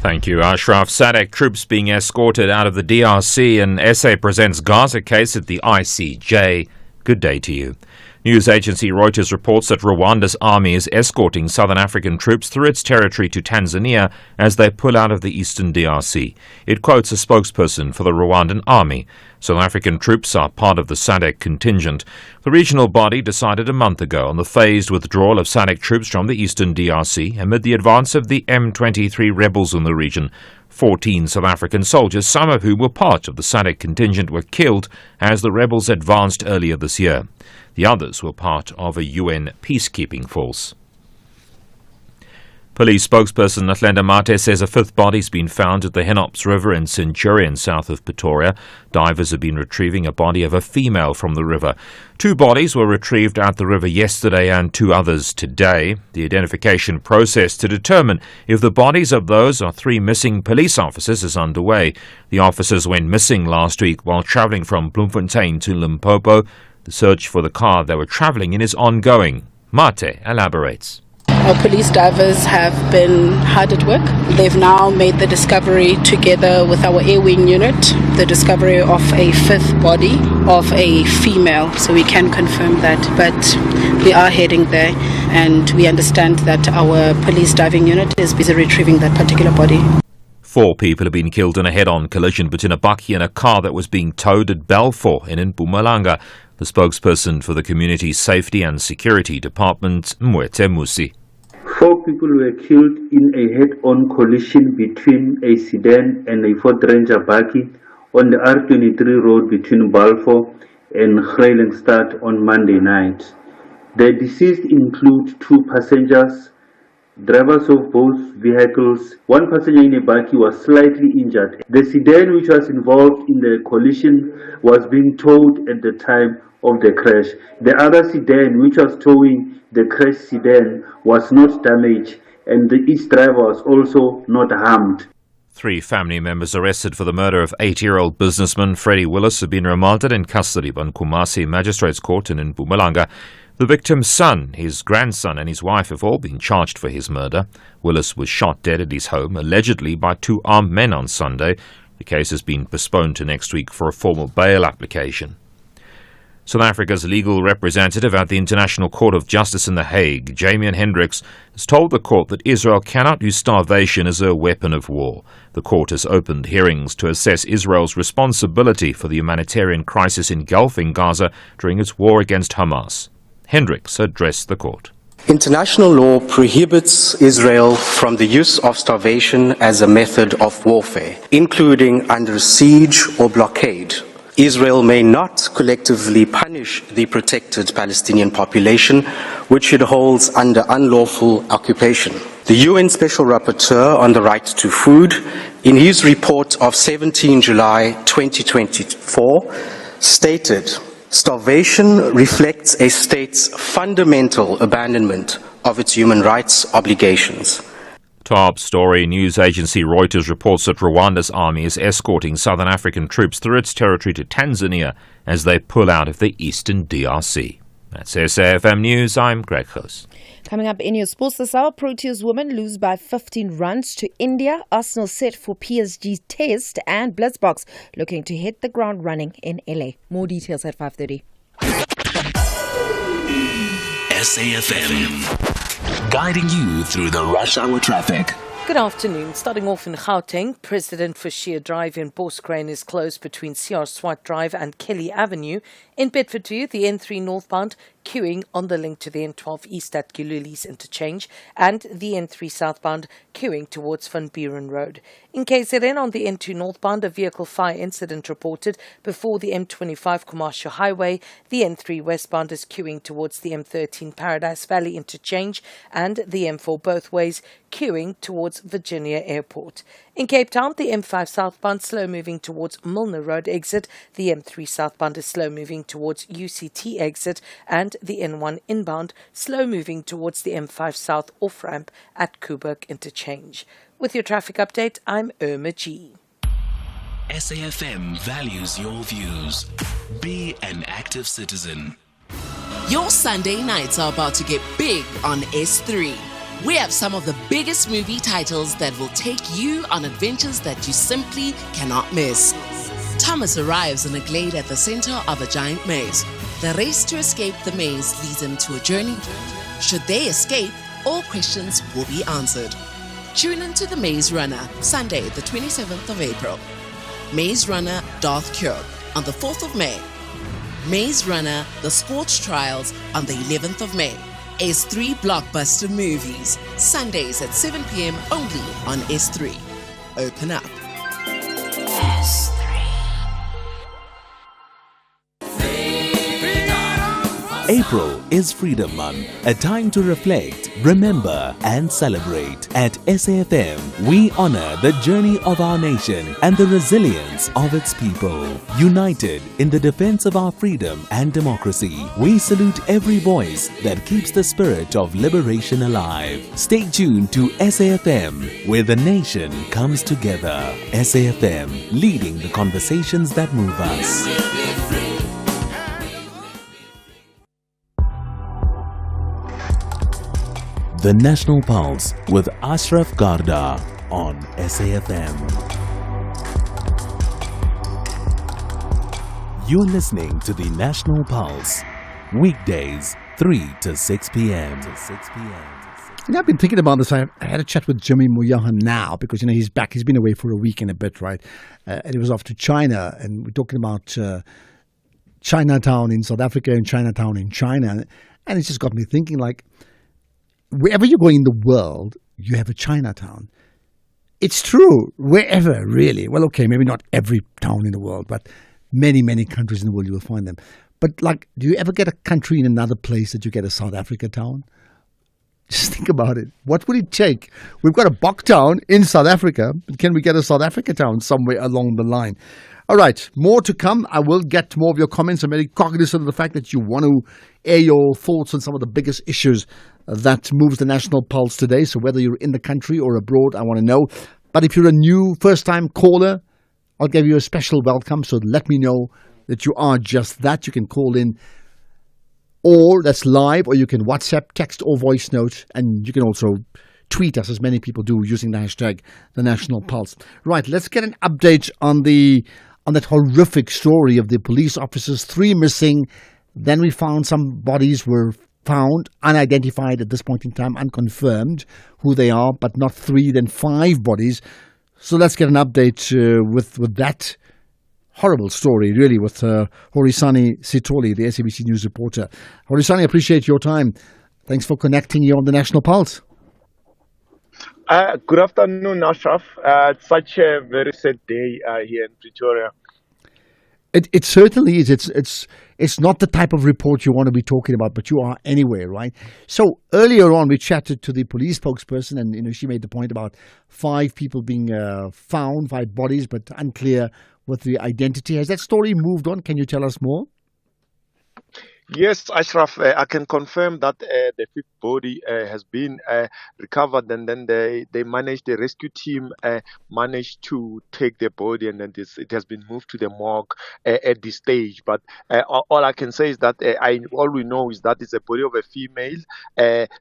Thank you, Ashraf. SADC troops being escorted out of the DRC, and SA presents Gaza case at the ICJ. Good day to you. News agency Reuters reports that Rwanda's army is escorting Southern African troops through its territory to Tanzania as they pull out of the eastern DRC. It quotes a spokesperson for the Rwandan army. South African troops are part of the SADC contingent. The regional body decided a month ago on the phased withdrawal of SADC troops from the eastern DRC amid the advance of the M23 rebels in the region. 14 South African soldiers, some of whom were part of the SADC contingent, were killed as the rebels advanced earlier this year. The others were part of a UN peacekeeping force. Police spokesperson Nahlenda Mate says a fifth body's been found at the Hanops River in Centurion, south of Pretoria. Divers have been retrieving a body of a female from the river. 2 bodies were retrieved at the river yesterday and 2 others today. The identification process to determine if the bodies of those are 3 missing police officers is underway. The officers went missing last week while travelling from Bloemfontein to Limpopo. The search for the car they were travelling in is ongoing. Mate elaborates. Our police divers have been hard at work. They've now made the discovery together with our air wing unit, the discovery of a 5th body of a female. So we can confirm that, but we are heading there and we understand that our police diving unit is busy retrieving that particular body. 4 people have been killed in a head-on collision between a bakkie and a car that was being towed at Balfour in Mpumalanga. The spokesperson for the Community Safety and Security Department, Mwete Musi. 4 people were killed in a head-on collision between a sedan and a Ford Ranger bakkie on the R23 road between Balfour and Greylandstad on Monday night. The deceased include 2 passengers, drivers of both vehicles. 1 passenger in a bakkie was slightly injured. The sedan which was involved in the collision was being towed at the time of the crash. The other sedan which was towing the crashed sedan was not damaged and its driver was also not harmed. 3 family members arrested for the murder of 8-year-old businessman Freddie Willis have been remanded in custody by Nkumasi Magistrates Court in Mpumalanga. The victim's son, his grandson and his wife have all been charged for his murder. Willis was shot dead at his home, allegedly by 2 armed men on Sunday. The case has been postponed to next week for a formal bail application. South Africa's legal representative at the International Court of Justice in The Hague, Jamian Hendricks, has told the court that Israel cannot use starvation as a weapon of war. The court has opened hearings to assess Israel's responsibility for the humanitarian crisis engulfing Gaza during its war against Hamas. Hendricks addressed the court. International law prohibits Israel from the use of starvation as a method of warfare, including under siege or blockade. Israel may not collectively punish the protected Palestinian population, which it holds under unlawful occupation. The UN Special Rapporteur on the Right to Food, in his report of 17 July 2024, stated, "Starvation reflects a state's fundamental abandonment of its human rights obligations." Top story. News agency Reuters reports that Rwanda's army is escorting Southern African troops through its territory to Tanzania as they pull out of the eastern DRC. That's SAFM News. I'm Greg Hoos. Coming up in your sports this hour, Proteas women lose by 15 runs to India. Arsenal set for PSG test, and Blitzbox looking to hit the ground running in LA. More details at 5:30. SAFM, guiding you through the rush hour traffic. Good afternoon. Starting off in Gauteng, President Forshia Drive in Boskraan is closed between C.R. Swart Drive and Kelly Avenue. In Bedfordview, the N3 northbound queuing on the link to the N12 east at Gululis interchange, and the N3 southbound queuing towards Van Buren Road. In KZN, on the N2 northbound, a vehicle fire incident reported before the M25 Commercial Highway. The N3 westbound is queuing towards the M13 Paradise Valley interchange, and the M4 both ways queuing towards Virginia Airport. In Cape Town, the M5 southbound slow moving towards Milner Road exit. The M3 southbound is slow moving towards UCT exit, and the N1 inbound slow moving towards the M5 south off ramp at Kuburg interchange. With your traffic update, I'm Irma G. SAFM values your views. Be an active citizen. Your Sunday nights are about to get big on S3. We have some of the biggest movie titles that will take you on adventures that you simply cannot miss. Thomas arrives in a glade at the center of a giant maze. The race to escape the maze leads him to a journey. Should they escape, all questions will be answered. Tune into The Maze Runner, Sunday, the 27th of April. Maze Runner Darth Cure on the 4th of May. Maze Runner The Sports Trials on the 11th of May. S3 Blockbuster Movies, Sundays at 7 p.m. only on S3. Open up. S3. April is Freedom Month, a time to reflect, remember and celebrate. At SAFM, we honor the journey of our nation and the resilience of its people. United in the defense of our freedom and democracy, we salute every voice that keeps the spirit of liberation alive. Stay tuned to SAFM, where the nation comes together. SAFM, leading the conversations that move us. The National Pulse with Ashraf Garda on SAFM. You're listening to the National Pulse, weekdays 3 to 6 p.m. You know, I've been thinking about this. I had a chat with Jimmy Muyahan now because, you know, he's back. He's been away for a week and a bit, right? And he was off to China, and we're talking about Chinatown in South Africa and Chinatown in China. And it just got me thinking, like, wherever you go in the world, you have a Chinatown. It's true, wherever, really. Well, okay, maybe not every town in the world, but many, many countries in the world you will find them. But, like, do you ever get a country in another place that you get a South Africa town? Just think about it. What would it take? We've got a Bok town in South Africa, but can we get a South Africa town somewhere along the line? All right, more to come. I will get more of your comments. I'm very cognizant of the fact that you want to air your thoughts on some of the biggest issues that moves the national pulse today. So whether you're in the country or abroad, I want to know. But if you're a new first-time caller, I'll give you a special welcome. So let me know that you are just that. You can call in, or that's live, or you can WhatsApp, text, or voice note. And you can also tweet us, as many people do, using the hashtag The National Pulse. Right, let's get an update on that horrific story of the police officers, 3 missing. Then we found some bodies were found, unidentified at this point in time, unconfirmed who they are, but not 3, then 5 bodies. So let's get an update with that horrible story, really, with Horisani Sitoli, the SABC News reporter. Horisani, I appreciate your time. Thanks for connecting here on the National Pulse. Good afternoon, Ashraf. It's such a very sad day here in Pretoria. It certainly is. It's not the type of report you want to be talking about, but you are anyway, right? So earlier on, we chatted to the police spokesperson, and, you know, she made the point about 5 people being found, 5 bodies, but unclear with the identity. Has that story moved on? Can you tell us more? Yes, Ashraf, I can confirm that the fifth body has been recovered, and then the rescue team managed to take the body, and then it has been moved to the morgue at this stage. But all I can say is that all we know is that it's a body of a female,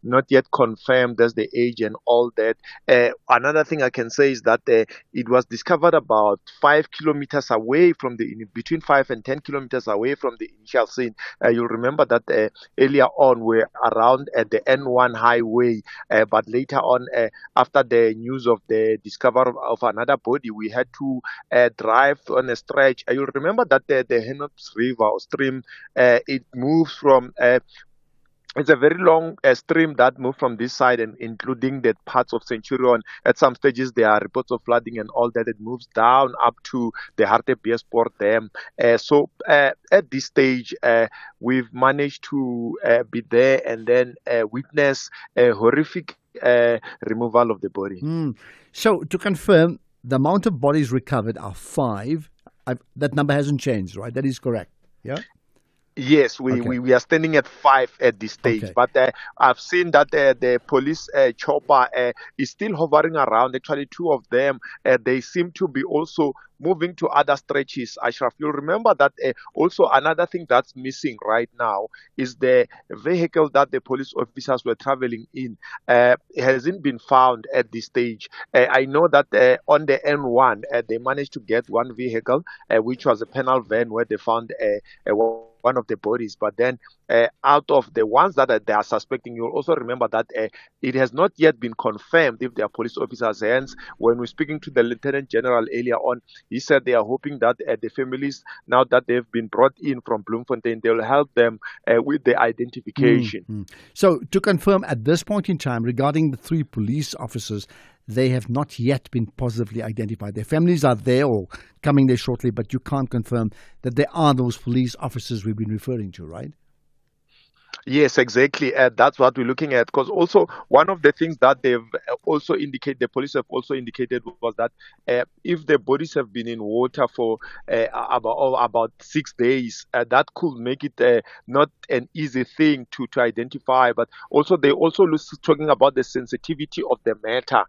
not yet confirmed as the age and all that. Another thing I can say is that it was discovered about 5 kilometers away from between 5 and 10 kilometers away from the initial scene. You'll remember that earlier on we're around at the N1 highway, but later on, after the news of the discovery of another body, we had to drive on a stretch. You'll remember that the Henops River or stream, it moves from it's a very long stream that moved from this side, and including the parts of Centurion. At some stages, there are reports of flooding and all that. It moves down up to the Hartebeesport Dam. At this stage, we've managed to be there and then witness a horrific removal of the body. So, to confirm, the amount of bodies recovered are 5. That number hasn't changed, right? That is correct. Yeah? Yes, we are standing at 5 at this stage, but I've seen that the police chopper is still hovering around. Actually, 2 of them, they seem to be also moving to other stretches. Ashraf, you'll remember that also another thing that's missing right now is the vehicle that the police officers were traveling in hasn't been found at this stage. I know that on the N1, they managed to get one vehicle, which was a panel van where they found one of the bodies. But then out of the ones that they are suspecting, you'll also remember that it has not yet been confirmed if they are police officers. Hence, when we're speaking to the Lieutenant General earlier on, he said they are hoping that the families, now that they've been brought in from Bloemfontein, they'll help them with the identification. So, to confirm, at this point in time, regarding the 3 police officers, they have not yet been positively identified. Their families are there or coming there shortly, but you can't confirm that they are those police officers we've been referring to, right? Yes, exactly. That's what we're looking at. Because also one of the things that they've also indicated, the police have also indicated, was that if the bodies have been in water for about 6 days, that could make it not an easy thing to identify. But also they also talking about the sensitivity of the matter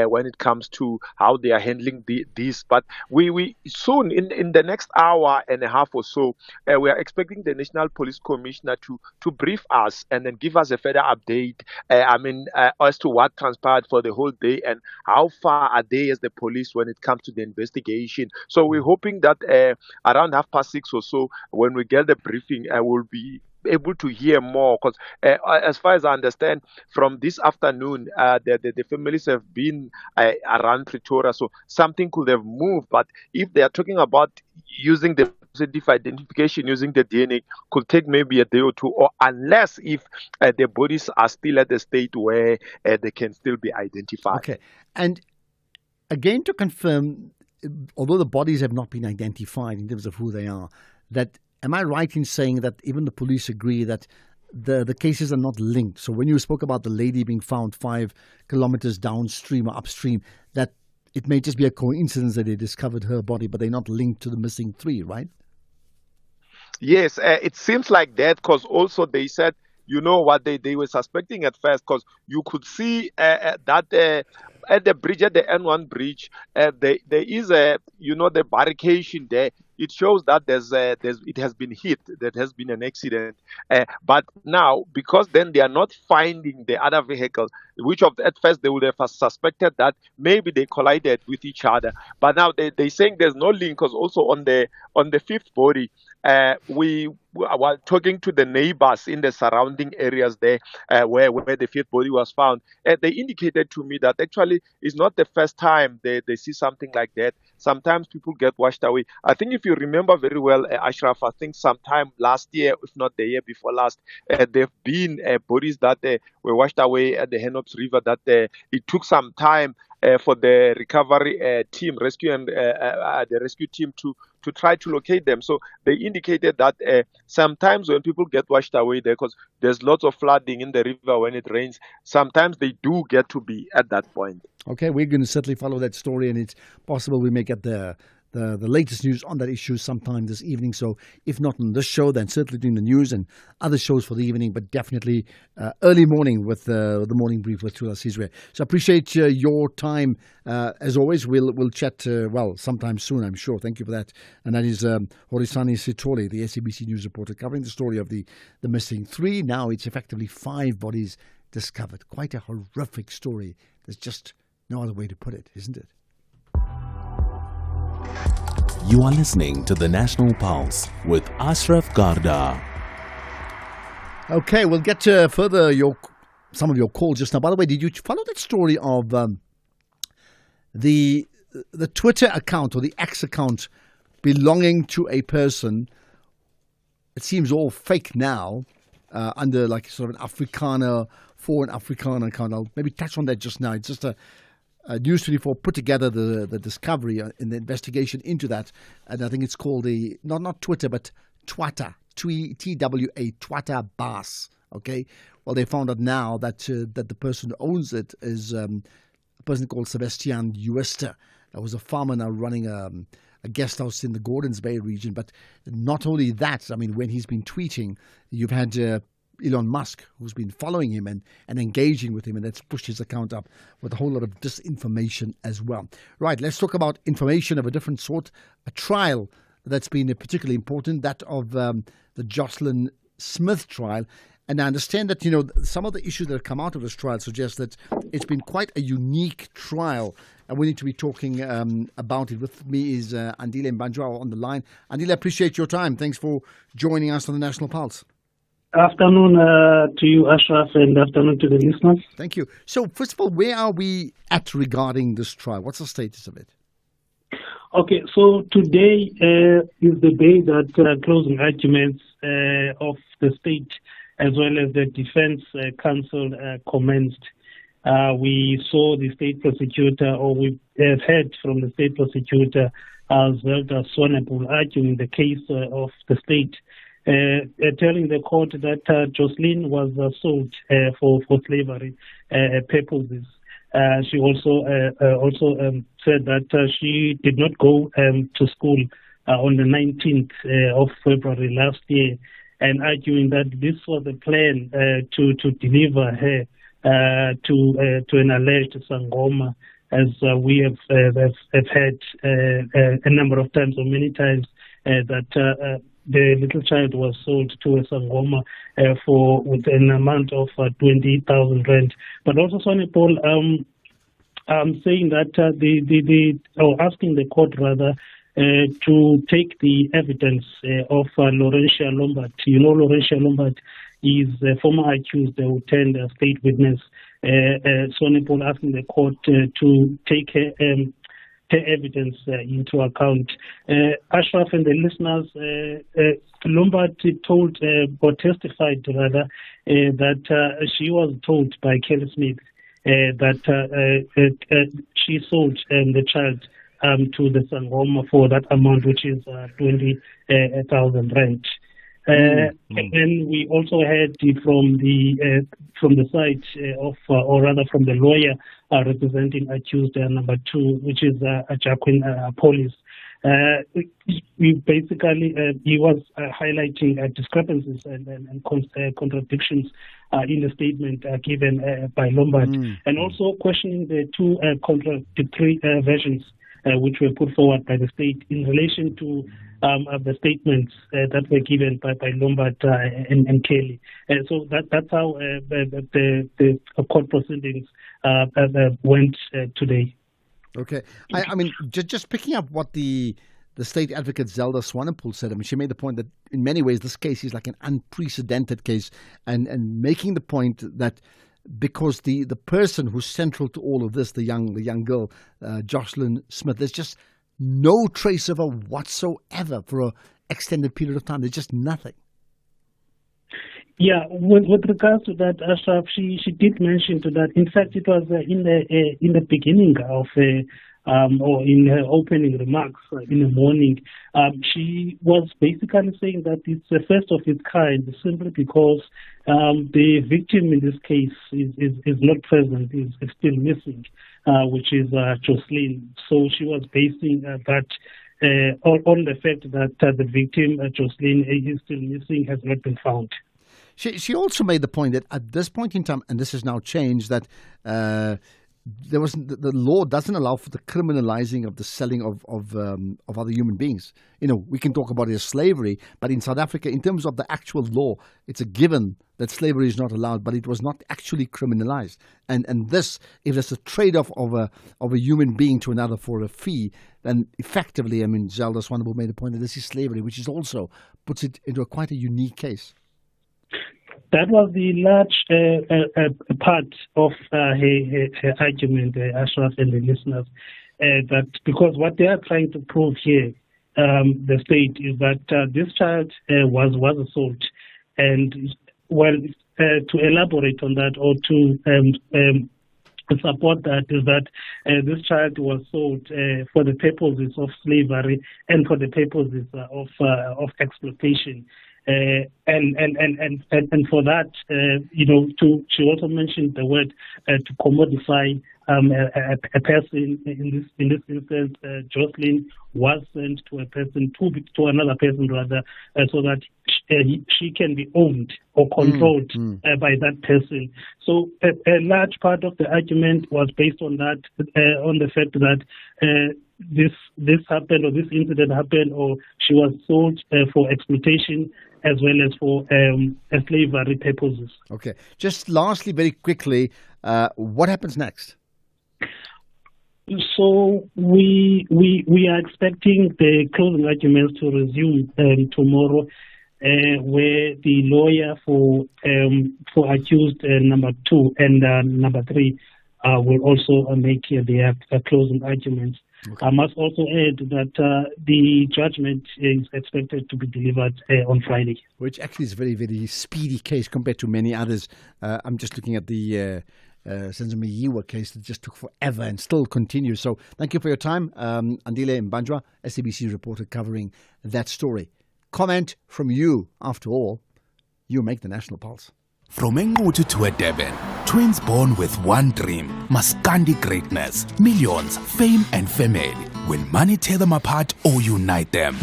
when it comes to how they are handling this. But we soon in the next hour and a half or so, we are expecting the National Police Commissioner to brief us and then give us a further update as to what transpired for the whole day and how far are they as the police when it comes to the investigation. So we're hoping that around 6:30 or so, when we get the briefing, I will be able to hear more, because as far as I understand, from this afternoon, the families have been around Pretoria, so something could have moved. But if they are talking about using the positive identification using the DNA, could take maybe a day or 2, or unless if the bodies are still at the state where they can still be identified. Okay. And again, to confirm, although the bodies have not been identified in terms of who they are, that am I right in saying that even the police agree that the cases are not linked? So when you spoke about the lady being found 5 kilometers downstream or upstream, that it may just be a coincidence that they discovered her body, but they're not linked to the missing 3, right? Yes, it seems like that, because also they said, you know what they were suspecting at first, because you could see that at the bridge, at the N1 bridge, there is the barricade there. It shows that it has been hit, that has been an accident. But now, because then they are not finding the other vehicle, at first they would have suspected that maybe they collided with each other. But now they're saying there's no link, because also on the 5th body, we were talking to the neighbors in the surrounding areas there where the 5th body was found. They indicated to me that actually it's not the first time they see something like that. Sometimes people get washed away. I think if you remember very well, Ashraf, I think sometime last year, if not the year before last, there have been bodies that were washed away at the Henops River that it took some time for the recovery team, the rescue team to try to locate them. So they indicated that sometimes when people get washed away there, because there's lots of flooding in the river when it rains, sometimes they do get to be at that point. Okay, we're going to certainly follow that story, and it's possible we may get the the latest news on that issue sometime this evening. So if not on this show, then certainly doing the news and other shows for the evening, but definitely early morning with the morning brief with Tula Sizwe. So I appreciate your time. As always, we'll chat, sometime soon, I'm sure. Thank you for that. And that is Horisani Sitole, the SABC News reporter, covering the story of the missing 3. Now it's effectively 5 bodies discovered. Quite a horrific story. There's just no other way to put it, isn't it? You are listening to the National Pulse with Ashraf Garda. Okay, we'll get to further some of your calls just now. By the way, did you follow that story of the Twitter account or the X account belonging to a person? It seems all fake now, under like sort of an Afrikaner, for an Afrikaner account. I'll maybe touch on that just now. It's just a News 24 put together the discovery in the investigation into that, and I think it's called not Twitter but Twata, TWA, Twata Bas. Okay, well they found out now that the person who owns it is a person called Sebastian Uester. That was a farmer now running a guest house in the Gordons Bay region. But not only that, I mean, when he's been tweeting, you've had Elon Musk, who's been following him and engaging with him, and that's pushed his account up with a whole lot of disinformation as well. Right, let's talk about information of a different sort. A trial that's been particularly important, that of the Joslin Smith trial. And I understand that, some of the issues that have come out of this trial suggest that it's been quite a unique trial. And we need to be talking about it. With me is Andile Mbanjwa on the line. Andile, I appreciate your time. Thanks for joining us on the National Pulse. Afternoon to you, Ashraf, and afternoon to the listeners. Thank you. So, first of all, where are we at regarding this trial? What's the status of it? Okay, so today is the day that closing arguments of the state as well as the defense counsel commenced. We saw the state prosecutor, or we have heard from the state prosecutor, Zelda Swanepoel, arguing the case of the state, telling the court that Joslin was sold for slavery purposes. She also said that she did not go to school on the 19th of February last year, and arguing that this was a plan to deliver her to an alleged Sangoma, as we have heard a number of times, or many times, that the little child was sold to a Sangoma with an amount of 20,000 rand. But also, Swanepoel saying that asking the court rather to take the evidence of Laurentia Lombard. Laurentia Lombard is a former accused who turned a state witness. Swanepoel asking the court to take her evidence into account. Ashraf and the listeners, Lombard told or testified rather that she was told by Kelly Smith that she sold the child to the Sangoma for that amount, which is 20,000 rand. And we also heard from the side of, or rather from the lawyer representing accused number 2, which is Jacqueline Police. We basically he was highlighting discrepancies and contradictions in the statement given by Lombard, and also questioning the 2 contradictory versions which were put forward by the state in relation to the statements that were given by Lombard and Kelly. So that's how the court proceedings went today. Okay. I mean, just picking up what the state advocate Zelda Swanepoel said, I mean, she made the point that in many ways this case is like an unprecedented case, and making the point that because the person who's central to all of this, the young girl, Joslin Smith, there's just no trace of her whatsoever for an extended period of time. There's just nothing. Yeah, with regards to that, Ashraf, she did mention to that. In fact, it was in the beginning of or in her opening remarks in the morning, she was basically saying that it's the first of its kind, simply because the victim in this case is not present, is still missing, which is Joslin. So she was basing that on the fact that the victim, Joslin, is still missing, has not been found. She also made the point that at this point in time, and this has now changed, that the law doesn't allow for the criminalizing of the selling of other human beings. We can talk about it as slavery, but in South Africa, in terms of the actual law, it's a given that slavery is not allowed, but it was not actually criminalized. And this, if there's a trade-off of a human being to another for a fee, then effectively, Zelda Swanepoel made the point that this is slavery, which is also puts it into quite a unique case. That was the large part of her argument, Ashraf and the listeners, that because what they are trying to prove here, the state, is that this child was assaulted. And, to elaborate on that or to support that is that this child was sold for the purposes of slavery and for the purposes of exploitation. And for that, she also mentioned the word to commodify a person. In this instance, Joslin was sent to a person, to another person rather, so that she can be owned or controlled by that person. So a large part of the argument was based on that, on the fact that this happened, or this incident happened, or she was sold for exploitation as well as for slavery purposes. Okay. Just lastly, very quickly, what happens next? So we are expecting the closing arguments to resume tomorrow, where the lawyer for accused number 2 and number 3 will also make their closing arguments. Okay. I must also add that the judgment is expected to be delivered on Friday. Which actually is a very, very speedy case compared to many others. I'm just looking at the Senzomeyiwa case that just took forever and still continues. So thank you for your time. Andile Mbanjwa, SABC reporter covering that story. Comment from you. After all, you make the National Pulse. From Engutu to a Durban, twins born with one dream, Maskandi greatness, millions, fame and family. Will money tear them apart or unite them?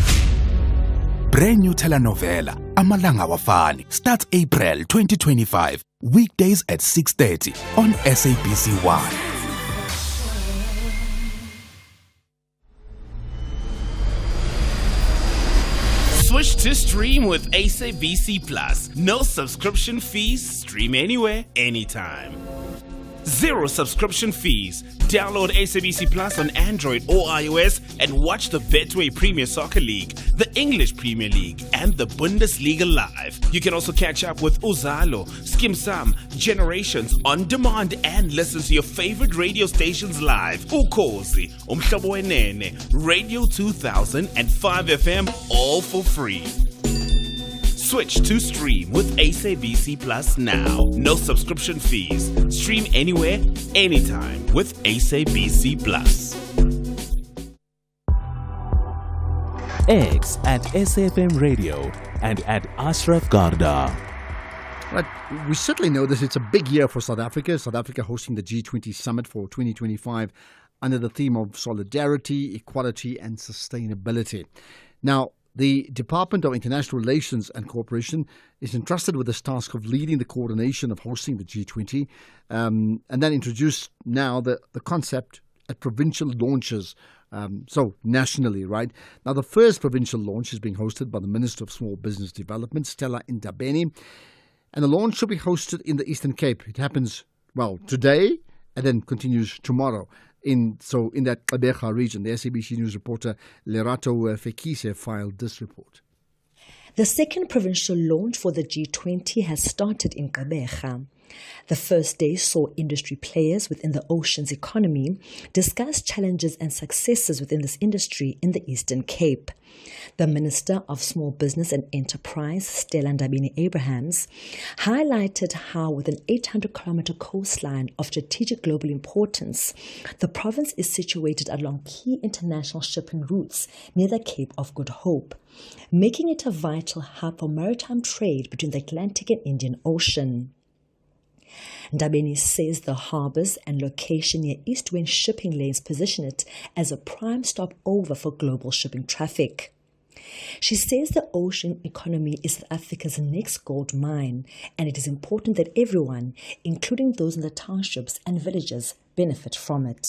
Brand new telenovela, Amalanga Wafani, starts April 2025, weekdays at 6:30 on SABC 1. Switch to stream with SABC Plus. No subscription fees. Stream anywhere, anytime. Zero subscription fees. Download SABC Plus on Android or iOS and watch the Betway Premier Soccer League, the English Premier League, and the Bundesliga live. You can also catch up with Uzalo, Skim Sam, Generations on demand and listen to your favorite radio stations live. Ukhozi, Umhlobo Wenene, Radio 2000 and 5 FM, all for free. Switch to stream with SABC Plus now. No subscription fees. Stream anywhere, anytime with SABC Plus. X at SFM Radio and at Ashraf Garda. Right. We certainly know this. It's a big year for South Africa. South Africa hosting the G20 Summit for 2025 under the theme of solidarity, equality and sustainability. Now, the Department of International Relations and Cooperation is entrusted with this task of leading the coordination of hosting the G20 and then introduced now the concept at provincial launches, so nationally, right? Now, the first provincial launch is being hosted by the Minister of Small Business Development, Stella Ndabeni, and the launch should be hosted in the Eastern Cape. It happens, today and then continues tomorrow. In that Gqeberha region, the SABC News reporter Lerato Fekise filed this report. The second provincial launch for the G20 has started in Gqeberha. The first day saw industry players within the oceans economy discuss challenges and successes within this industry in the Eastern Cape. The Minister of Small Business and Enterprise, Stella Ndabeni-Abrahams, highlighted how with an 800-kilometer coastline of strategic global importance, the province is situated along key international shipping routes near the Cape of Good Hope, making it a vital hub for maritime trade between the Atlantic and Indian Ocean. Ndabeni says the harbours and location near east-west shipping lanes position it as a prime stopover for global shipping traffic. She says the ocean economy is South Africa's next gold mine, and it is important that everyone, including those in the townships and villages, benefit from it.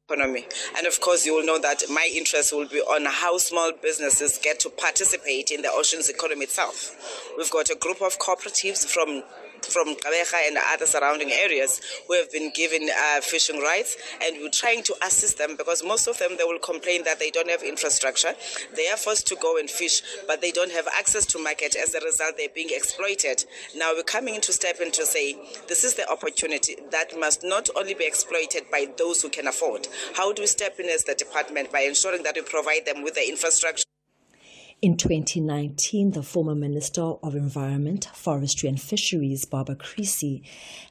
Economy. And of course, you will know that my interest will be on how small businesses get to participate in the ocean's economy itself. We've got a group of cooperatives from Gqeberha and other surrounding areas who have been given fishing rights, and we're trying to assist them because most of them, they will complain that they don't have infrastructure. They are forced to go and fish, but they don't have access to market. As a result, they're being exploited. Now we're coming in to step in to say this is the opportunity that must not only be exploited by those who can afford. How do we step in as the department? By ensuring that we provide them with the infrastructure. In 2019, the former Minister of Environment, Forestry and Fisheries, Barbara Creasy,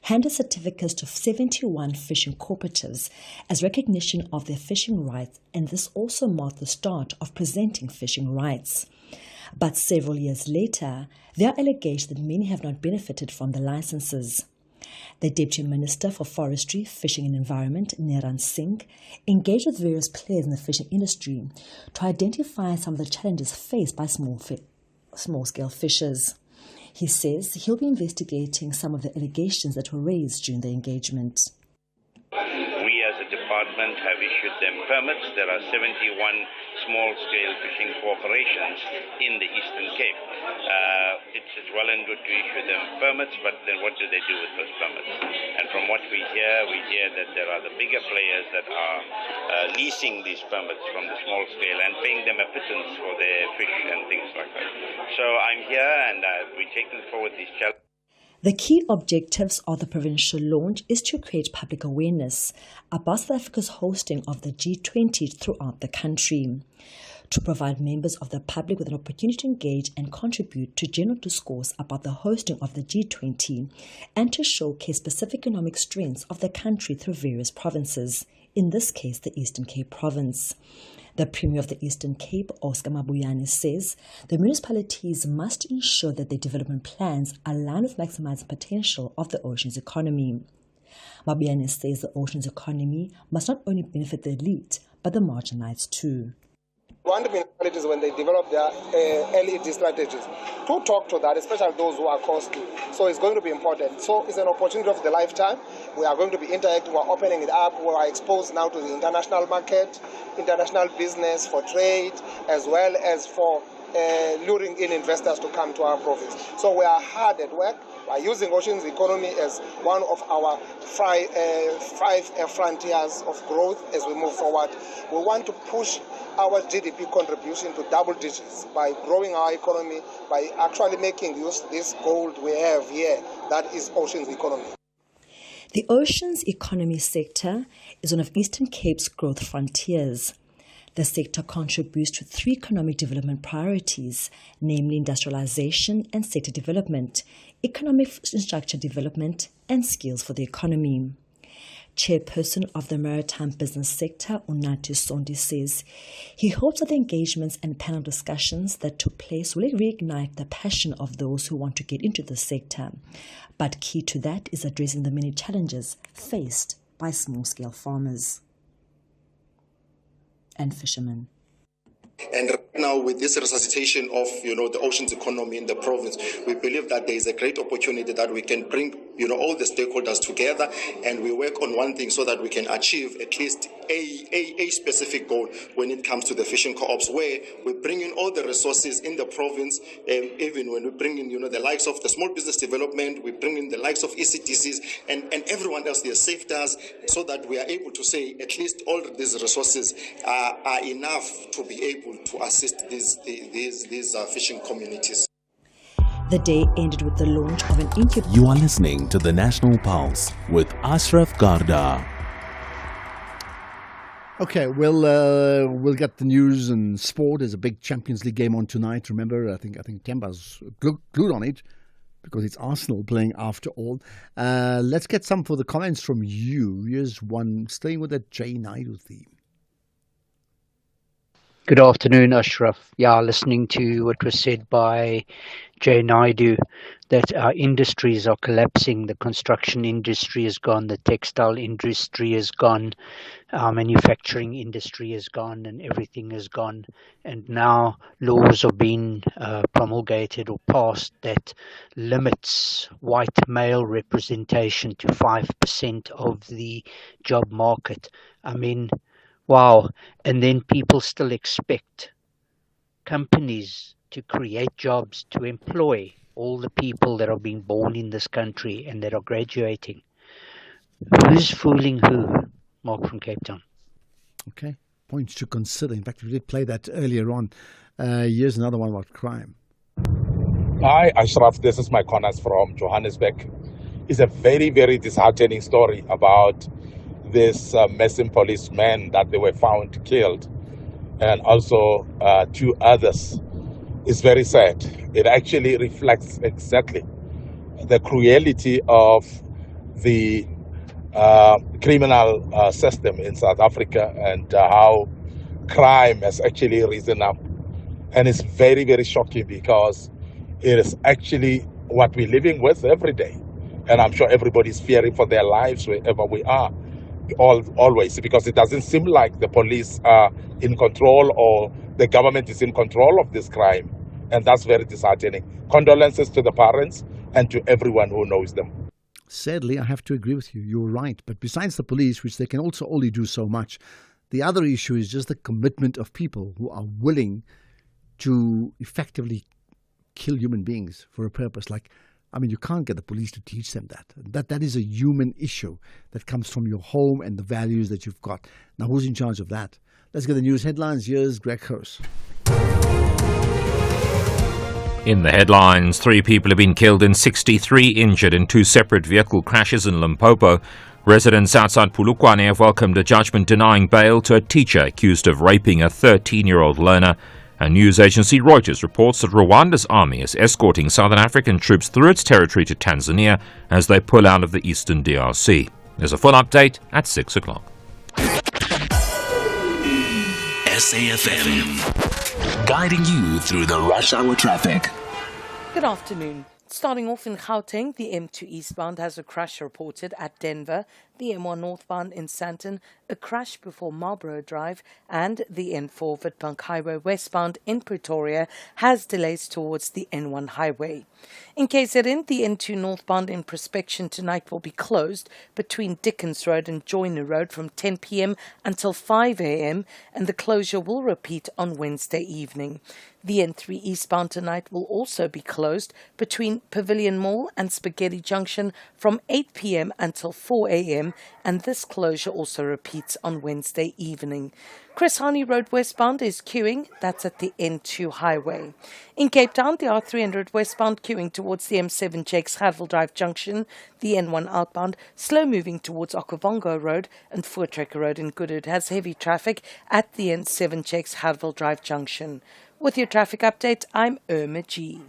handed certificates to 71 fishing cooperatives as recognition of their fishing rights, and this also marked the start of presenting fishing rights. But several years later, there are allegations that many have not benefited from the licenses. The Deputy Minister for Forestry, Fishing and Environment, Neran Singh, engaged with various players in the fishing industry to identify some of the challenges faced by small-scale fishers. He says he'll be investigating some of the allegations that were raised during the engagement. We as a department have issued them permits. There are 71 small-scale fishing corporations in the Eastern Cape. It's well and good to issue them permits, but then what do they do with those permits? And from what we hear that there are the bigger players that are leasing these permits from the small scale and paying them a pittance for their fish and things like that. So I'm here and we're taking forward these challenges. The key objectives of the provincial launch is to create public awareness about South Africa's hosting of the G20 throughout the country, to provide members of the public with an opportunity to engage and contribute to general discourse about the hosting of the G20, and to showcase specific economic strengths of the country through various provinces, in this case the Eastern Cape province. The Premier of the Eastern Cape, Oscar Mabuyane, says the municipalities must ensure that their development plans align with maximizing potential of the ocean's economy. Mabuyane says the ocean's economy must not only benefit the elite, but the marginalized too. Want the municipalities, when they develop their LED strategies, to talk to that, especially those who are costly. So it's going to be important. So it's an opportunity of the lifetime. We are going to be interacting. We're opening it up. We are exposed now to the international market, international business for trade, as well as for luring in investors to come to our province. So we are hard at work. We are using oceans economy as one of our five frontiers of growth as we move forward. We want to push our GDP contribution to double digits by growing our economy, by actually making use of this gold we have here, that is oceans economy. The oceans economy sector is one of Eastern Cape's growth frontiers. The sector contributes to 3 economic development priorities, namely industrialization and sector development, economic infrastructure development, and skills for the economy. Chairperson of the Maritime Business Sector, Unati Sondi, says he hopes that the engagements and panel discussions that took place will reignite the passion of those who want to get into the sector. But key to that is addressing the many challenges faced by small-scale farmers and fishermen. And right now, with this resuscitation of, the oceans economy in the province, we believe that there is a great opportunity that we can bring, all the stakeholders together, and we work on one thing so that we can achieve at least a specific goal when it comes to the fishing co-ops, where we bring in all the resources in the province, even when we bring in, the likes of the small business development, we bring in the likes of ECDCs and everyone else, the sectors, so that we are able to say at least all these resources are enough to be able to assist these fishing communities. The day ended with the launch of an incubator. You are listening to the National Pulse with Ashraf Garda. Okay, we'll get the news and sport. There's a big Champions League game on tonight. Remember, I think Kemba's glued on it because it's Arsenal playing after all. Let's get some for the comments from you. Here's one staying with the Jay Naidu theme. Good afternoon, Ashraf. Yeah, listening to what was said by Jay Naidu, that our industries are collapsing. The construction industry is gone, the textile industry is gone, our manufacturing industry is gone, and everything is gone. And now laws are being promulgated or passed that limits white male representation to 5% of the job market. I mean, wow. And then people still expect companies to create jobs, to employ all the people that are being born in this country and that are graduating. Who's fooling who? Mark from Cape Town. Okay, points to consider. In fact, we did play that earlier on. Here's another one about crime. Hi, Ashraf. This is my Connors from Johannesburg. It's a very, very disheartening story about this missing policeman that they were found killed, and also 2 others. It's very sad. It actually reflects exactly the cruelty of the criminal system in South Africa and how crime has actually risen up. And it's very, very shocking because it is actually what we're living with every day. And I'm sure everybody's fearing for their lives wherever we are, always, because it doesn't seem like the police are in control or the government is in control of this crime. And that's very disheartening. Condolences to the parents and to everyone who knows them. Sadly, I have to agree with you. You're right. But besides the police, which they can also only do so much, the other issue is just the commitment of people who are willing to effectively kill human beings for a purpose. Like, I mean, you can't get the police to teach them that. That is a human issue that comes from your home and the values that you've got. Now, who's in charge of that? Let's get the news headlines. Here's Greg Hurst. In the headlines, 3 people have been killed and 63 injured in 2 separate vehicle crashes in Limpopo. Residents outside Polokwane have welcomed a judgment denying bail to a teacher accused of raping a 13-year-old learner. And news agency Reuters reports that Rwanda's army is escorting Southern African troops through its territory to Tanzania as they pull out of the eastern DRC. There's a full update at 6 o'clock. SAFM, guiding you through the rush hour traffic. Good afternoon. Starting off in Gauteng, the M2 eastbound has a crash reported at Denver, the M1 northbound in Sandton, a crash before Marlborough Drive, and the N4 Witbank Highway westbound in Pretoria has delays towards the N1 highway. In KZN, the N2 northbound in Prospection tonight will be closed between Dickens Road and Joyner Road from 10 p.m. until 5 a.m. and the closure will repeat on Wednesday evening. The N3 eastbound tonight will also be closed between Pavilion Mall and Spaghetti Junction from 8 p.m. until 4 a.m. and this closure also repeats on Wednesday evening. Chris Hani Road westbound is queuing, that's at the N2 highway. In Cape Town, the R300 westbound queuing towards the M7 Jakes Hadville Drive Junction, the N1 outbound slow moving towards Okavango Road, and Voortrekker Road in Goodwood has heavy traffic at the N7 Jakes Hadville Drive Junction. With your traffic update, I'm Irma G.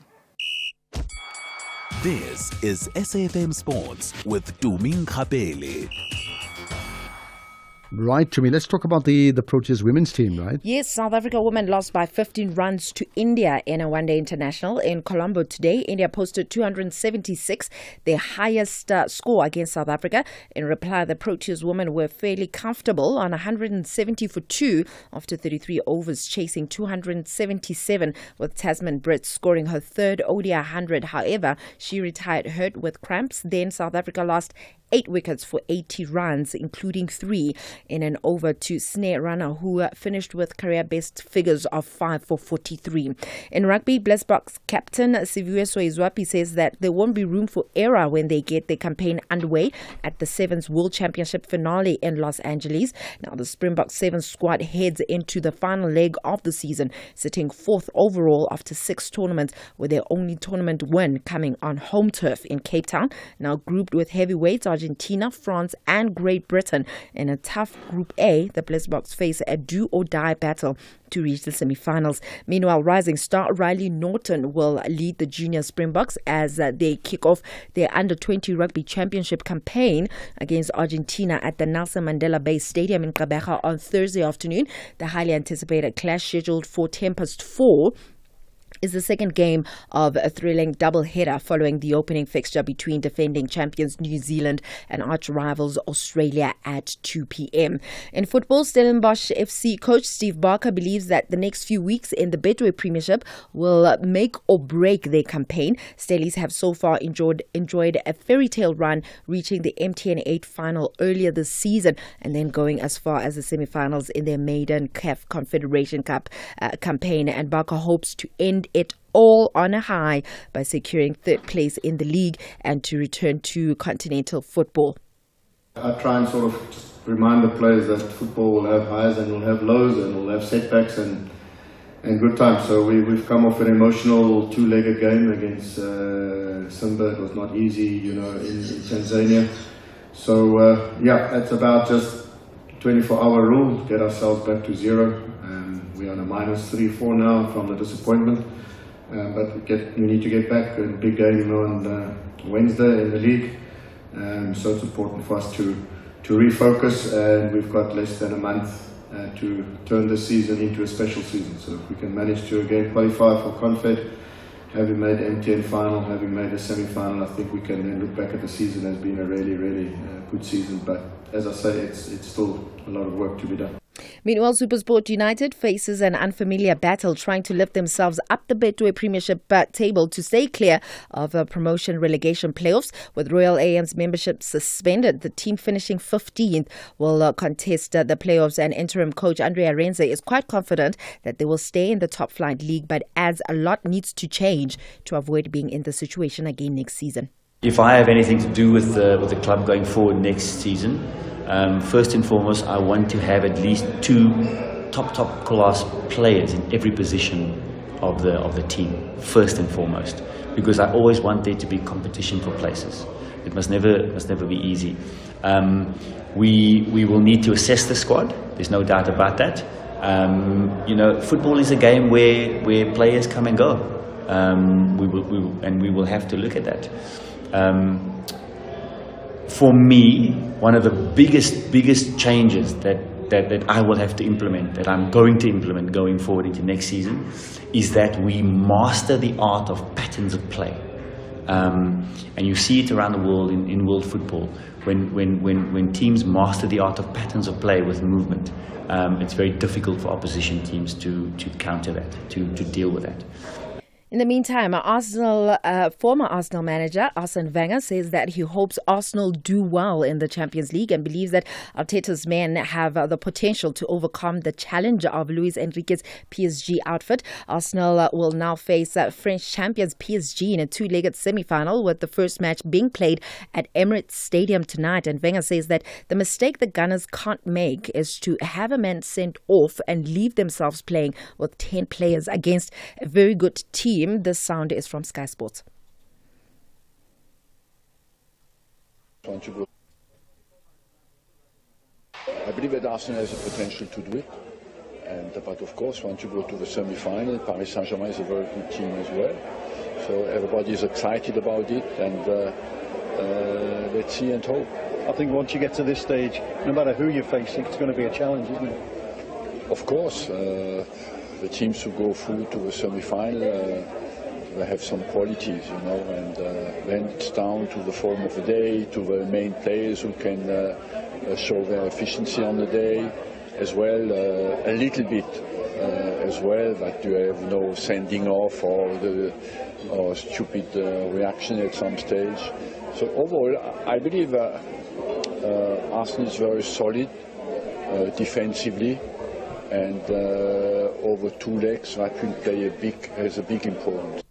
This is SAFM Sports with Tuming Kapele. Right, Jimmy, let's talk about the Proteas women's team, right? Yes, South Africa women lost by 15 runs to India in a one-day international in Colombo today. India posted 276, their highest score against South Africa. In reply, the Proteas women were fairly comfortable on 170 for 2 after 33 overs, chasing 277, with Tasman Britt scoring her third ODI 100. However, she retired hurt with cramps. Then South Africa lost 8 wickets for 80 runs, including 3 in an over to Snare Runner, who finished with career best figures of 5 for 43. In rugby, Blitzboks captain Siviwe Soizwapi says that there won't be room for error when they get their campaign underway at the Sevens World Championship finale in Los Angeles. Now, the Springbok Sevens squad heads into the final leg of the season, sitting 4th overall after 6 tournaments, with their only tournament win coming on home turf in Cape Town. Now, grouped with heavyweights are Argentina, France and Great Britain. In a tough Group A, the Blitzboks face a do-or-die battle to reach the semi-finals. Meanwhile, rising star Riley Norton will lead the junior Springboks as they kick off their under-20 rugby championship campaign against Argentina at the Nelson Mandela Bay Stadium in Gqeberha on Thursday afternoon. The highly anticipated clash, scheduled for 4:10, is the second game of a thrilling double-header following the opening fixture between defending champions New Zealand and arch-rivals Australia at 2 p.m. In football, Stellenbosch FC coach Steve Barker believes that the next few weeks in the Betway Premiership will make or break their campaign. Stellies have so far enjoyed a fairy tale run, reaching the MTN 8 final earlier this season and then going as far as the semi-finals in their maiden CAF Confederation Cup campaign. And Barker hopes to end it all on a high by securing third place in the league and to return to continental football. I try and sort of remind the players that football will have highs and will have lows and will have setbacks and good times. So we've come off an emotional two-legged game against Simba. It was not easy, in Tanzania. So it's about just 24-hour rule, get ourselves back to zero. We're on a -3-4 now from the disappointment, but we need to get back. A big game on Wednesday in the league, so it's important for us to refocus, and we've got less than a month to turn this season into a special season. So if we can manage to again qualify for Confed, having made the MTN final, having made a semi-final, I think we can then look back at the season as being a really, really good season. But as I say, it's still a lot of work to be done. Meanwhile, SuperSport United faces an unfamiliar battle trying to lift themselves up the Betway Premiership table to stay clear of promotion relegation playoffs. With Royal AM's membership suspended, the team finishing 15th will contest the playoffs, and interim coach Andrea Renze is quite confident that they will stay in the top flight league, but adds a lot needs to change to avoid being in the situation again next season. If I have anything to do with the club going forward next season, first and foremost, I want to have at least 2 top class players in every position of the team, first and foremost, because I always want there to be competition for places. It must never be easy. We will need to assess the squad. There's no doubt about that. Football is a game where players come and go. We will have to look at that. For me, one of the biggest changes that I will have to implement, that I'm going to implement going forward into next season, is that we master the art of patterns of play. And you see it around the world in world football. When teams master the art of patterns of play with movement, it's very difficult for opposition teams to counter that, to deal with that. In the meantime, former Arsenal manager Arsene Wenger says that he hopes Arsenal do well in the Champions League and believes that Arteta's men have the potential to overcome the challenge of Luis Enrique's PSG outfit. Arsenal will now face French champions PSG in a 2-legged semi-final, with the first match being played at Emirates Stadium tonight. And Wenger says that the mistake the Gunners can't make is to have a man sent off and leave themselves playing with 10 players against a very good team. This sound is from Sky Sports. I believe that Arsenal has the potential to do it, but of course, once you go to the semi-final, Paris Saint-Germain is a very good team as well. So everybody is excited about it, and let's see and hope. I think once you get to this stage, no matter who you're facing, it's going to be a challenge, isn't it? Of course. The teams who go through to the semi-final, they have some qualities, and then it's down to the form of the day, to the main players who can show their efficiency on the day, as well, a little bit as well, that you have no sending off or stupid reaction at some stage. So overall, I believe Arsenal is very solid defensively. And over 2 legs, that will play has a big importance.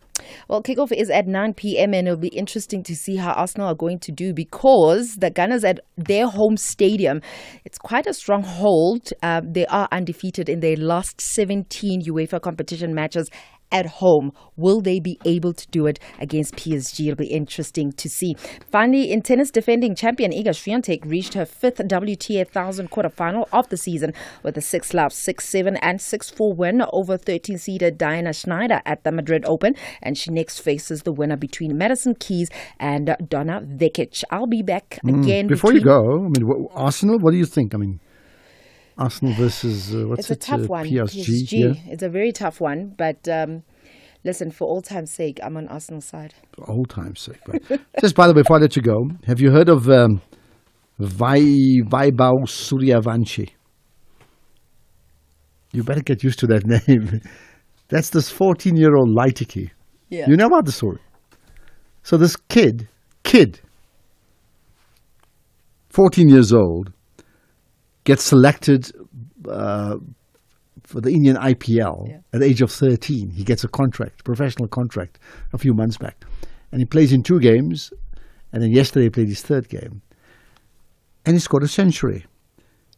Well, kickoff is at 9 p.m. and it'll be interesting to see how Arsenal are going to do, because the Gunners at their home stadium, it's quite a stronghold. They are undefeated in their last 17 UEFA competition matches at home. Will they be able to do it against PSG? It'll be interesting to see. Finally, in tennis, defending champion Iga Swiatek reached her 5th WTA 1000 quarterfinal of the season with a 6-love, 6-7 and 6-4 win over 13-seeded Diana Schneider at the Madrid Open, and she next faces the winner between Madison Keys and Donna Vekic. I'll be back again. Before you go, I mean, Arsenal, what do you think? I mean, Arsenal versus it's a tough one. PSG. Yeah? It's a very tough one, but listen, for all time's sake, I'm on Arsenal's side. For all time's sake. Right. Just by the way, before I let you go, have you heard of Vaibhav Suryavanshi? You better get used to that name. That's this 14-year-old Laitiki. Yeah. You know about the story? So this kid, 14 years old, gets selected for the Indian IPL at the age of 13. He gets a contract, professional contract, a few months back. And he plays in 2 games, and then yesterday he played his 3rd game. And he scored a century.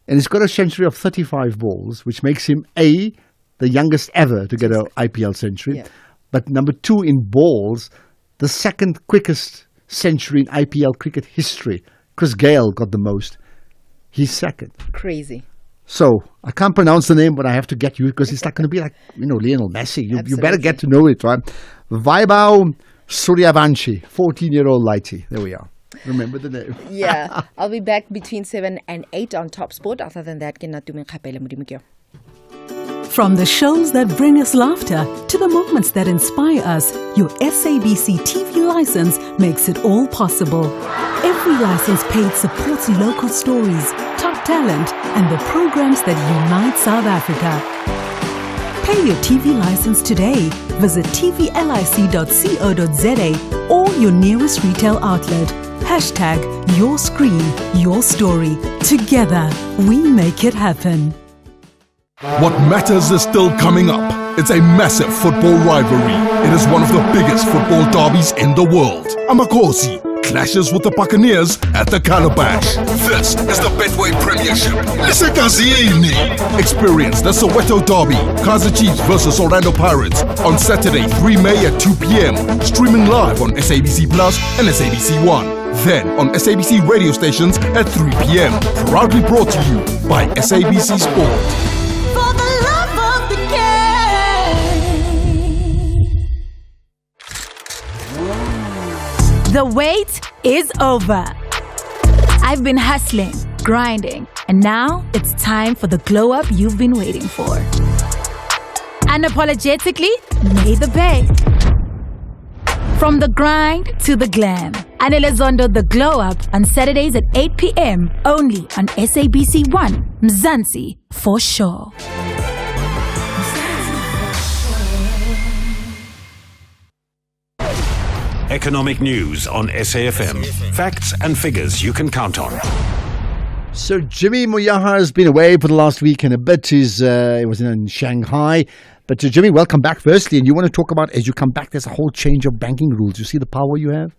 And he's got a century of 35 balls, which makes him, A, the youngest ever to get an IPL century, but number 2 in balls, the 2nd quickest century in IPL cricket history. Chris Gayle got the most. He's 2nd. Crazy. So, I can't pronounce the name, but I have to get you, because it's not going to be like, Lionel Messi. You better get to know it, right? Vaibhav Suryavanshi, 14-year-old Lighty. There we are. Remember the name. Yeah. I'll be back between 7 and 8 on Top Sport. Other than that, from the shows that bring us laughter to the moments that inspire us, your SABC TV license makes it all possible. Every license paid supports local stories, top talent, and the programs that unite South Africa. Pay your TV license today. Visit tvlic.co.za or your nearest retail outlet. # your screen, your story. Together, we make it happen. What matters is still coming up. It's a massive football rivalry. It is one of the biggest football derbies in the world. Amakhosi clashes with the Buccaneers at the Calabash. This is the Betway Premiership. Lisekazini. Experience the Soweto Derby, Kaizer Chiefs versus Orlando Pirates on Saturday, 3 May at 2 p.m. Streaming live on SABC Plus and SABC 1. Then on SABC radio stations at 3 p.m. Proudly brought to you by SABC Sport. The wait is over. I've been hustling, grinding, and now it's time for the glow up you've been waiting for. Unapologetically, made the bay. From the grind to the glam. Anelezondo the glow up on Saturdays at 8 p.m. only on SABC 1, Mzansi for sure. Economic news on SAFM. Facts and figures you can count on. So Jimmy Moyaha has been away for the last week and a bit. He was in Shanghai. But Jimmy, welcome back firstly. And you want to talk about, as you come back, there's a whole change of banking rules. You see the power you have?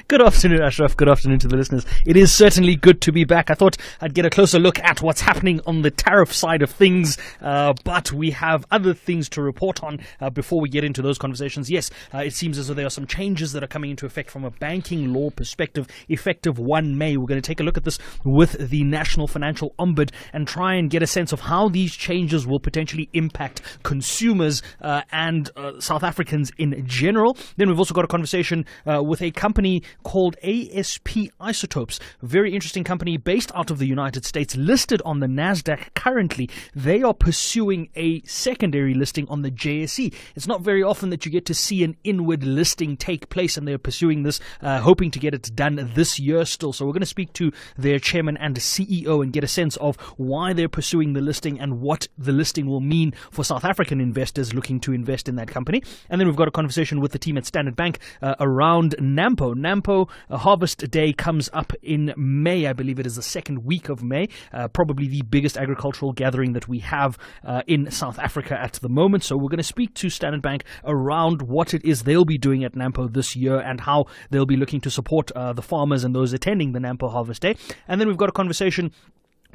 Good afternoon, Ashraf. Good afternoon to the listeners. It is certainly good to be back. I thought I'd get a closer look at what's happening on the tariff side of things, but we have other things to report on before we get into those conversations. Yes, it seems as though there are some changes that are coming into effect from a banking law perspective, effective 1 May. We're going to take a look at this with the National Financial Ombud and try and get a sense of how these changes will potentially impact consumers and South Africans in general. Then we've also got a conversation with a company called ASP Isotopes, a very interesting company based out of the United States, listed on the NASDAQ currently. They are pursuing a secondary listing on the JSE. It's not very often that you get to see an inward listing take place, and they're pursuing this, hoping to get it done this year still. So we're going to speak to their chairman and CEO and get a sense of why they're pursuing the listing and what the listing will mean for South African investors looking to invest in that company. And then we've got a conversation with the team at Standard Bank around NAMPO. NAMPO Harvest Day comes up in May. I believe it is the second week of May, probably the biggest agricultural gathering that we have in South Africa at the moment. So we're going to speak to Standard Bank around what it is they'll be doing at NAMPO this year and how they'll be looking to support the farmers and those attending the NAMPO Harvest Day. And then we've got a conversation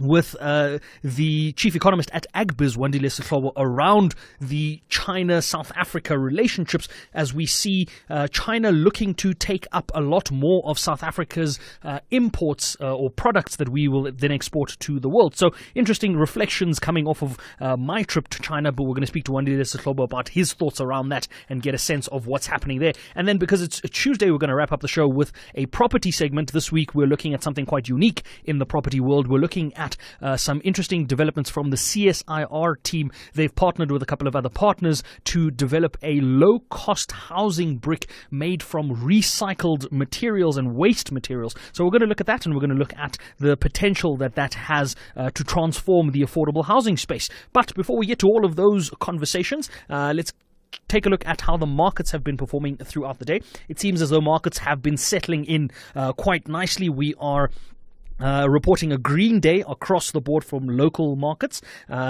with the chief economist at Agbiz, Wandile Sihlobo, around the China-South Africa relationships, as we see China looking to take up a lot more of South Africa's imports or products that we will then export to the world. So interesting reflections coming off of my trip to China, but we're going to speak to Wandile Sihlobo about his thoughts around that and get a sense of what's happening there. And then, because it's Tuesday, we're going to wrap up the show with a property segment. This week we're looking at something quite unique in the property world. We're looking at some interesting developments from the CSIR team. They've partnered with a couple of other partners to develop a low-cost housing brick made from recycled materials and waste materials. So we're going to look at that, and we're going to look at the potential that that has to transform the affordable housing space. But before we get to all of those conversations, let's take a look at how the markets have been performing throughout the day. It seems as though markets have been settling in quite nicely. We are reporting a green day across the board from local markets.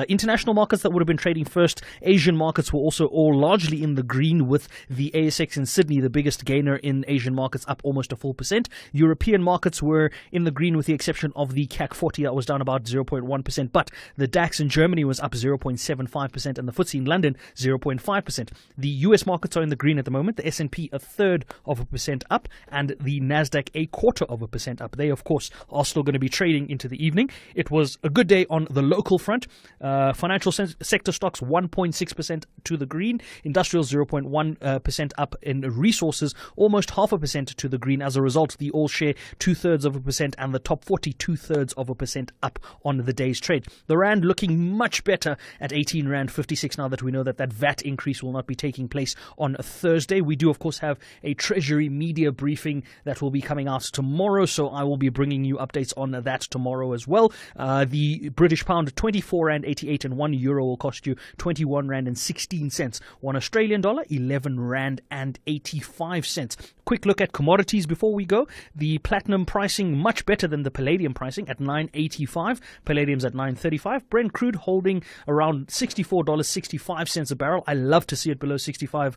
International markets that would have been trading first. Asian markets were also all largely in the green, with the ASX in Sydney the biggest gainer in Asian markets, up almost a full percent. European markets were in the green with the exception of the CAC 40 that was down about 0.1%, but the DAX in Germany was up 0.75% and the FTSE in London 0.5%. The US markets are in the green at the moment. The S&P 0.33% up and the Nasdaq 0.25% up. They, of course, are still going to be trading into the evening. It was a good day on the local front. Financial sector stocks 1.6% to the green, industrials 0.1% up, in resources almost 0.5% to the green. As a result, the all share 0.2% and the top 40 0.2% up on the day's trade. The rand looking much better at 18 rand 56 now that we know that that VAT increase will not be taking place on Thursday. We do, of course, have a Treasury media briefing that will be coming out tomorrow, so I will be bringing you updates on that tomorrow as well. The British pound 24 rand 88 and 1 euro will cost you 21 rand and 16 cents. 1 Australian dollar 11 rand and 85 cents. Quick look at commodities before we go. The platinum pricing much better than the palladium pricing at $9.85. Palladium's at $9.35. Brent crude holding around $64.65 a barrel. I love to see it below $65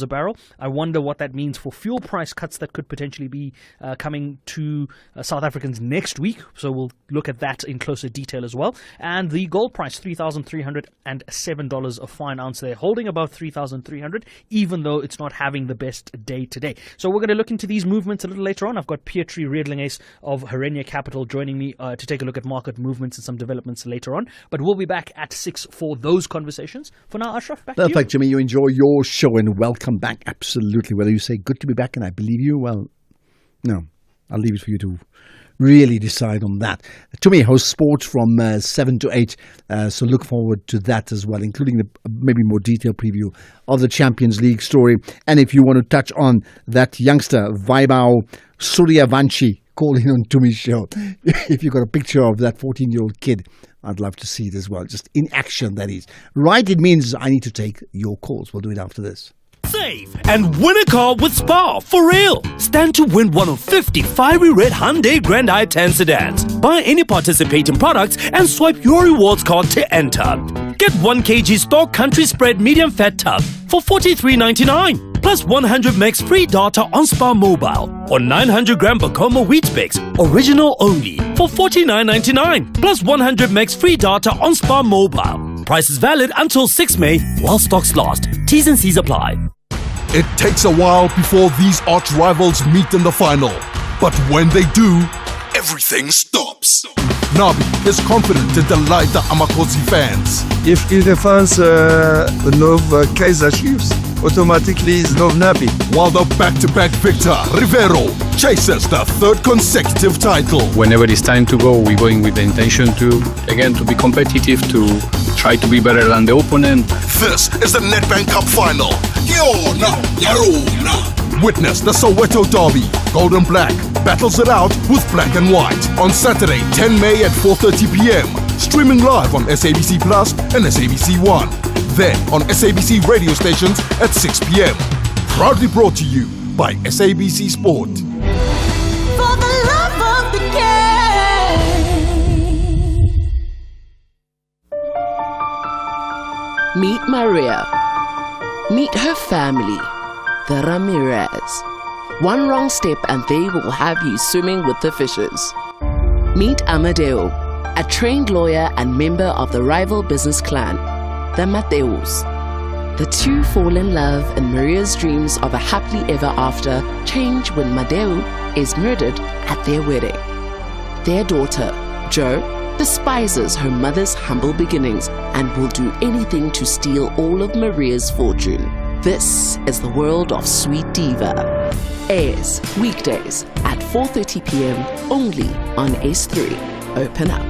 a barrel. I wonder what that means for fuel price cuts that could potentially be coming to South Africans next week. So we'll look at that in closer detail as well. And the gold price, $3,307 a fine ounce there, holding above 3,300, even though it's not having the best day today. So we're going to look into these movements a little later on. I've got Pietri Riedlingace of Herenia Capital joining me to take a look at market movements and some developments later on. But we'll be back at 6 for those conversations. For now, Ashraf, back to you. Perfect, Jimmy. You enjoy your show and welcome back. Absolutely. Whether you say good to be back and I believe you, well, no, I'll leave it for you to really decide on that. To me, host sports from 7 to 8, so look forward to that as well, including the maybe more detailed preview of the Champions League story. And if you want to touch on that youngster, Vaibhav Suryavanshi, call in on Tumi's show. If you've got a picture of that 14-year-old kid, I'd love to see it as well, just in action, that is. Right, it means I need to take your calls. We'll do it after this. Save and win a car with Spar, for real. Stand to win one of 50 fiery red Hyundai Grand i10 sedans. Buy any participating products and swipe your rewards card to enter. Get 1 kg stock country spread medium fat tub for $43.99. Plus 100 megs free data on Spar Mobile. Or 900 gram Bacoma wheat Bix, original only, for $49.99. Plus 100 megs free data on Spar Mobile. Price is valid until 6 May while stocks last. T's and C's apply. It takes a while before these arch rivals meet in the final. But when they do, everything stops. Nabi is confident to delight the Amakosi fans. If the fans love Kaizer Chiefs, automatically love Nabi. While the back-to-back victor, Rivero, chases the 3rd consecutive title. Whenever it's time to go, we're going with the intention to be competitive, to try to be better than the opponent. This is the Nedbank Cup final. Witness the Soweto Derby. Gold and Black battles it out with Black and White on Saturday, 10 May at 4:30 p.m. Streaming live on SABC Plus and SABC One. Then on SABC radio stations at 6 p.m. Proudly brought to you by SABC Sport. For the love of the game. Meet Maria. Meet her family, the Ramirez. One wrong step and they will have you swimming with the fishes. Meet Amadeo. a trained lawyer and member of the rival business clan, the Mateus. The two fall in love, and Maria's dreams of a happily ever after change when Madeu is murdered at their wedding. Their daughter, Jo, despises her mother's humble beginnings and will do anything to steal all of Maria's fortune. This is the world of Sweet Diva. Airs weekdays at 4:30 p.m. only on S3. Open up.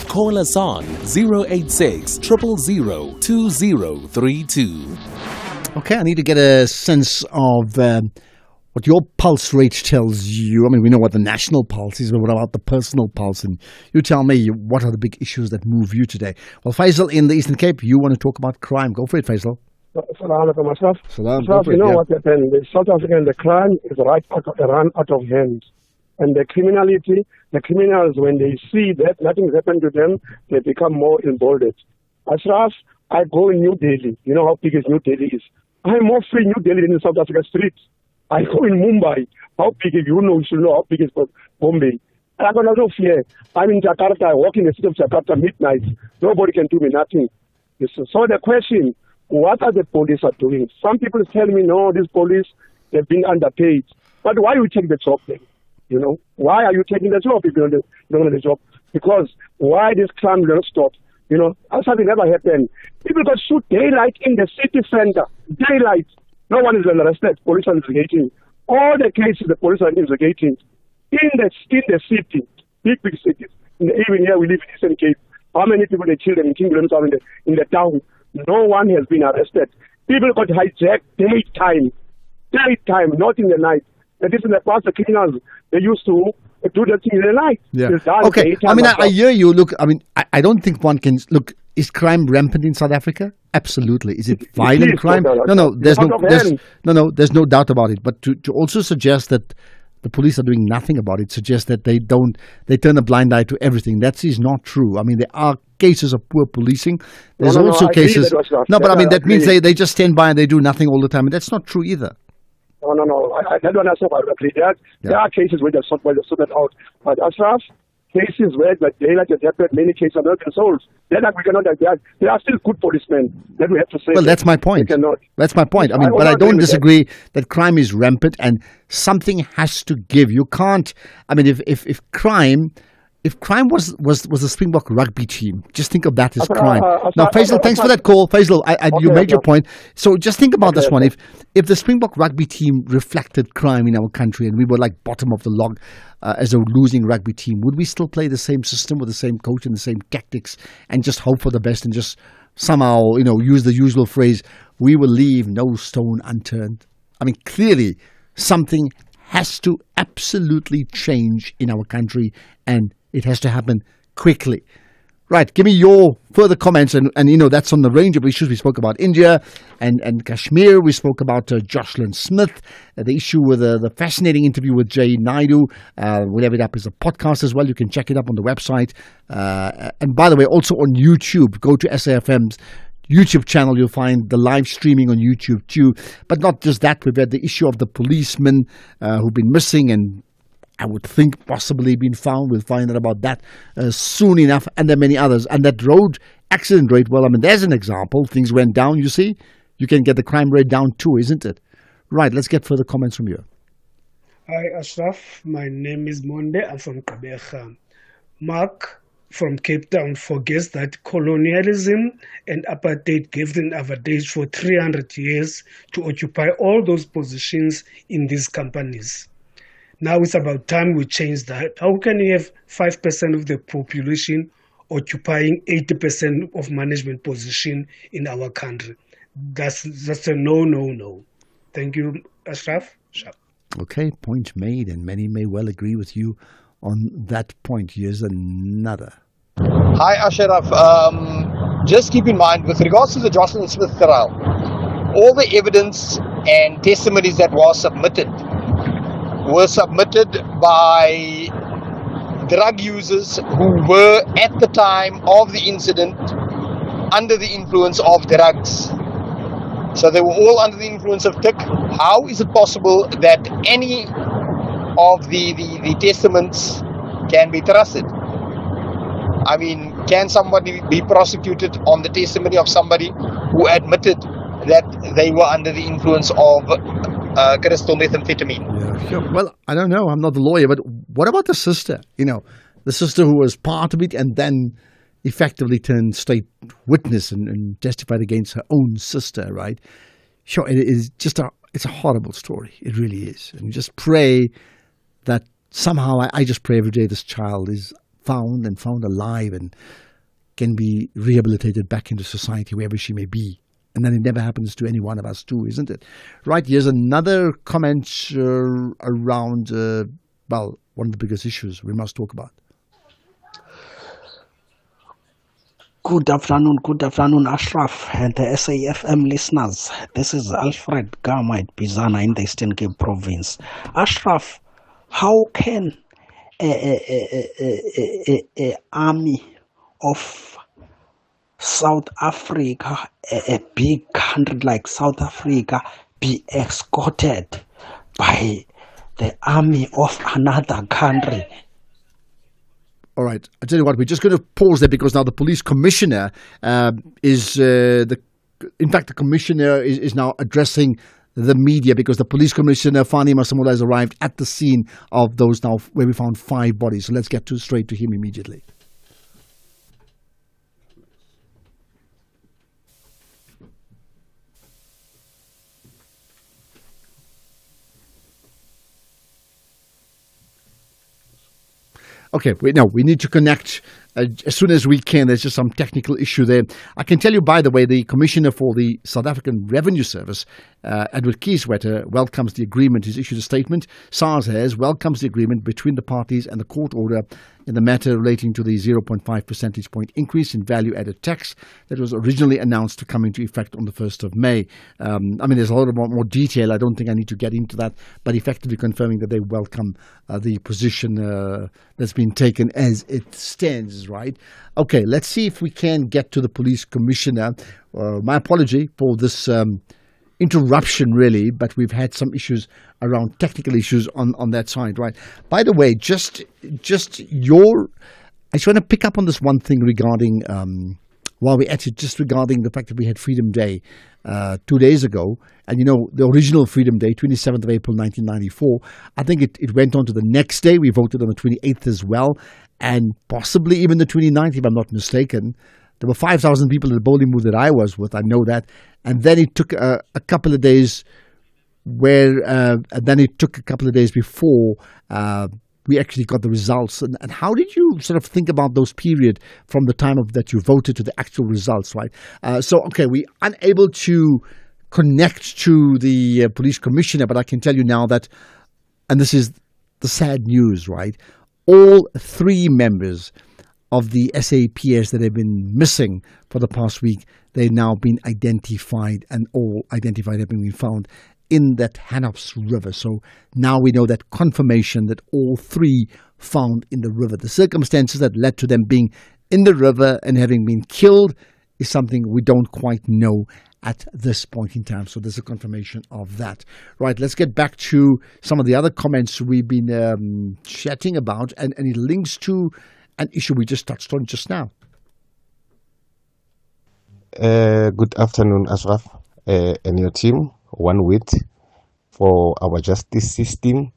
Call us on 086 000 2032. Okay, I need to get a sense of what your pulse rate tells you. I mean, we know what the national pulse is, but what about the personal pulse? And you tell me, what are the big issues that move you today? Well, Faisal in the Eastern Cape, you want to talk about crime. Go for it, Faisal. Salam alaikum, Ashraf. Salam. You know what happened? The South African, the crime is run out of hand. And the criminality, the criminals, when they see that nothing's happened to them, they become more emboldened. Ashraf, I go in New Delhi. You know how big is New Delhi is. I'm more free in New Delhi than in South Africa streets. I go in Mumbai. How big is, you should know how big is Bombay. And I got no fear. I'm in Jakarta. I walk in the city of Jakarta midnight. Nobody can do me nothing. So the question, what are the police are doing? Some people tell me, no, these police, they've been underpaid. But why you take the job then? Why are you taking the job if you don't want the job? Because why this crime will not stop? Something never happened. People got shoot daylight in the city center. Daylight. No one is arrested. Police are investigating. All the cases the police are investigating. In the city, big cities. Even here we live in Eastern Cape. How many people they killed in King Williams in the town? No one has been arrested. People got hijacked daytime, not in the night. That is in the past, the criminals, they used to do that thing in the night. Yeah. Okay. I mean, I hear you. Look, I mean, I don't think one can look. Is crime rampant in South Africa? Absolutely. Is it violent crime? No. There's no doubt about it. But to also suggest that the police are doing nothing about it suggests that they turn a blind eye to everything. That is not true. I mean, there are cases of poor policing. There's also cases. But I mean, that means they just stand by and they do nothing all the time, and that's not true either. No. That one I agree. There are cases where they're sorted out. But Ashraf, cases where the daylight has happened, many cases are not been solved. There are still good policemen that we have to say. Well, that's my point. That's my point. I mean, but I don't disagree that crime is rampant and something has to give. You can't. I mean, if crime was the Springbok rugby team, just think of that as crime. Now, Faisal, thanks for that call. Faisal, you made your point. So just think about this one. If the Springbok rugby team reflected crime in our country and we were like bottom of the log as a losing rugby team, would we still play the same system with the same coach and the same tactics and just hope for the best and just somehow, use the usual phrase, we will leave no stone unturned? I mean, clearly something has to absolutely change in our country, and it has to happen quickly. Right, give me your further comments, and that's on the range of issues. We spoke about India and Kashmir. We spoke about Joslin Smith, the issue with the fascinating interview with Jay Naidu. We'll have it up as a podcast as well. You can check it up on the website. And by the way, also on YouTube. Go to SAFM's YouTube channel. You'll find the live streaming on YouTube too. But not just that. We've had the issue of the policemen who've been missing and I would think possibly been found. We'll find out about that soon enough. And there are many others. And that road accident rate, well, I mean, there's an example. Things went down, you see. You can get the crime rate down too, isn't it? Right, let's get further comments from you. Hi, Ashraf. My name is Monde. I'm from Kabeja. Mark from Cape Town forgets that colonialism and apartheid gave them advantage for 300 years to occupy all those positions in these companies. Now it's about time we change that. How can you have 5% of the population occupying 80% of management position in our country? That's a no. Thank you, Ashraf. Okay, point made, and many may well agree with you on that point. Here's another. Hi, Ashraf. Just keep in mind, with regards to the Joslin Smith trial, all the evidence and testimonies that were submitted by drug users who were at the time of the incident under the influence of drugs. So they were all under the influence of TIC. How is it possible that any of the testaments can be trusted. I mean, can somebody be prosecuted on the testimony of somebody who admitted that they were under the influence of crystal methamphetamine? Yeah, sure. Well, I don't know. I'm not the lawyer, but what about the sister? You know, the sister who was part of it and then effectively turned state witness and testified against her own sister, right? Sure, it is just it's a horrible story. It really is. And just pray that somehow, I just pray every day this child is found alive and can be rehabilitated back into society wherever she may be. And then it never happens to any one of us too, isn't it? Right, here's another comment around, one of the biggest issues we must talk about. Good afternoon, Ashraf and the SAFM listeners. This is Alfred Gamait Bizana in the Eastern Cape Province. Ashraf, how can a army of South Africa, a big country like South Africa, be escorted by the army of another country? All right. I tell you what, we're just going to pause there because now the police commissioner the commissioner is now addressing the media because the police commissioner, Fani Masamola, has arrived at the scene of those now where we found 5 bodies. So let's get straight to him immediately. Okay, we need to connect as soon as we can. There's just some technical issue there. I can tell you, by the way, the Commissioner for the South African Revenue Service, Edward Kieswetter, welcomes the agreement. He's issued a statement. SARS welcomes the agreement between the parties and the court order in the matter relating to the 0.5 percentage point increase in value-added tax that was originally announced to come into effect on the 1st of May. There's a lot more detail. I don't think I need to get into that, but effectively confirming that they welcome the position that's been taken as it stands, right? Okay, let's see if we can get to the police commissioner. My apology for this interruption, really, but we've had some issues around technical issues on that side, right? By the way, I just want to pick up on this one thing regarding, while we're at it, just regarding the fact that we had Freedom Day 2 days ago. And, the original Freedom Day, 27th of April, 1994, I think it went on to the next day. We voted on the 28th as well, and possibly even the 29th, if I'm not mistaken. There were 5,000 people at the bowling booth that I was with. I know that. And then it took a couple of days before we actually got the results. And how did you sort of think about those period from the time that you voted to the actual results, right? We're unable to connect to the police commissioner, but I can tell you now that, and this is the sad news, right? All 3 members of the SAPS that have been missing for the past week, they've now been identified, and all identified have been found in that Hanops River. So now we know that confirmation that all 3 found in the river. The circumstances that led to them being in the river and having been killed is something we don't quite know at this point in time. So there's a confirmation of that. Right, let's get back to some of the other comments we've been chatting about, and it links to an issue we just touched on just now. Good afternoon, Ashraf, and your team. One word for our justice system.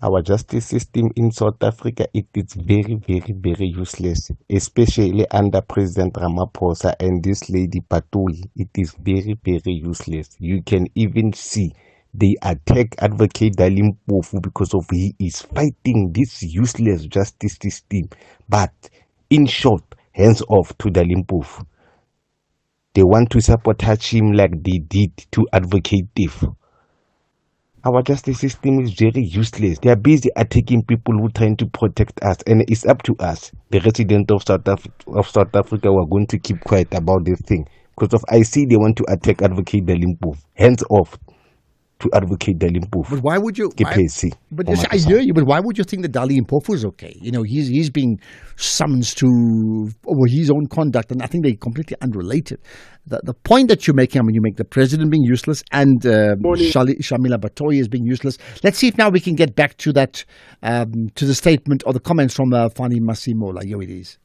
Our justice system in South Africa, it is very, very, very useless, especially under President Ramaphosa and this lady Patuli. It is very, very useless. You can even see they attack Advocate Dalim Mpofu because of he is fighting this useless justice system. But in short, hands off to Dalim Mpofu. They want to sabotage him like they did to Advocate Tiff. Our justice system is very useless. They are busy attacking people who are trying to protect us, and it's up to us, the residents of South Africa, who are going to keep quiet about this thing. Because I see they want to attack Advocate Dalim Mpofu. Hands off. to advocate Dali Mpofu. But why would you? But for yes, I hear you. But why would you think that Dali Mpofu is okay? You know, he's being summoned over his own conduct, and I think they're completely unrelated. The point that you're making, I mean, you make the president being useless and Shamila Batoyi is being useless. Let's see if now we can get back to that, to the statement or the comments from Fani Masimola. Here it is.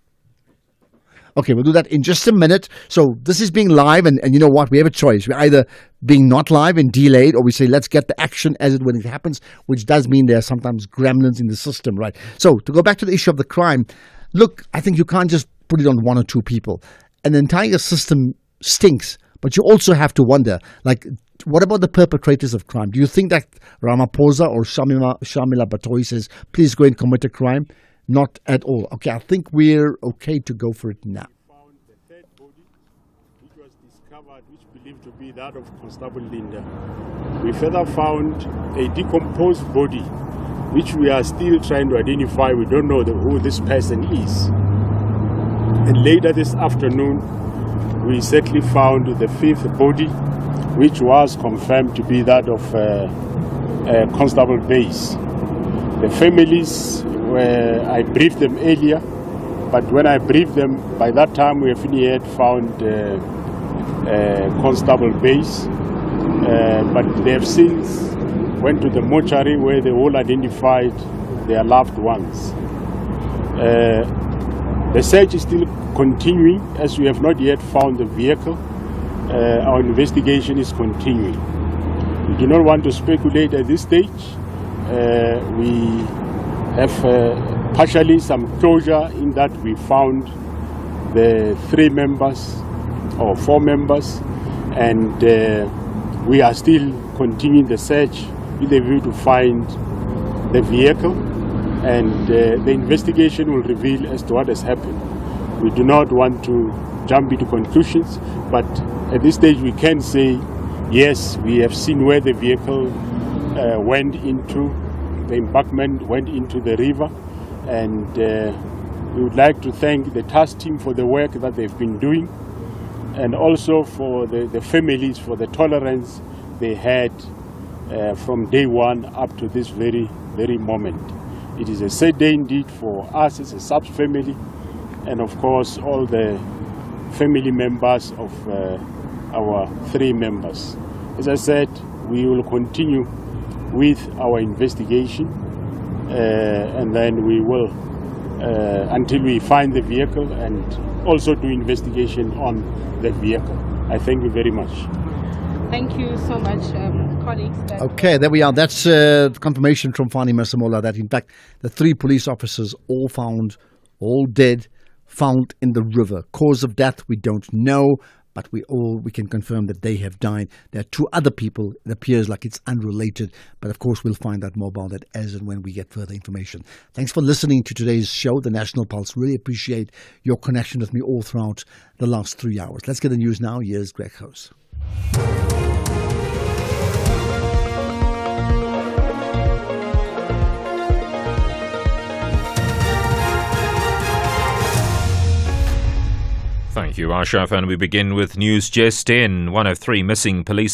Okay, we'll do that in just a minute. So this is being live, and you know what? We have a choice. We're either being not live and delayed, or we say, let's get the action when it happens, which does mean there are sometimes gremlins in the system, right? So to go back to the issue of the crime, look, I think you can't just put it on one or two people. An entire system stinks, but you also have to wonder, like, what about the perpetrators of crime? Do you think that Ramaphosa or Shamila Batoyi says, please go and commit a crime? Not at all. Okay, I think we're okay to go for it now. Found the third body, which was discovered, which believed to be that of Constable Linda. We further found a decomposed body, which we are still trying to identify. We don't know who this person is. And later this afternoon, we certainly found the fifth body, which was confirmed to be that of Constable Base. The families, I briefed them earlier, but when I briefed them, by that time we have yet found Constable Base, but they have since went to the mortuary where they all identified their loved ones. The search is still continuing as we have not yet found the vehicle. Our investigation is continuing. We do not want to speculate at this stage. We have partially some closure in that we found the 3 members or 4 members, and we are still continuing the search with a view to find the vehicle, and the investigation will reveal as to what has happened. We do not want to jump into conclusions, but at this stage we can say yes, we have seen where the vehicle went into. The embankment went into the river, and we would like to thank the task team for the work that they've been doing, and also for the families for the tolerance they had from day one up to this very moment. It is a sad day indeed for us as a sub-family, and of course all the family members of our 3 members. As I said, we will continue with our investigation, and then we will until we find the vehicle and also do investigation on the vehicle. I thank you very much. Thank you so much, colleagues. Okay, there we are. That's confirmation from Fani Masimola that in fact the 3 police officers all dead, found in the river. Cause of death we don't know, but we can confirm that they have died. There are 2 other people. It appears like it's unrelated, but of course we'll find out more about that as and when we get further information. Thanks for listening to today's show, The National Pulse. Really appreciate your connection with me all throughout the last 3 hours. Let's get the news now. Here's Greg House. Thank you, Ashraf, and we begin with news just in. 1 of 3 missing police